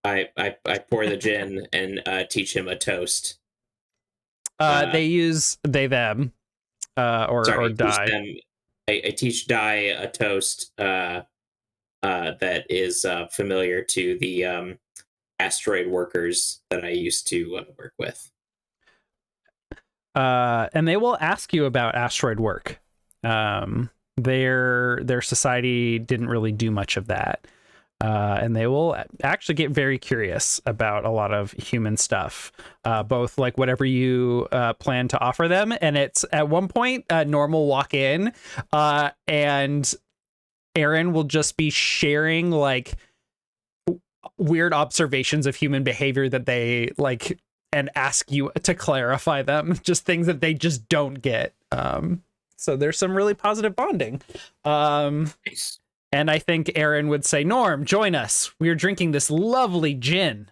I pour the gin and teach him a toast. They them or die. I teach Die a toast that is familiar to the asteroid workers that I used to work with. And they will ask you about asteroid work. Their society didn't really do much of that. And they will actually get very curious about a lot of human stuff, both like whatever you plan to offer them. And it's at one point, Norm will walk in and Aaron will just be sharing like weird observations of human behavior that they like and ask you to clarify them, just things that they just don't get. So there's some really positive bonding. Nice. And I think Aaron would say, Norm, join us. We are drinking this lovely gin.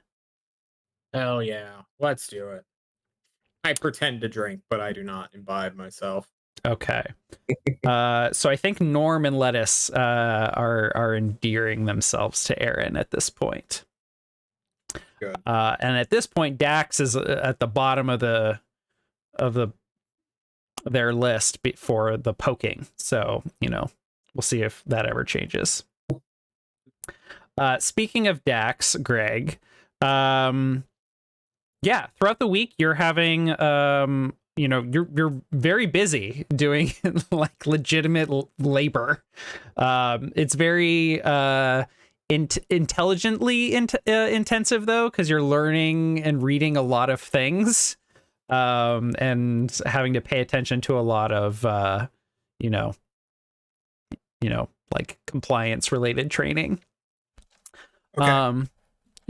Hell yeah. Let's do it. I pretend to drink, but I do not imbibe myself. Okay. So I think Norm and Lettuce are endearing themselves to Aaron at this point. Good. And at this point, Dax is at the bottom of their list for the poking. So, we'll see if that ever changes. Speaking of Dax, Greg, throughout the week, you're having you're very busy doing like legitimate labor. It's very intelligently intensive though, because you're learning and reading a lot of things, and having to pay attention to a lot of you know like compliance related training. Okay.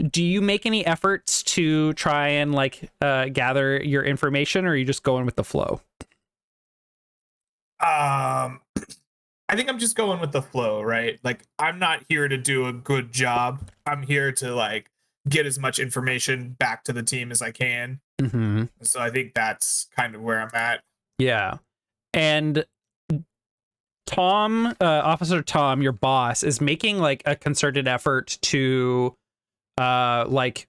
Do you make any efforts to try and like gather your information, or are you just going with the flow? I think I'm just going with the flow, right? Like, I'm not here to do a good job. I'm here to like get as much information back to the team as I can. Mm-hmm. So I think that's kind of where I'm at. Yeah. And Tom, Officer Tom, your boss, is making like a concerted effort to like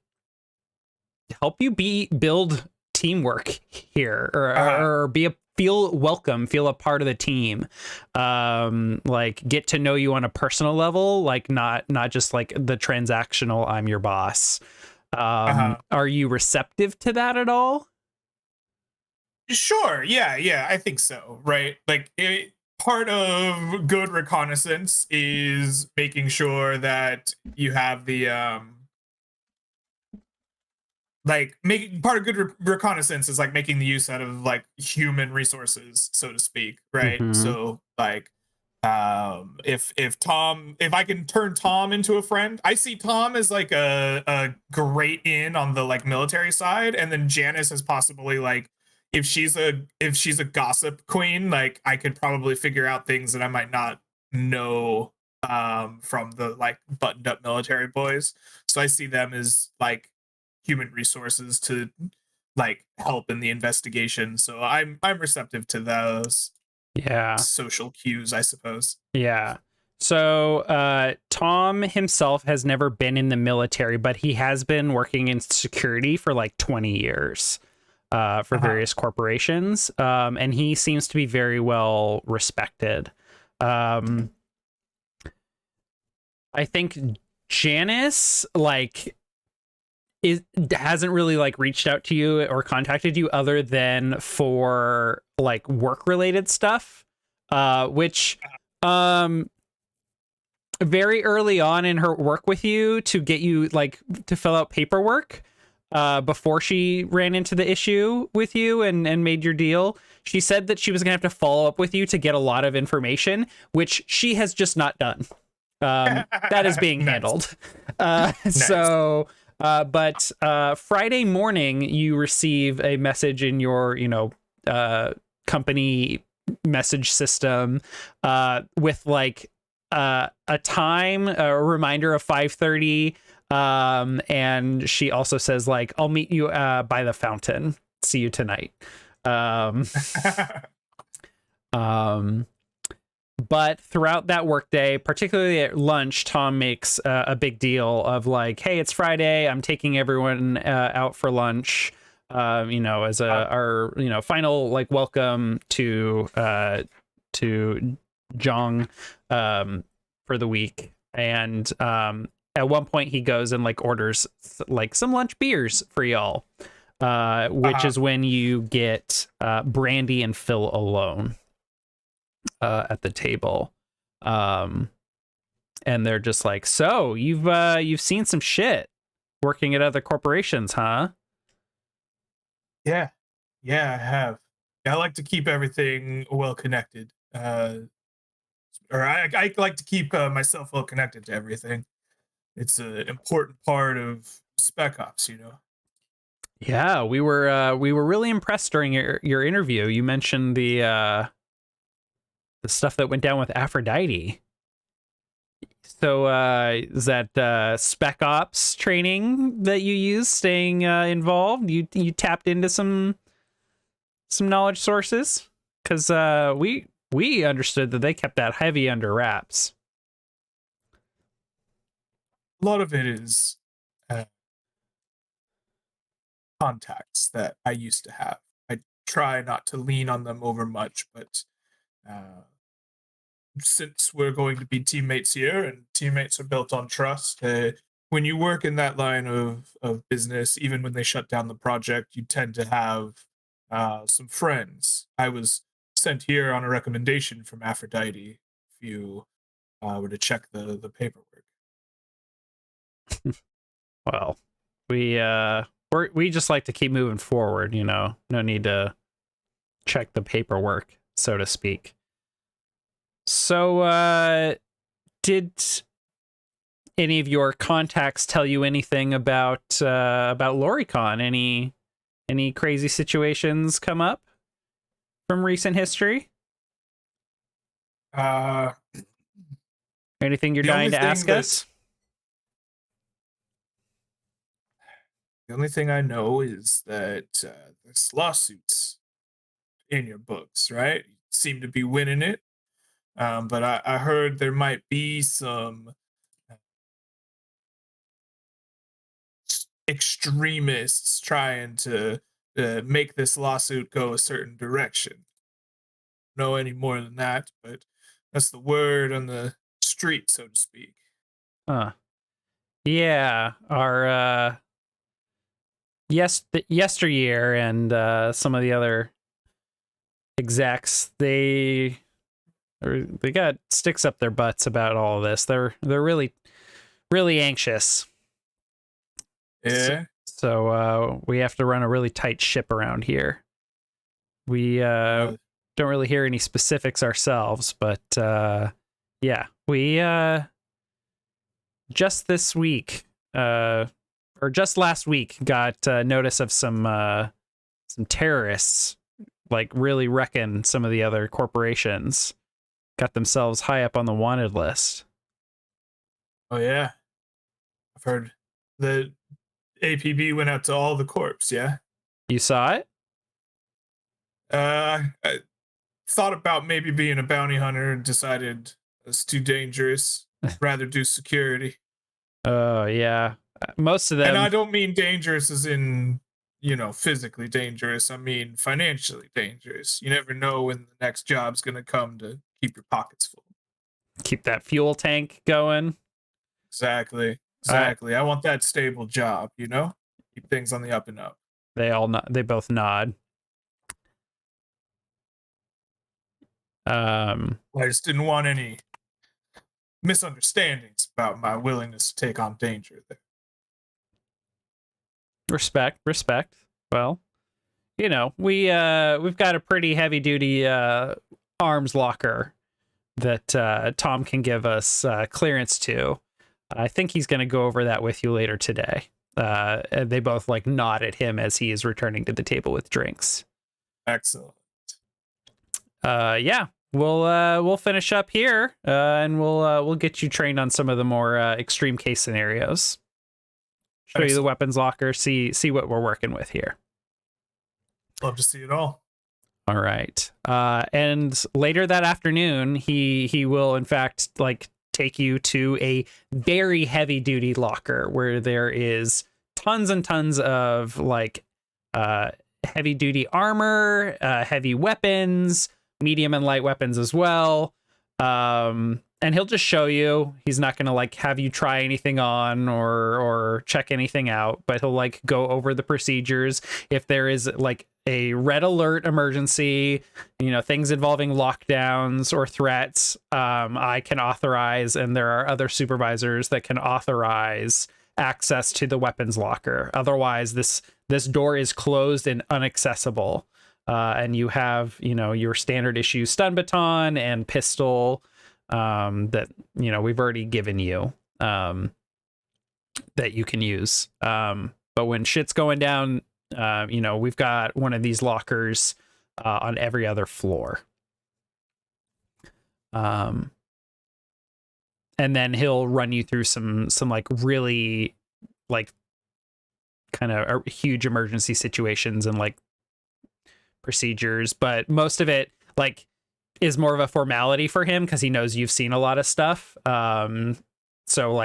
help you build teamwork here, or feel welcome, feel a part of the team, like get to know you on a personal level, like not just like the transactional I'm your boss. Are you receptive to that at all? Sure. Yeah, I think so. Right. Like, part of good reconnaissance is making sure that you have the like making part of good reconnaissance is like making the use out of like human resources, so to speak, right? Mhm. So like, if I can turn Tom into a friend, I see Tom as like a great in on the like military side, and then Janice is possibly like, if she's a gossip queen, like I could probably figure out things that I might not know from the like buttoned up military boys. So I see them as like human resources to like help in the investigation. So I'm receptive to those Yeah. social cues, I suppose. Yeah. So Tom himself has never been in the military, but he has been working in security for like 20 years for various corporations. And he seems to be very well respected. I think Janice like hasn't really like reached out to you or contacted you other than for like work related stuff, which very early on in her work with you to get you like to fill out paperwork before she ran into the issue with you and made your deal, she said that she was gonna have to follow up with you to get a lot of information, which she has just not done. That is being handled. So but Friday morning you receive a message in your company message system with like a time, a reminder of 5:30, and she also says like, I'll meet you by the fountain, see you tonight. But throughout that workday, particularly at lunch, Tom makes a big deal of like, "Hey, it's Friday. I'm taking everyone out for lunch. As our final like welcome to Jong for the week." And at one point, he goes and like orders like some lunch beers for y'all, which is when you get Brandy and Phil alone at the table, and they're just like, "So you've seen some shit working at other corporations, huh?" Yeah, I have. I like to keep everything well connected. Or I like to keep myself well connected to everything. It's an important part of Spec Ops, Yeah, we were really impressed during your interview. You mentioned the stuff that went down with Aphrodite. So is that Spec Ops training that you use staying involved? You tapped into some knowledge sources? Because we understood that they kept that heavy under wraps. A lot of it is contacts that I used to have. I try not to lean on them over much, but since we're going to be teammates here and teammates are built on trust, when you work in that line of business, even when they shut down the project, you tend to have some friends. I was sent here on a recommendation from Aphrodite. If you were to check the paperwork. Well, we just like to keep moving forward, you know. No need to check the paperwork, so to speak. So, did any of your contacts tell you anything about Loricon? Any crazy situations come up from recent history? Anything you're the dying only to thing ask that- us? The only thing I know is that this lawsuit's in your books, right? You seem to be winning it. But I heard there might be some extremists trying to make this lawsuit go a certain direction. Know any more than that, but that's the word on the street, so to speak. Huh. Yeah, our yesteryear and some of the other execs, they got sticks up their butts about all of this. They're really anxious. Yeah. So we have to run a really tight ship around here. We don't really hear any specifics ourselves, but yeah, we just this week or just last week got notice of some terrorists like really wrecking some of the other corporations. Got themselves high up on the wanted list. Oh yeah. I've heard the APB went out to all the corps, yeah? You saw it? I thought about maybe being a bounty hunter and decided it's too dangerous. Rather do security. Oh yeah. Most of them. And I don't mean dangerous as in, physically dangerous. I mean financially dangerous. You never know when the next job's going to come to keep your pockets full. Keep that fuel tank going. Exactly. I want that stable job, Keep things on the up and up. They both nod. I just didn't want any misunderstandings about my willingness to take on danger there. Respect. Well, we've got a pretty heavy duty arms locker that Tom can give us clearance to. I think he's going to go over that with you later today. And they both nod at him as he is returning to the table with drinks. Excellent. Yeah, we'll finish up here, and we'll get you trained on some of the more extreme case scenarios. Show you the weapons locker. See what we're working with here. Love to see it all. All right. And later that afternoon, he will in fact take you to a very heavy duty locker where there is tons and tons of heavy duty armor, heavy weapons, medium and light weapons as well. And he'll just show you. He's not going to have you try anything on or check anything out, but he'll go over the procedures. If there is a red alert emergency, things involving lockdowns or threats, I can authorize, and there are other supervisors that can authorize access to the weapons locker. Otherwise, this door is closed and inaccessible. And you have, your standard issue stun baton and pistol that, we've already given you that you can use. But when shit's going down, we've got one of these lockers on every other floor. And then he'll run you through some really kind of huge emergency situations and procedures, but most of it is more of a formality for him because he knows you've seen a lot of stuff. So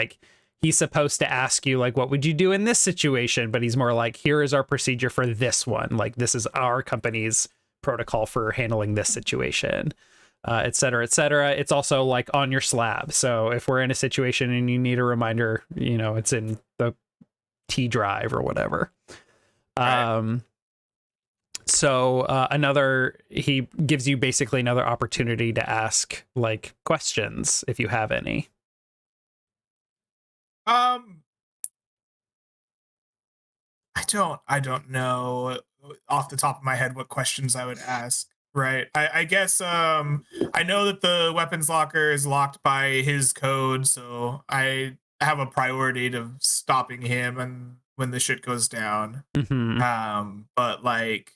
he's supposed to ask you what would you do in this situation, but he's more here is our procedure for this one. This is our company's protocol for handling this situation, et cetera, et cetera. It's also on your slab. So if we're in a situation and you need a reminder, it's in the T drive or whatever. Right. so he gives you basically another opportunity to ask like questions if you have any. I don't know off the top of my head what questions I would ask. Right. I guess I know that the weapons locker is locked by his code, so I have a priority to stopping him and when the shit goes down. But like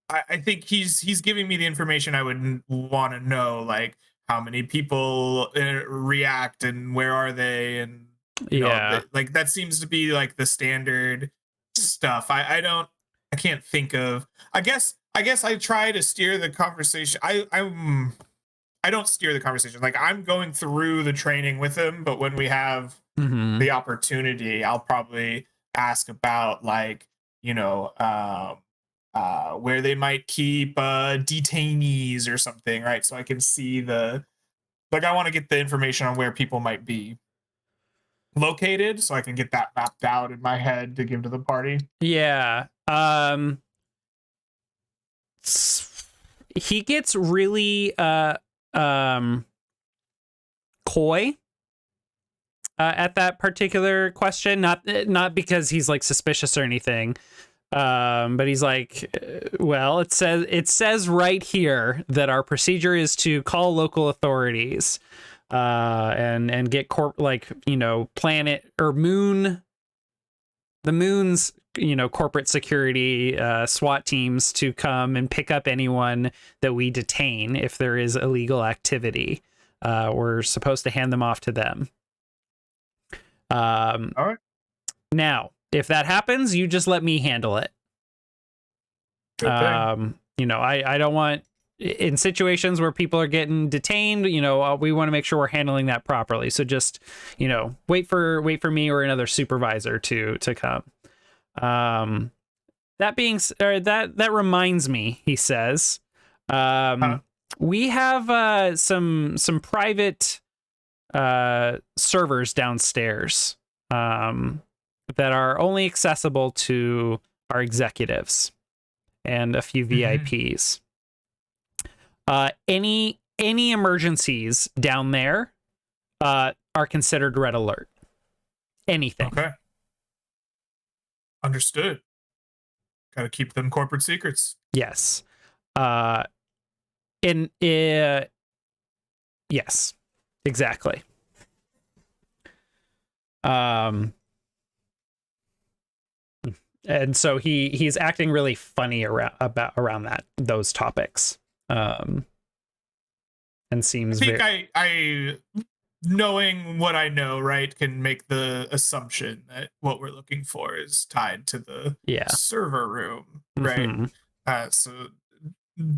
I think he's giving me the information I would want to know, like how many people react and where are they, and you know, like that seems to be like the standard stuff. I can't think of. I guess I try to steer the conversation. I don't steer the conversation. Like I'm going through the training with him, but when we have the opportunity, I'll probably ask about like, you know, where they might keep detainees or something, right? So I can see like I want to get the information on where people might be located so I can get that mapped out in my head to give to the party. Yeah. He gets really coy at that particular question, not because he's like suspicious or anything, but he's like, well, it says right here that our procedure is to call local authorities and get planet or moon, the moon's corporate security SWAT teams to come and pick up anyone that we detain if there is illegal activity. We're supposed to hand them off to them. All right. Now, if that happens, you just let me handle it. I don't want, in situations where people are getting detained, we want to make sure we're handling that properly. So just, wait for me or another supervisor to come. That reminds me, he says, we have some private servers downstairs that are only accessible to our executives and a few VIPs. Any emergencies down there are considered red alert. Anything. Okay. Understood. Got to keep them corporate secrets. Yes. Yes, exactly. And so he's acting really funny around those topics. And seems I knowing what I know, right, can make the assumption that what we're looking for is tied to the server room, right? So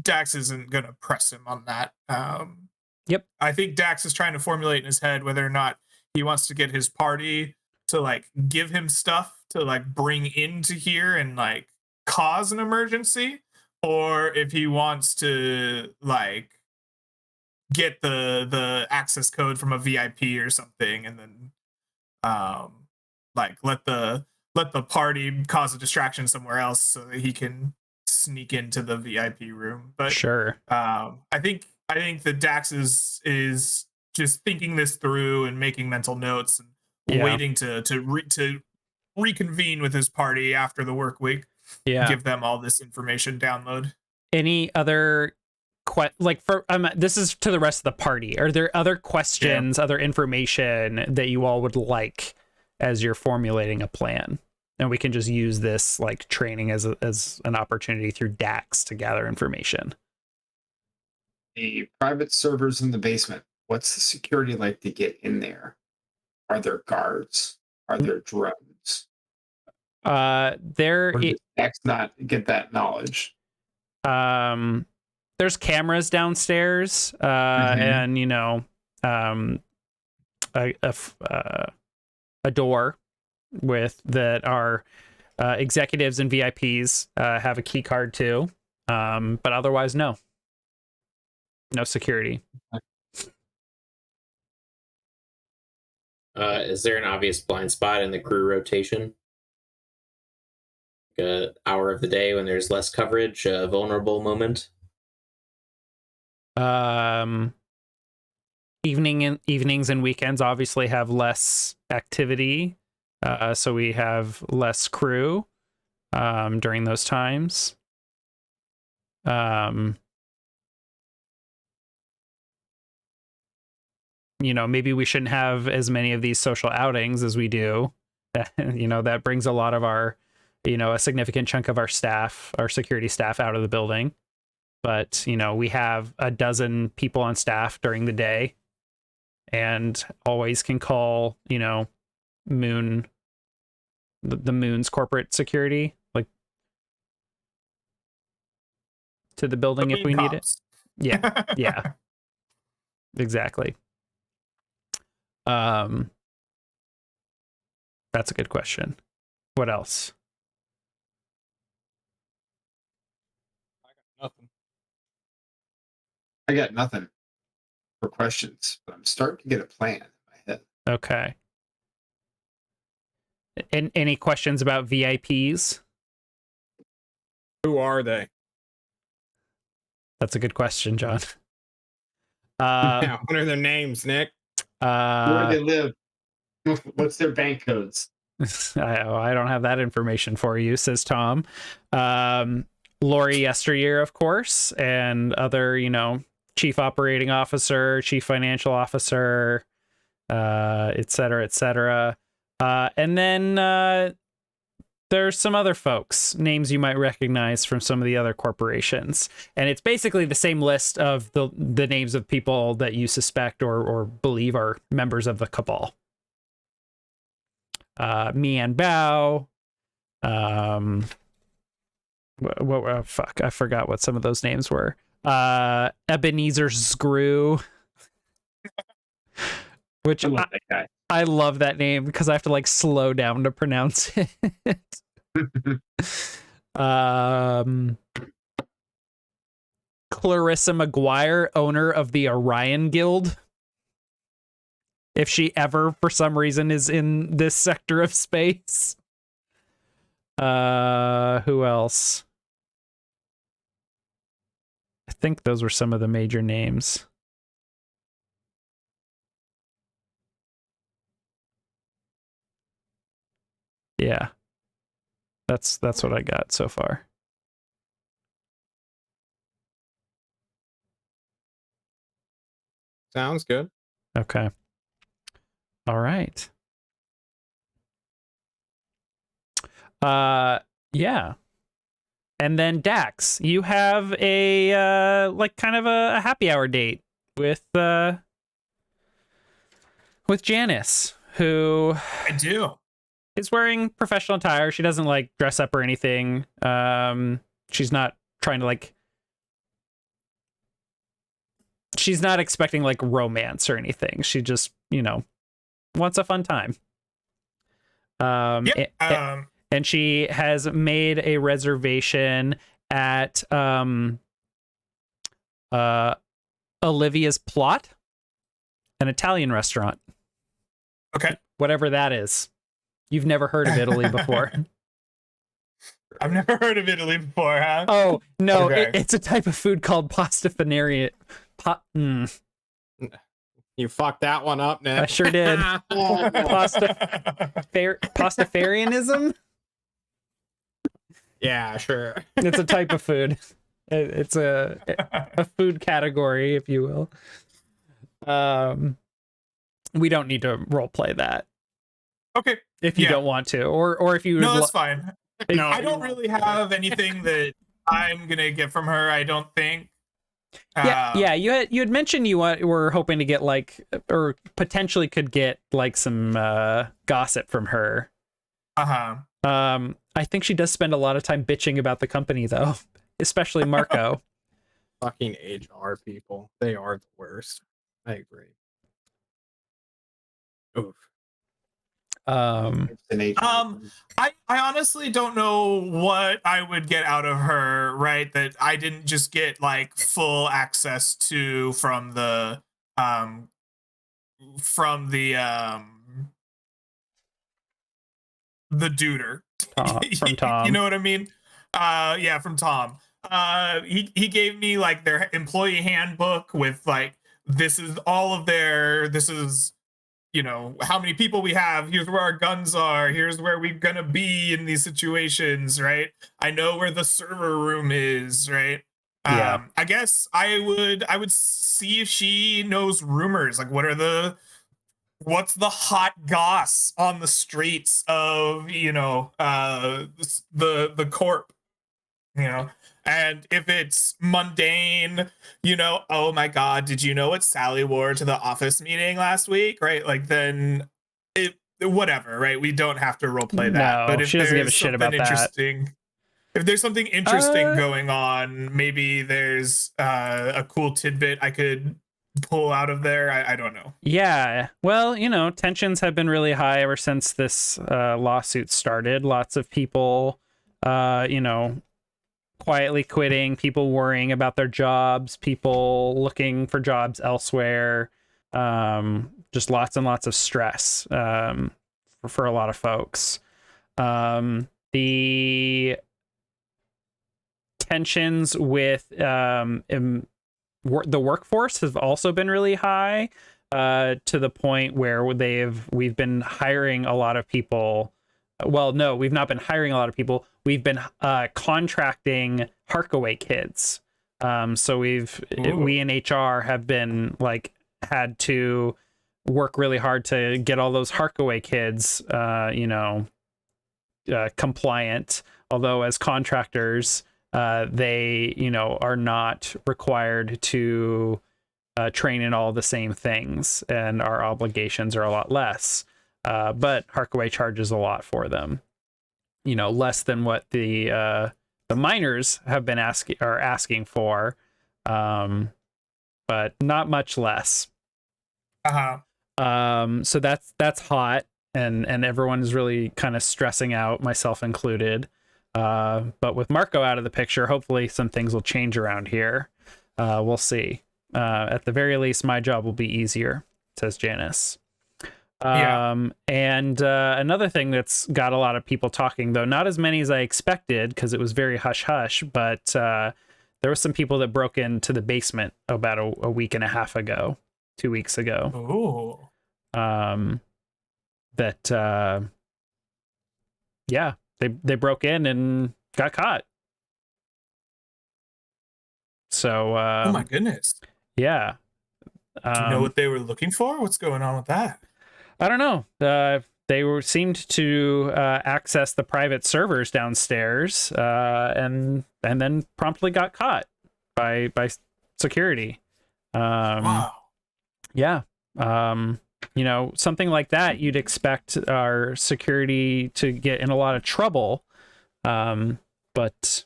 Dax isn't gonna press him on that. Yep. I think Dax is trying to formulate in his head whether or not he wants to get his party to like give him stuff to like bring into here and like cause an emergency, or if he wants to like get the access code from a VIP or something, and then like let the party cause a distraction somewhere else so that he can sneak into the VIP room. But sure. I think that Dax is just thinking this through and making mental notes and waiting to reconvene with his party after the work week. Give them all this information download. Any other this is to the rest of the party. Are there other questions, other information that you all would like as you're formulating a plan? And we can just use this like training as an opportunity through Dax to gather information. The private servers in the basement. What's the security like to get in there? Are there guards? Are there drones? Or does Dax not get that knowledge? There's cameras downstairs, and a door that our executives and VIPs have a key card to, but otherwise no security. Is there an obvious blind spot in the crew rotation? An hour of the day when there's less coverage, a vulnerable moment. Evenings and weekends obviously have less activity, so we have less crew during those times. Maybe we shouldn't have as many of these social outings as we do. That brings a lot of our, a significant chunk of our staff, our security staff, out of the building. But, we have a dozen people on staff during the day and always can call, Moon, the Moon's corporate security, like, to the building if we need it. Yeah. Yeah. Exactly. That's a good question. What else? Nothing. I got nothing for questions, but I'm starting to get a plan in my head. Okay. And any questions about VIPs? Who are they? That's a good question, John. Yeah, what are their names, Nick? Where do they live? What's their bank codes? I don't have that information for you, says Tom. Lori Yesteryear, of course, and other, chief operating officer, chief financial officer, et cetera, et cetera. And then there's some other folks, names you might recognize from some of the other corporations. And it's basically the same list of the names of people that you suspect or believe are members of the cabal. Mian Bao. Fuck, I forgot what some of those names were. Ebenezer Screw. Which I love that guy. I love that name because I have to slow down to pronounce it. Clarissa McGuire, owner of the Orion Guild. If she ever, for some reason, is in this sector of space. Who else? I think those were some of the major names. Yeah. That's what I got so far. Sounds good. Okay. All right. Yeah. And then Dax, you have a kind of a happy hour date with Janice, who I do. is wearing professional attire. She doesn't dress up or anything. She's not trying to she's not expecting romance or anything. She just, wants a fun time. Yep. And she has made a reservation at Olivia's Plot, an Italian restaurant. Okay. Whatever that is. You've never heard of Italy before. I've never heard of Italy before, huh? Oh, no, Okay. it's a type of food called pastafarian. You fucked that one up, Nick. I sure did. Pastafarianism? Yeah, sure. It's a type of food. It's a food category, if you will. We don't need to role play that Okay. if you don't want to, or if you. No, that's fine. No, I don't really have anything that I'm gonna get from her. I don't think. Yeah. You had mentioned you were hoping to get or potentially could get some gossip from her. I think she does spend a lot of time bitching about the company, though, especially Marco. Fucking HR people. They are the worst. I agree. Oof. I honestly don't know what I would get out of her, right? That I didn't just get full access to from the duder From Tom. You know what I mean? Yeah, from Tom. He gave me like their employee handbook with like, this is how many people we have, here's where our guns are, here's where we're gonna be in these situations, right? I know where the server room is, right? Yeah. I guess I would see if she knows rumors, like what's the hot goss on the streets of the corp, and if it's mundane, oh my god, did you know what Sally wore to the office meeting last week, right? Like, then whatever, right? We don't have to role play that. No, But if she doesn't give a there's shit something about that. interesting, if there's something interesting going on, maybe there's a cool tidbit I could pull out of there. I don't know. Yeah. Well, tensions have been really high ever since this lawsuit started. Lots of people, quietly quitting, people worrying about their jobs, people looking for jobs elsewhere. Just lots and lots of stress for a lot of folks. The tensions with the workforce have also been really high, to the point where we've been hiring a lot of people. Well, no, we've not been hiring a lot of people. We've been contracting Harkaway kids. So we in HR have been had to work really hard to get all those Harkaway kids, compliant. Although as contractors, they are not required to train in all the same things, and our obligations are a lot less. But Harkaway charges a lot for them, less than what the miners have been asking for, but not much less. So that's hot, and everyone is really kind of stressing out, myself included. But with Marco out of the picture, hopefully some things will change around here. We'll see. At the very least, my job will be easier, says Janice. And another thing that's got a lot of people talking, though not as many as I expected, because it was very hush hush, but there were some people that broke into the basement about a week and a half ago, 2 weeks ago. Oh. They broke in and got caught. So Oh my goodness. Yeah. Do you know what they were looking for? What's going on with that? I don't know. They seemed to access the private servers downstairs, and then promptly got caught by security. Wow. Yeah. Something like that, you'd expect our security to get in a lot of trouble. But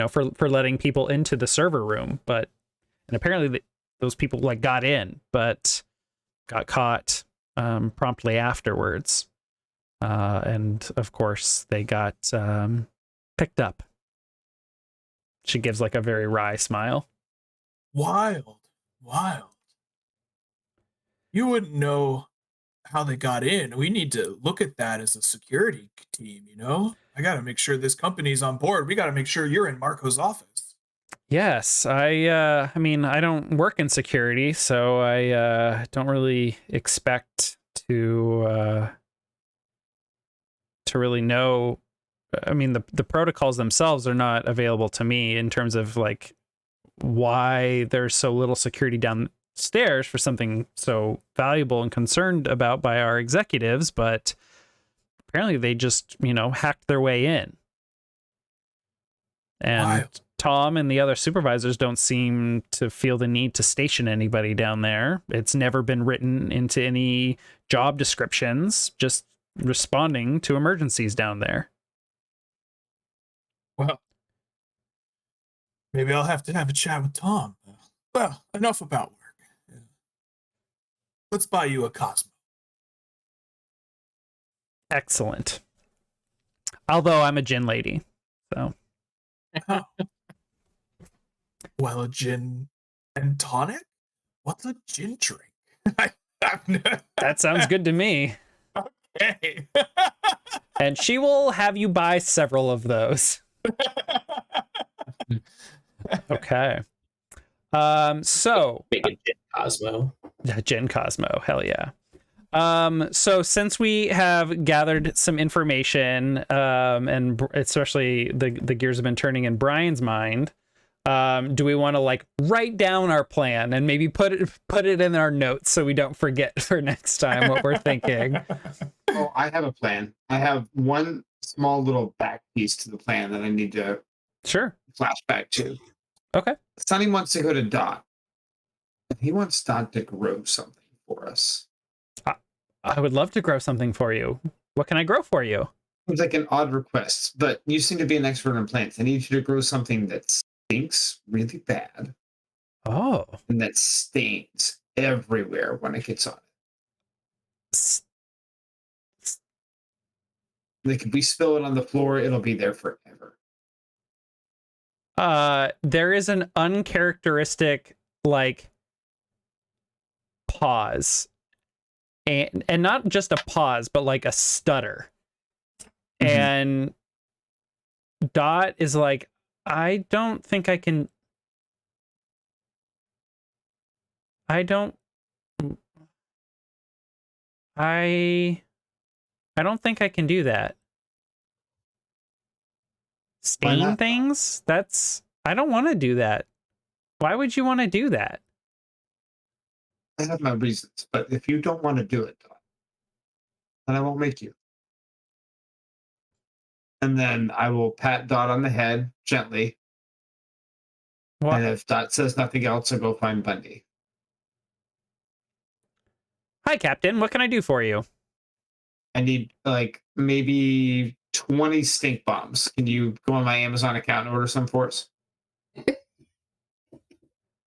for letting people into the server room, and apparently those people got in, but got caught promptly afterwards. And of course they got picked up. She gives a very wry smile. Wild. You wouldn't know how they got in. We need to look at that as a security team, I got to make sure this company's on board. We got to make sure you're in Marco's office. Yes, I mean, I don't work in security, so I don't really expect to really know. I mean, the protocols themselves are not available to me in terms of why there's so little security downstairs for something so valuable and concerned about by our executives, but apparently they just, hacked their way in. And Wild. Tom and the other supervisors don't seem to feel the need to station anybody down there. It's never been written into any job descriptions, just responding to emergencies down there. Well, maybe I'll have to have a chat with Tom. Well, enough about work. Let's buy you a Cosmo. Excellent. Although I'm a gin lady, so. Oh. Well, a gin and tonic? What's a gin drink? That sounds good to me. Okay. And she will have you buy several of those. Okay. So Make it Jin Cosmo. Gen Cosmo, hell yeah. So since we have gathered some information, and especially the gears have been turning in Brian's mind, do we want to like write down our plan and maybe put it in our notes so we don't forget for next time what we're thinking? Oh, I have a plan. I have one small little back piece to the plan that I need to Sure. flashback to. Okay. Sonny wants to go to Dot. He wants Dot to grow something for us. I would love to grow something for you. What can I grow for you? It's like an odd request, but you seem to be an expert on plants. I need you to grow something that stinks really bad Oh. and that stains everywhere when it gets on it. Like if we spill it on the floor, it'll be there forever. There is an uncharacteristic like pause. And not just a pause, but like a stutter. Mhm. And Dot is like, I don't think I can. I don't think I can do that. Why Stain not? things? I don't want to do that. Why would you want to do that? I have my reasons, but if you don't want to do it, Dot, then I won't make you. And then I will pat Dot on the head gently. What? And if Dot says nothing else, I'll go find Bundy. Hi, Captain. What can I do for you? I need like maybe 20 stink bombs. Can you go on my Amazon account and order some for us?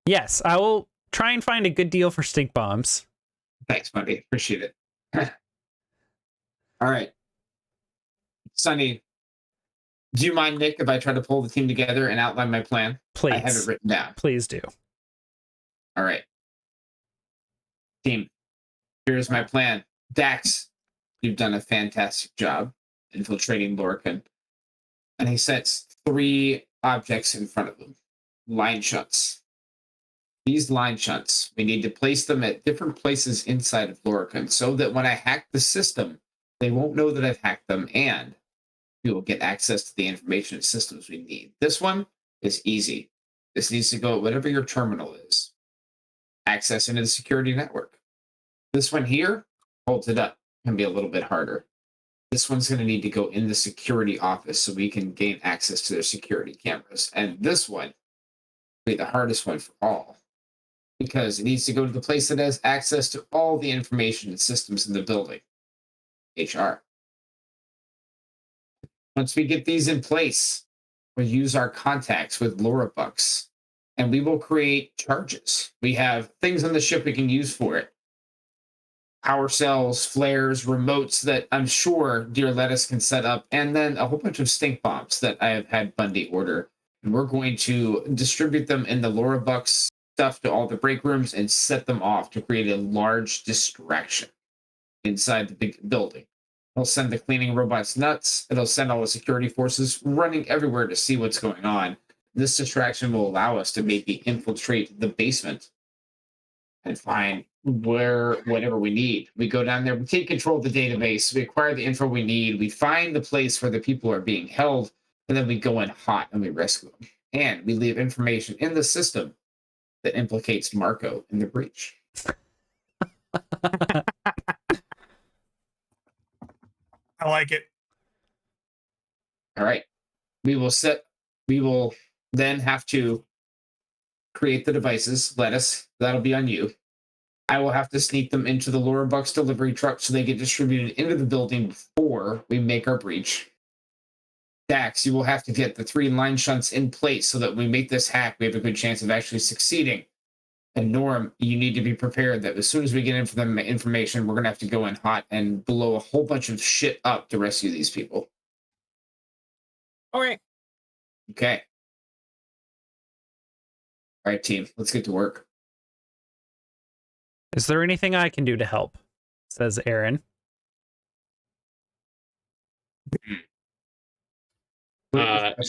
Yes, I will try and find a good deal for stink bombs. Thanks, Bundy. Appreciate it. All right. Sonny, do you mind, Nick, if I try to pull the team together and outline my plan? Please. I have it written down. Please do. All right. Team, here's my plan. Dax, you've done a fantastic job infiltrating Lorcan. And he sets 3 objects in front of him. Line shunts. These line shunts, we need to place them at different places inside of Lorcan so that when I hack the system, they won't know that I've hacked them and we will get access to the information and systems we need. This one is easy. This needs to go at whatever your terminal is. Access into the security network. This one here holds it up. Can be a little bit harder. This one's going to need to go in the security office so we can gain access to their security cameras. And this one will be the hardest one for all because it needs to go to the place that has access to all the information and systems in the building. HR. Once we get these in place, we'll use our contacts with Laura Bucks and we will create charges. We have things on the ship we can use for it. Power cells, flares, remotes that I'm sure Dear Lettuce can set up, and then a whole bunch of stink bombs that I have had Bundy order. And we're going to distribute them in the Laura Bucks stuff to all the break rooms and set them off to create a large distraction inside the big building. It'll send the cleaning robots nuts. It'll send all the security forces running everywhere to see what's going on. This distraction will allow us to maybe infiltrate the basement and find whatever we need. We go down there, we take control of the database, we acquire the info we need, we find the place where the people are being held, and then we go in hot and we rescue them. And we leave information in the system that implicates Marco in the breach. I like it. All right. We will then have to create the devices. Lettuce, that'll be on you. I will have to sneak them into the Laura Bucks delivery truck so they get distributed into the building before we make our breach. Dax, you will have to get the 3 line shunts in place so that when we make this hack, we have a good chance of actually succeeding. And Norm, you need to be prepared that as soon as we get in for the information, we're going to have to go in hot and blow a whole bunch of shit up to rescue these people. Okay. Okay. All right, team, let's get to work. Is there anything I can do to help? Says Aaron.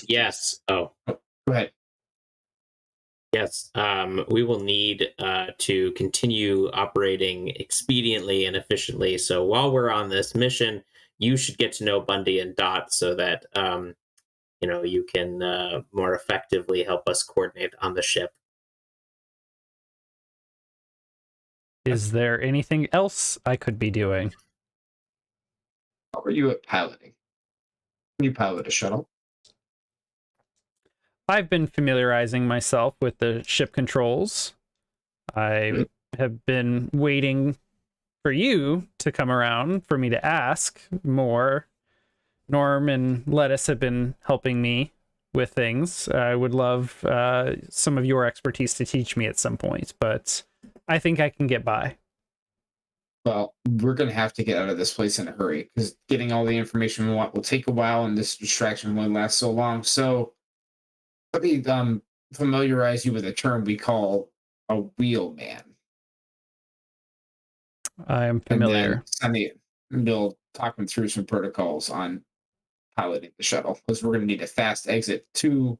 Yes. Oh, Go ahead. yes. We will need to continue operating expediently and efficiently. So while we're on this mission, you should get to know Bundy and Dot so that you can more effectively help us coordinate on the ship. Is there anything else I could be doing? How are you at piloting? Can you pilot a shuttle? I've been familiarizing myself with the ship controls. I have been waiting for you to come around for me to ask more. Norm and Lettuce have been helping me with things. I would love some of your expertise to teach me at some point, but I think I can get by. Well, we're going to have to get out of this place in a hurry because getting all the information we want will take a while and this distraction won't last so long. So let me familiarize you with a term we call a wheelman. I am And familiar. then Sunny will talk them through some protocols on piloting the shuttle because we're going to need a fast exit to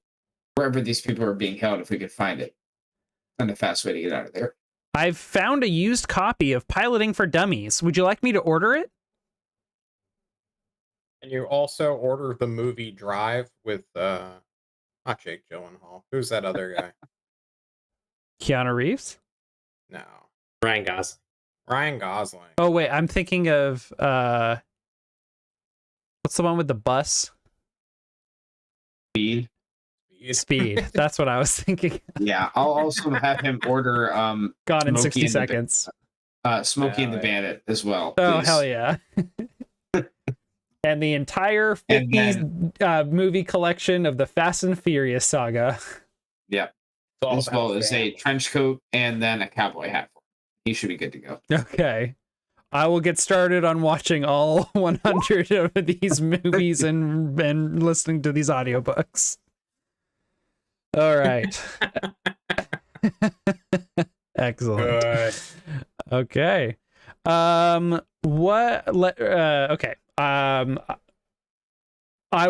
wherever these people are being held if we could find it. And a fast way to get out of there. I've found a used copy of Piloting for Dummies. Would you like me to order it? And you also order the movie Drive with not Jake Gyllenhaal. Who's that other guy? Keanu Reeves? No. Ryan Gosling. Ryan Gosling. Oh, wait, I'm thinking of what's the one with the bus? Speed. Speed. That's what I was thinking. Yeah, I'll also have him order Gone in Smokey 60 and the seconds. Smokey and the Hell yeah. Bandit as well. Oh, please. hell yeah. And the entire And 50s movie collection of the Fast and Furious saga. Yep. It's all As about well as a family. trench coat and then a cowboy hat. He should be good to go. Okay. I will get started on watching all 100 of these movies and listening to these audiobooks. All right. Excellent. Good. Okay. Okay. I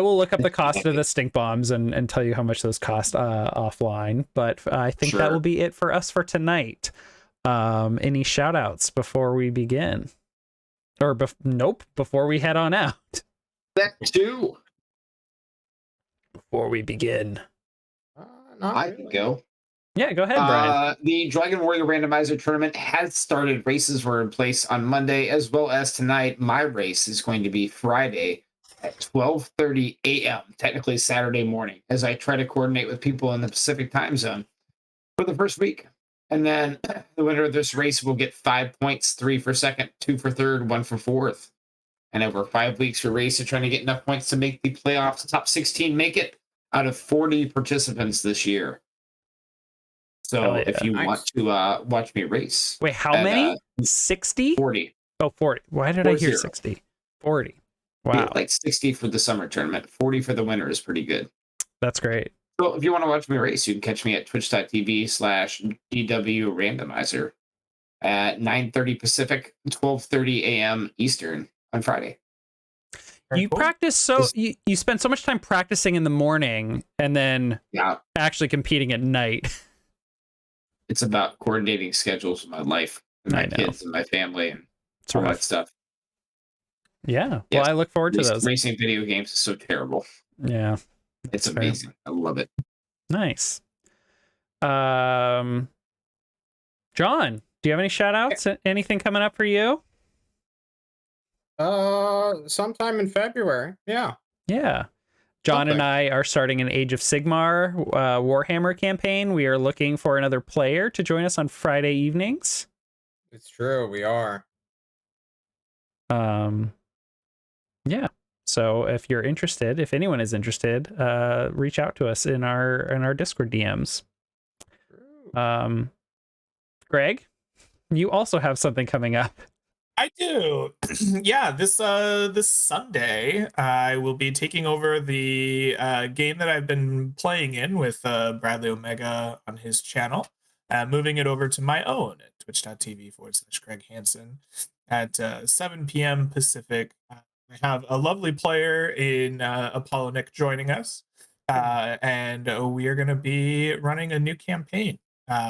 will look up the cost of the stink bombs and tell you how much those cost offline, but I think that Sure. will be it for us for tonight. Any shout outs before we begin? Or nope, before we head on out. That too. Before we begin. Not I really. can go. Yeah, go ahead, Brian. The Dragon Warrior Randomizer Tournament has started. Races were in place on Monday as well as tonight. My race is going to be Friday at 12:30 a.m., technically Saturday morning, as I try to coordinate with people in the Pacific time zone for the first week. And then the winner of this race will get 5 points, 3 for second, 2 for third, 1 for fourth. And over 5 weeks, your race is trying to get enough points to make the playoffs. The top 16 make it out of 40 participants this year. So Hell yeah. if you Nice. want to watch me race, Wait, how at, many? 60? 40. Oh, 40. Why did I hear 40. 60? 40. Be Wow. like 60 for the summer tournament. 40 for the winter is pretty good. That's great. So if you want to watch me race, you can catch me at twitch.tv/DW Randomizer at 9:30 Pacific, 12:30 a.m. Eastern on Friday. Very You cool. practice you spend so much time practicing in the morning and then Yeah, actually competing at night. it's about coordinating schedules with my life and I my know. kids and my family and It's all rough. that stuff. Yeah. Well, Yes. I look forward to those. Racing video games is so terrible. Yeah. It's That's fair. amazing. I love it. Nice. John, do you have any shout outs? Anything coming up for you? Sometime in February. Yeah. Yeah. John and Okay. I are starting an Age of Sigmar Warhammer campaign. We are looking for another player to join us on Friday evenings. It's true. We are. Yeah. So if you're interested, if anyone is interested, reach out to us in our Discord DMs. True. Greg, you also have something coming up. I do. Yeah, this Sunday, I will be taking over the game that I've been playing in with Bradley Omega on his channel, moving it over to my own at twitch.tv/Greg Hansen at 7 p.m. Pacific, have a lovely player in ApolloNik joining us, and we are going to be running a new campaign.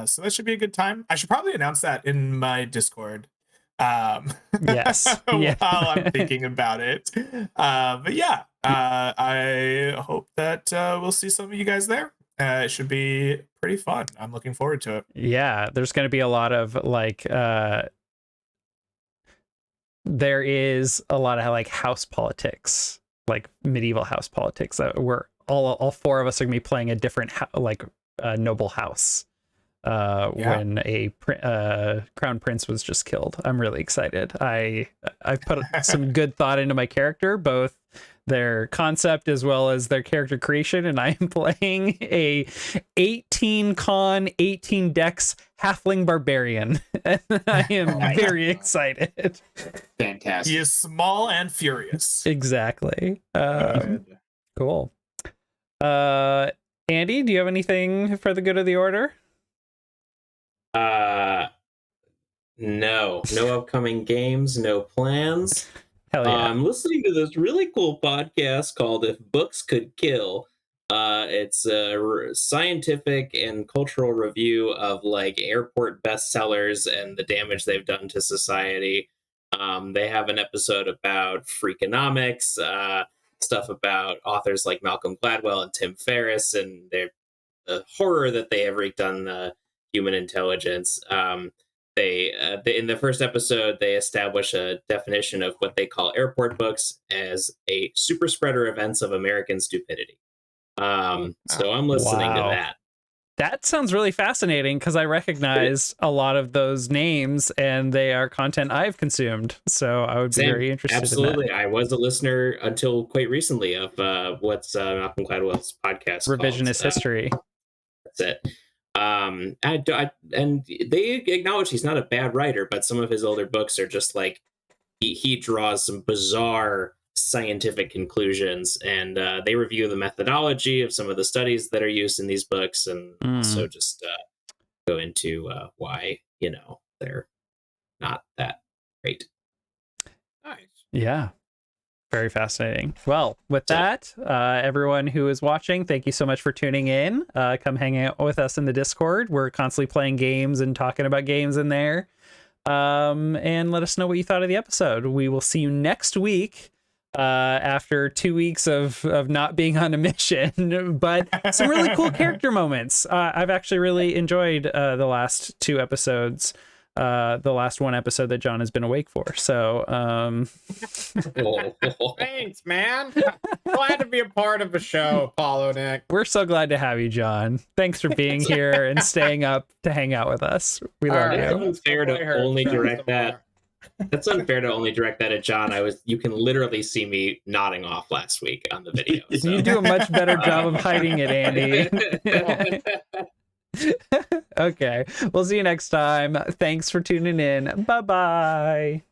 So that should be a good time. I should probably announce that in my Discord. Yes. Yeah. While I'm thinking about it. But yeah, I hope that we'll see some of you guys there. It should be pretty fun. I'm looking forward to it. Yeah, there's going to be a lot of like there is a lot of like house politics, like medieval house politics that we're all four of us are going to be playing a different noble house when a crown prince was just killed. I'm really excited. I've put some good thought into my character, both their concept as well as their character creation, and I am playing a 18 con 18 dex halfling barbarian. And I am very excited. Fantastic. He is small and furious. Exactly. Cool. Andy, do you have anything for the good of the order? No upcoming games, no plans. Hell yeah. I'm listening to this really cool podcast called If Books Could Kill. It's a scientific and cultural review of like airport bestsellers and the damage they've done to society. They have an episode about Freakonomics, stuff about authors like Malcolm Gladwell and Tim Ferriss and the horror that they have wreaked on human intelligence. They in the first episode, they establish a definition of what they call airport books as a super spreader events of American stupidity. So I'm listening to that. That sounds really fascinating because I recognize a lot of those names and they are content I've consumed. So I would be very interested Absolutely. in that. I was a listener until quite recently of what's Malcolm Gladwell's podcast Revisionist called. History. That's it. And they acknowledge he's not a bad writer, but some of his older books are just like he draws some bizarre scientific conclusions, and they review the methodology of some of the studies that are used in these books, and also just go into why they're not that great. Nice. Yeah. Very fascinating. Well, with that, everyone who is watching, thank you so much for tuning in. Come hang out with us in the Discord. We're constantly playing games and talking about games in there. And let us know what you thought of the episode. We will see you next week after 2 weeks of not being on a mission, but some really cool character moments. I've actually really enjoyed the last 2 episodes. The last 1 episode that John has been awake for. So, Thanks, man. Glad to be a part of a show, ApolloNik. We're so glad to have you, John. Thanks for being here and staying up to hang out with us. We love you. That's unfair to only direct that. That's unfair to only direct that at John. You can literally see me nodding off last week on the video. So. You do a much better job of hiding it, Andy. Okay, we'll see you next time. Thanks for tuning in. Bye-bye.